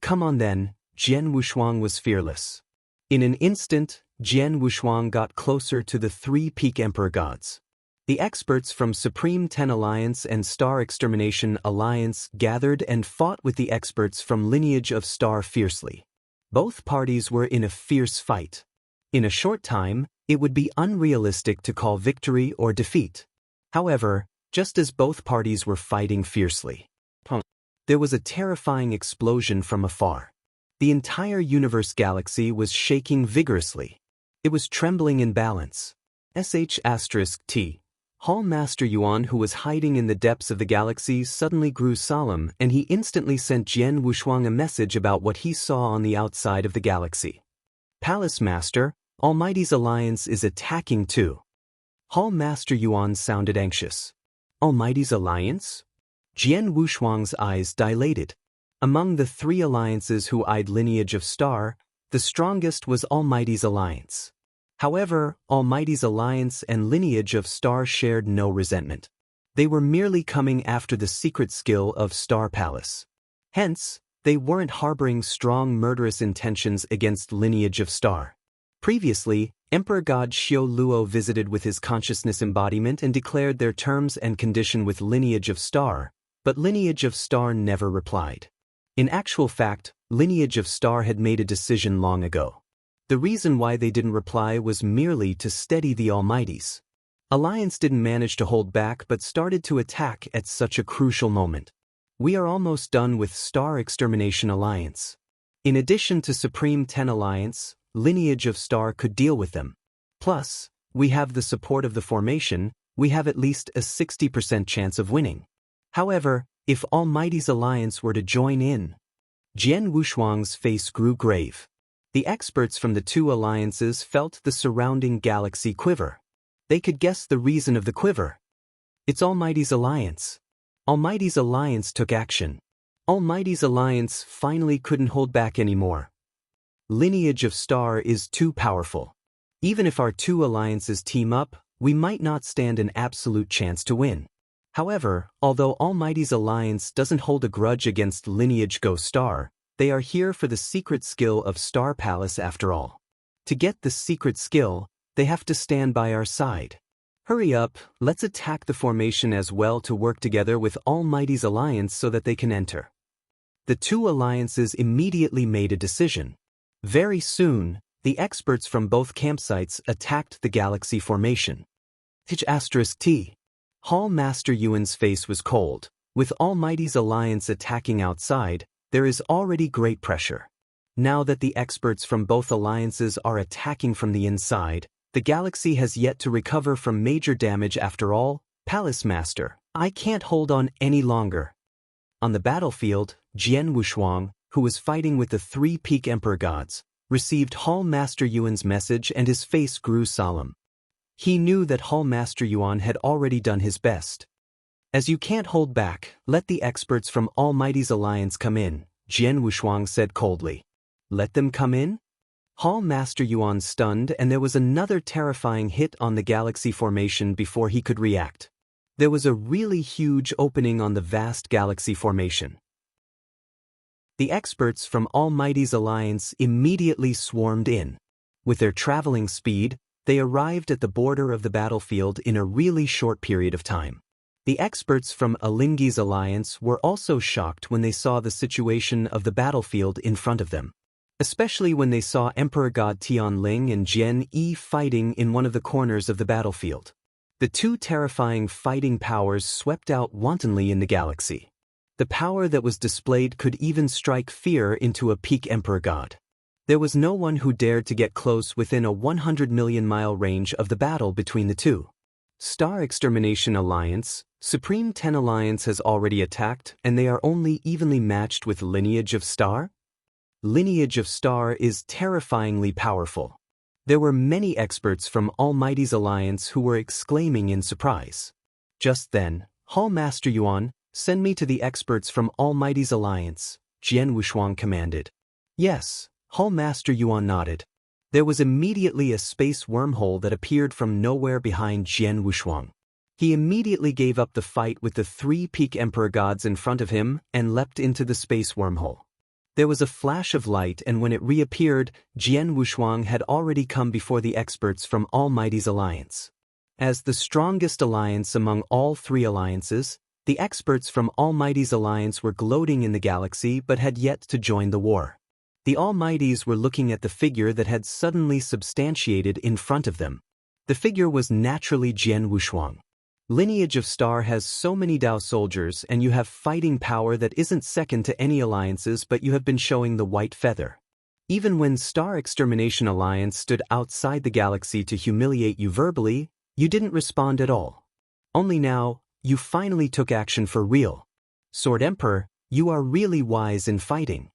Come on then, Jian Wushuang was fearless. In an instant, Jian Wushuang got closer to the 3 peak Emperor gods. The experts from Supreme 10 Alliance and Star Extermination Alliance gathered and fought with the experts from Lineage of Star fiercely. Both parties were in a fierce fight. In a short time, it would be unrealistic to call victory or defeat. However, just as both parties were fighting fiercely, there was a terrifying explosion from afar. The entire universe galaxy was shaking vigorously. It was trembling in balance. *T. Hall Master Yuan, who was hiding in the depths of the galaxy, suddenly grew solemn, and he instantly sent Jian Wushuang a message about what he saw on the outside of the galaxy. Palace Master, Almighty's Alliance is attacking too. Hall Master Yuan sounded anxious. Almighty's Alliance? Jian Wushuang's eyes dilated. Among the 3 alliances who eyed Lineage of Star, the strongest was Almighty's Alliance. However, Almighty's Alliance and Lineage of Star shared no resentment. They were merely coming after the secret skill of Star Palace. Hence, they weren't harboring strong murderous intentions against Lineage of Star. Previously, Emperor God Xiao Luo visited with his consciousness embodiment and declared their terms and condition with Lineage of Star, but Lineage of Star never replied. In actual fact, Lineage of Star had made a decision long ago. The reason why they didn't reply was merely to steady the Almighties. Alliance didn't manage to hold back but started to attack at such a crucial moment. We are almost done with Star Extermination Alliance. In addition to Supreme 10 Alliance, Lineage of Star could deal with them. Plus, we have the support of the formation, we have at least a 60% chance of winning. However, if Almighty's Alliance were to join in, Jian Wushuang's face grew grave. The experts from the 2 alliances felt the surrounding galaxy quiver. They could guess the reason of the quiver. It's Almighty's Alliance. Almighty's Alliance took action. Almighty's Alliance finally couldn't hold back anymore. Lineage of Star is too powerful. Even if our 2 alliances team up, we might not stand an absolute chance to win. However, although Almighty's Alliance doesn't hold a grudge against Lineage Go Star, they are here for the secret skill of Star Palace after all. To get the secret skill, they have to stand by our side. Hurry up, let's attack the formation as well to work together with Almighty's alliance so that they can enter. The two alliances immediately made a decision. Very soon, the experts from both campsites attacked the galaxy formation. T. Hall Master Yuan's face was cold. With Almighty's alliance attacking outside, there is already great pressure. Now that the experts from both alliances are attacking from the inside, the galaxy has yet to recover from major damage after all. Palace Master, I can't hold on any longer. On the battlefield, Jian Wushuang, who was fighting with the three peak emperor gods, received Hall Master Yuan's message and his face grew solemn. He knew that Hall Master Yuan had already done his best. As you can't hold back, let the experts from Almighty's alliance come in, Jian Wushuang said coldly. Let them come in? Hall Master Yuan stunned, and there was another terrifying hit on the galaxy formation before he could react. There was a really huge opening on the vast galaxy formation. The experts from Almighty's alliance immediately swarmed in. With their traveling speed, they arrived at the border of the battlefield in a really short period of time. The experts from Alingi's alliance were also shocked when they saw the situation of the battlefield in front of them. Especially when they saw Emperor God Tianling and Jian Yi fighting in one of the corners of the battlefield. The two terrifying fighting powers swept out wantonly in the galaxy. The power that was displayed could even strike fear into a peak Emperor God. There was no one who dared to get close within a 100 million mile range of the battle between the two. Star Extermination Alliance, Supreme 10 Alliance has already attacked, and they are only evenly matched with Lineage of Star? Lineage of Star is terrifyingly powerful. There were many experts from Almighty's alliance who were exclaiming in surprise. Just then, Hall Master Yuan, send me to the experts from Almighty's alliance, Jian Wushuang commanded. Yes, Hall Master Yuan nodded. There was immediately a space wormhole that appeared from nowhere behind Jian Wushuang. He immediately gave up the fight with the three peak emperor gods in front of him and leapt into the space wormhole. There was a flash of light, and when it reappeared, Jian Wushuang had already come before the experts from Almighty's alliance. As the strongest alliance among all three alliances, the experts from Almighty's alliance were gloating in the galaxy but had yet to join the war. The Almighties were looking at the figure that had suddenly substantiated in front of them. The figure was naturally Jian Wushuang. Lineage of Star has so many Dao soldiers, and you have fighting power that isn't second to any alliances, but you have been showing the white feather. Even when Star Extermination Alliance stood outside the galaxy to humiliate you verbally, you didn't respond at all. Only now, you finally took action for real. Sword Emperor, you are really wise in fighting.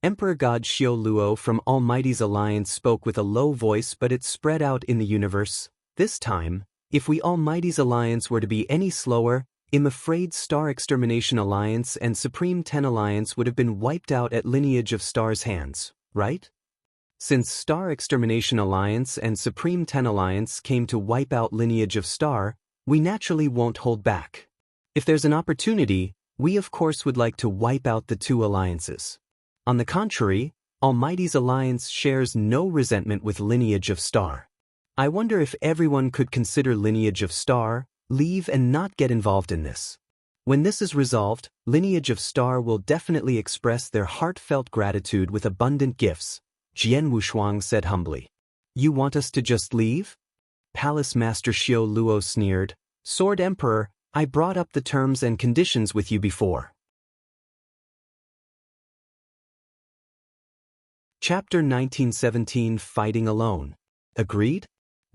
Emperor God Xiao Luo from Almighty's alliance spoke with a low voice, but it spread out in the universe. This time, if we Almighty's alliance were to be any slower, I'm afraid Star Extermination Alliance and Supreme 10 Alliance would have been wiped out at Lineage of Star's hands, right? Since Star Extermination Alliance and Supreme 10 Alliance came to wipe out Lineage of Star, we naturally won't hold back. If there's an opportunity, we of course would like to wipe out the two alliances. On the contrary, Almighty's alliance shares no resentment with Lineage of Star. I wonder if everyone could consider Lineage of Star, leave and not get involved in this. When this is resolved, Lineage of Star will definitely express their heartfelt gratitude with abundant gifts, Jian Wushuang said humbly. You want us to just leave? Palace Master Xiao Luo sneered. Sword Emperor, I brought up the terms and conditions with you before. Chapter 1917 Fighting Alone. Agreed?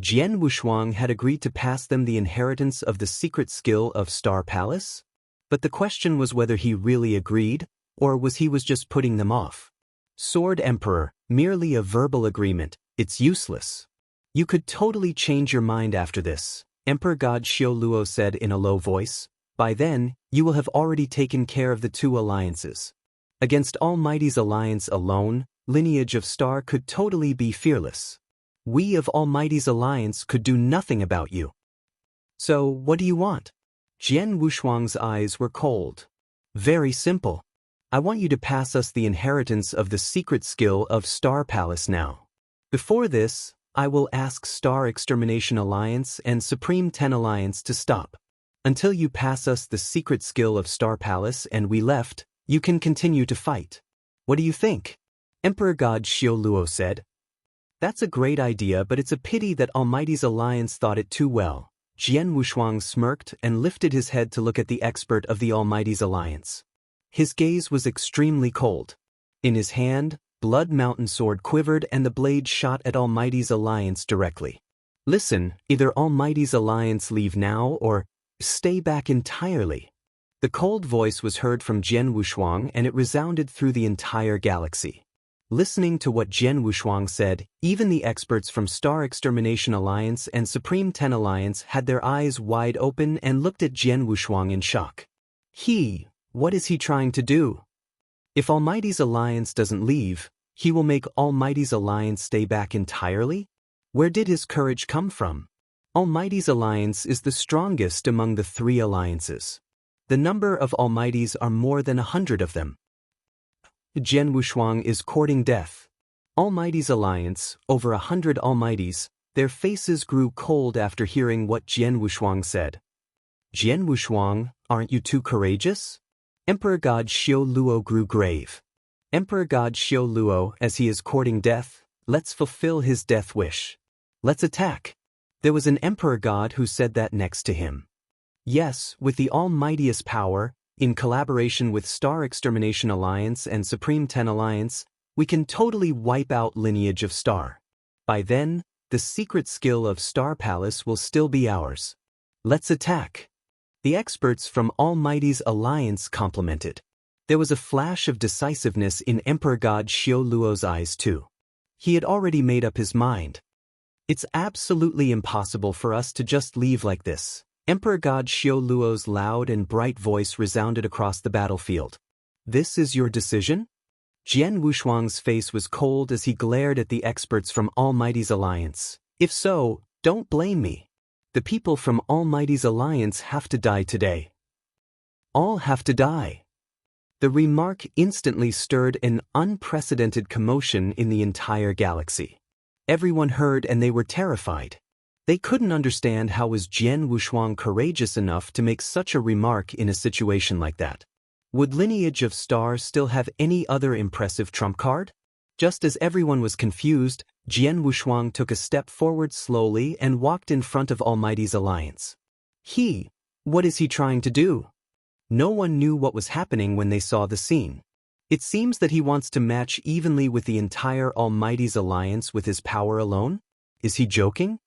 Jian Wushuang had agreed to pass them the inheritance of the secret skill of Star Palace? But the question was whether he really agreed, or was he just putting them off. Sword Emperor, merely a verbal agreement, it's useless. You could totally change your mind after this, Emperor God Xiao Luo said in a low voice. By then, you will have already taken care of the two alliances. Against Almighty's alliance alone, Lineage of Star could totally be fearless. We of Almighty's alliance could do nothing about you. So, what do you want? Jian Wushuang's eyes were cold. Very simple. I want you to pass us the inheritance of the secret skill of Star Palace now. Before this, I will ask Star Extermination Alliance and Supreme 10 Alliance to stop. Until you pass us the secret skill of Star Palace and we left, you can continue to fight. What do you think? Emperor God Xiao Luo said. That's a great idea, but it's a pity that Almighty's alliance thought it too well. Jian Wushuang smirked and lifted his head to look at the expert of the Almighty's alliance. His gaze was extremely cold. In his hand, Blood Mountain Sword quivered and the blade shot at Almighty's alliance directly. Listen, either Almighty's alliance leave now or stay back entirely. The cold voice was heard from Jian Wushuang and it resounded through the entire galaxy. Listening to what Jian Wushuang said, even the experts from Star Extermination Alliance and Supreme 10 Alliance had their eyes wide open and looked at Jian Wushuang in shock. What is he trying to do? If Almighty's alliance doesn't leave, he will make Almighty's alliance stay back entirely? Where did his courage come from? Almighty's alliance is the strongest among the 3 alliances. The number of Almighties are more than 100 of them. Jian Wushuang is courting death. Almighty's alliance, over 100 Almighties, their faces grew cold after hearing what Jian Wushuang said. Jian Wushuang, aren't you too courageous? Emperor God Xiao Luo grew grave. Emperor God Xiao Luo, as he is courting death, let's fulfill his death wish. Let's attack. There was an Emperor God who said that next to him. Yes, with the almightiest power, in collaboration with Star Extermination Alliance and Supreme 10 Alliance, we can totally wipe out Lineage of Star. By then, the secret skill of Star Palace will still be ours. Let's attack. The experts from Almighty's alliance complimented. There was a flash of decisiveness in Emperor God Xiao Luo's eyes too. He had already made up his mind. It's absolutely impossible for us to just leave like this. Emperor God Xiao Luo's loud and bright voice resounded across the battlefield. This is your decision? Jian Wushuang's face was cold as he glared at the experts from Almighty's alliance. If so, don't blame me. The people from Almighty's alliance have to die today. All have to die. The remark instantly stirred an unprecedented commotion in the entire galaxy. Everyone heard and they were terrified. They couldn't understand how was Jian Wushuang courageous enough to make such a remark in a situation like that. Would Lineage of Star still have any other impressive trump card? Just as everyone was confused, Jian Wushuang took a step forward slowly and walked in front of Almighty's alliance. What is he trying to do? No one knew what was happening when they saw the scene. It seems that he wants to match evenly with the entire Almighty's alliance with his power alone? Is he joking?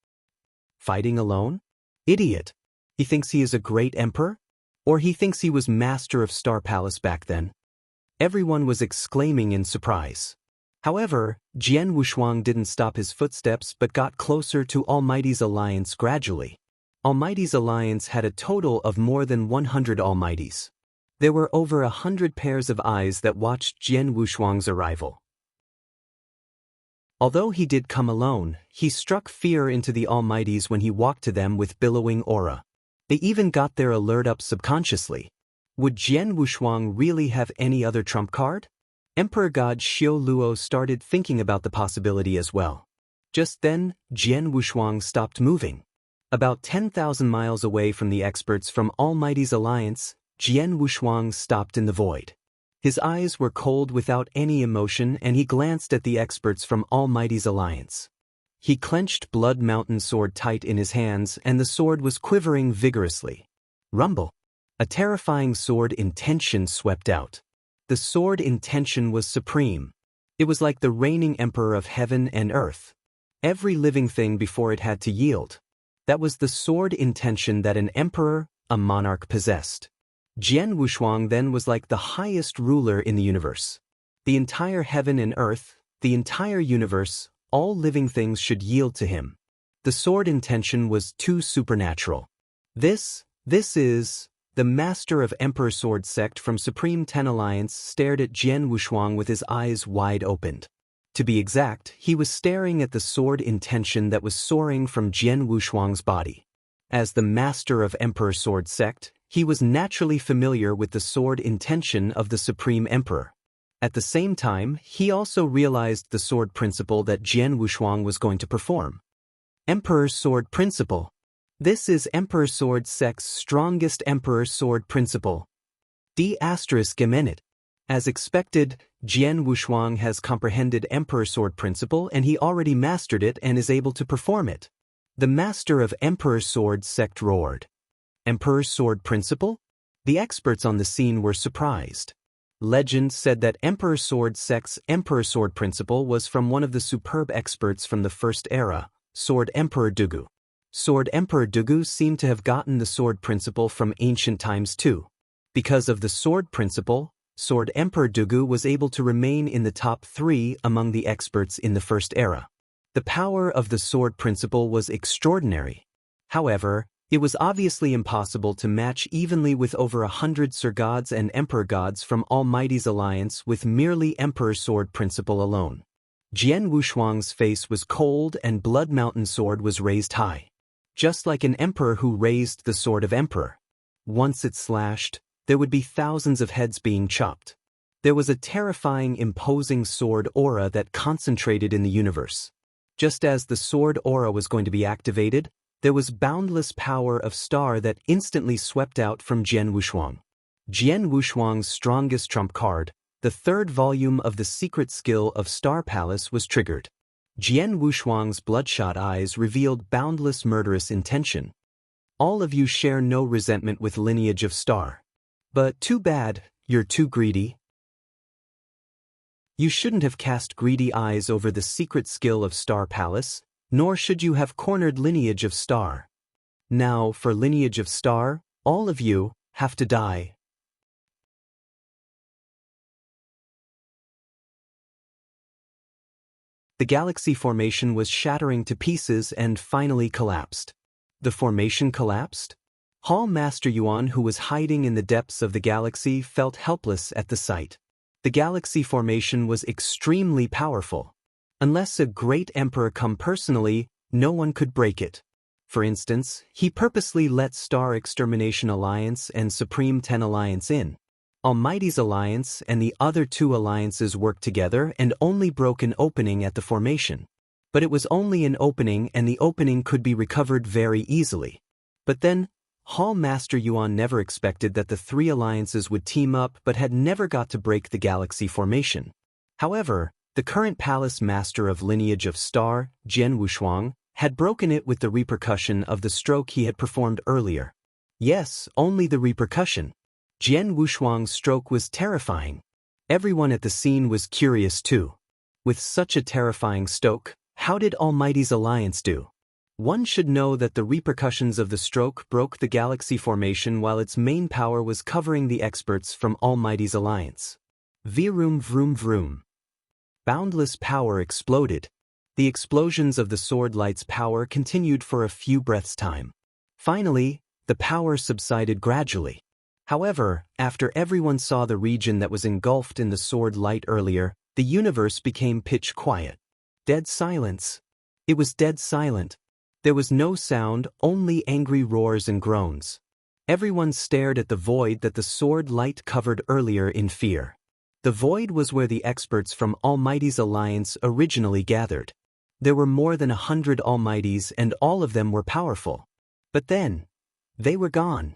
Fighting alone? Idiot. He thinks he is a great emperor? Or he thinks he was master of Star Palace back then? Everyone was exclaiming in surprise. However, Jian Wushuang didn't stop his footsteps but got closer to Almighty's alliance gradually. Almighty's alliance had a total of more than 100 Almighties. There were over 100 pairs of eyes that watched Jian Wushuang's arrival. Although he did come alone, he struck fear into the Almighties when he walked to them with billowing aura. They even got their alert up subconsciously. Would Jian Wushuang really have any other trump card? Emperor God Xiao Luo started thinking about the possibility as well. Just then, Jian Wushuang stopped moving. About 10,000 miles away from the experts from Almighty's alliance, Jian Wushuang stopped in the void. His eyes were cold without any emotion and he glanced at the experts from Almighty's alliance. He clenched Blood Mountain Sword tight in his hands and the sword was quivering vigorously. Rumble! A terrifying sword intention swept out. The sword intention was supreme. It was like the reigning emperor of heaven and earth. Every living thing before it had to yield. That was the sword intention that an emperor, a monarch possessed. Jian Wushuang then was like the highest ruler in the universe. The entire heaven and earth, the entire universe, all living things should yield to him. The sword intention was too supernatural. This is... The master of Emperor Sword sect from Supreme 10 Alliance stared at Jian Wushuang with his eyes wide opened. To be exact, he was staring at the sword intention that was soaring from Jian Wushuang's body. As the master of Emperor Sword sect, he was naturally familiar with the sword intention of the Supreme Emperor. At the same time, he also realized the sword principle that Jian Wushuang was going to perform. Emperor Sword Principle. This is Emperor Sword Sect's strongest Emperor Sword Principle. D***. As expected, Jian Wushuang has comprehended Emperor Sword Principle and he already mastered it and is able to perform it. The master of Emperor Sword Sect roared. Emperor Sword Principle? The experts on the scene were surprised. Legend said that Emperor Sword Sect's Emperor Sword Principle was from one of the superb experts from the First Era, Sword Emperor Dugu. Sword Emperor Dugu seemed to have gotten the sword principle from ancient times too. Because of the sword principle, Sword Emperor Dugu was able to remain in the top 3 among the experts in the First Era. The power of the sword principle was extraordinary. However, it was obviously impossible to match evenly with over 100 Sir Gods and Emperor Gods from Almighty's alliance with merely Emperor Sword Principle alone. Jian Wushuang's face was cold and Blood Mountain Sword was raised high. Just like an emperor who raised the Sword of Emperor. Once it slashed, there would be thousands of heads being chopped. There was a terrifying, imposing sword aura that concentrated in the universe. Just as the sword aura was going to be activated, there was boundless power of star that instantly swept out from Jian Wushuang. Jian Wushuang's strongest trump card, the 3rd volume of the secret skill of Star Palace, was triggered. Jian Wushuang's bloodshot eyes revealed boundless murderous intention. All of you share no resentment with lineage of Star. But too bad, you're too greedy. You shouldn't have cast greedy eyes over the secret skill of Star Palace, nor should you have cornered lineage of Star. Now, for lineage of Star, all of you have to die. The galaxy formation was shattering to pieces and finally collapsed. The formation collapsed? Hall Master Yuan, who was hiding in the depths of the galaxy, felt helpless at the sight. The galaxy formation was extremely powerful. Unless a great emperor come personally, no one could break it. For instance, he purposely let Star Extermination Alliance and Supreme 10 Alliance in. Almighty's Alliance and the other 2 alliances worked together and only broke an opening at the formation. But it was only an opening and the opening could be recovered very easily. But then, Hall Master Yuan never expected that the 3 alliances would team up but had never got to break the galaxy formation. However, the current palace master of lineage of Star, Jian Wushuang, had broken it with the repercussion of the stroke he had performed earlier. Yes, only the repercussion. Jian Wushuang's stroke was terrifying. Everyone at the scene was curious too. With such a terrifying stroke, how did Almighty's alliance do? One should know that the repercussions of the stroke broke the galaxy formation while its main power was covering the experts from Almighty's alliance. Vroom vroom vroom. Boundless power exploded. The explosions of the sword light's power continued for a few breaths' time. Finally, the power subsided gradually. However, after everyone saw the region that was engulfed in the sword light earlier, the universe became pitch quiet. Dead silence. It was dead silent. There was no sound, only angry roars and groans. Everyone stared at the void that the sword light covered earlier in fear. The void was where the experts from Almighty's alliance originally gathered. There were more than 100 Almighties and all of them were powerful. But then, they were gone.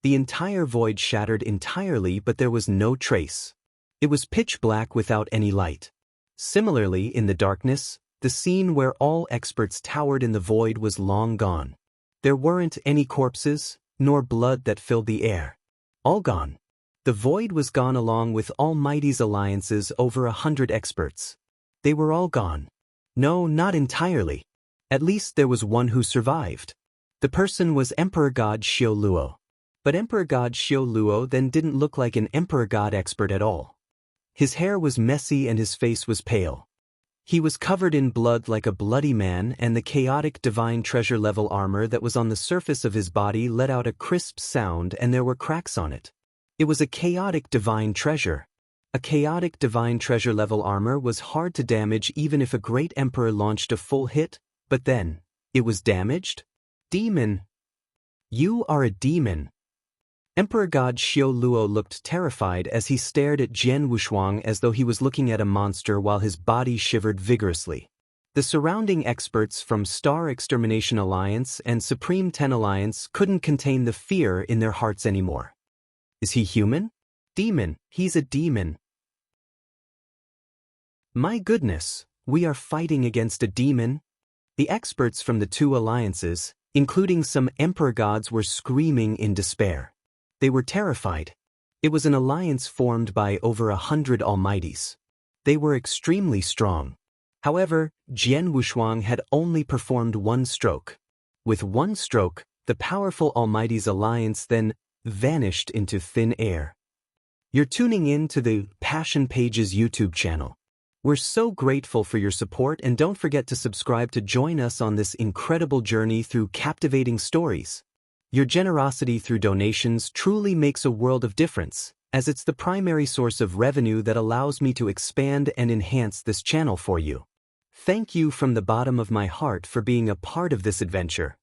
The entire void shattered entirely, but there was no trace. It was pitch black without any light. Similarly, in the darkness, the scene where all experts towered in the void was long gone. There weren't any corpses, nor blood that filled the air. All gone. The void was gone along with Almighty's alliances over 100 experts. They were all gone. No, not entirely. At least there was one who survived. The person was Emperor God Xiao Luo. But Emperor God Xiao Luo then didn't look like an Emperor God expert at all. His hair was messy and his face was pale. He was covered in blood like a bloody man, and the chaotic divine treasure level armor that was on the surface of his body let out a crisp sound and there were cracks on it. It was a chaotic divine treasure. A chaotic divine treasure level armor was hard to damage even if a great emperor launched a full hit, but then, it was damaged? Demon. You are a demon. Emperor God Xiao Luo looked terrified as he stared at Jian Wushuang as though he was looking at a monster while his body shivered vigorously. The surrounding experts from Star Extermination Alliance and Supreme 10 Alliance couldn't contain the fear in their hearts anymore. Is he human? Demon, he's a demon. My goodness, we are fighting against a demon? The experts from the two alliances, including some emperor gods, were screaming in despair. They were terrified. It was an alliance formed by over 100 almighties. They were extremely strong. However, Jian Wushuang had only performed one stroke. With one stroke, the powerful almighties alliance then vanished into thin air. You're tuning in to the Passion Pages YouTube channel. We're so grateful for your support, and don't forget to subscribe to join us on this incredible journey through captivating stories. Your generosity through donations truly makes a world of difference, as it's the primary source of revenue that allows me to expand and enhance this channel for you. Thank you from the bottom of my heart for being a part of this adventure.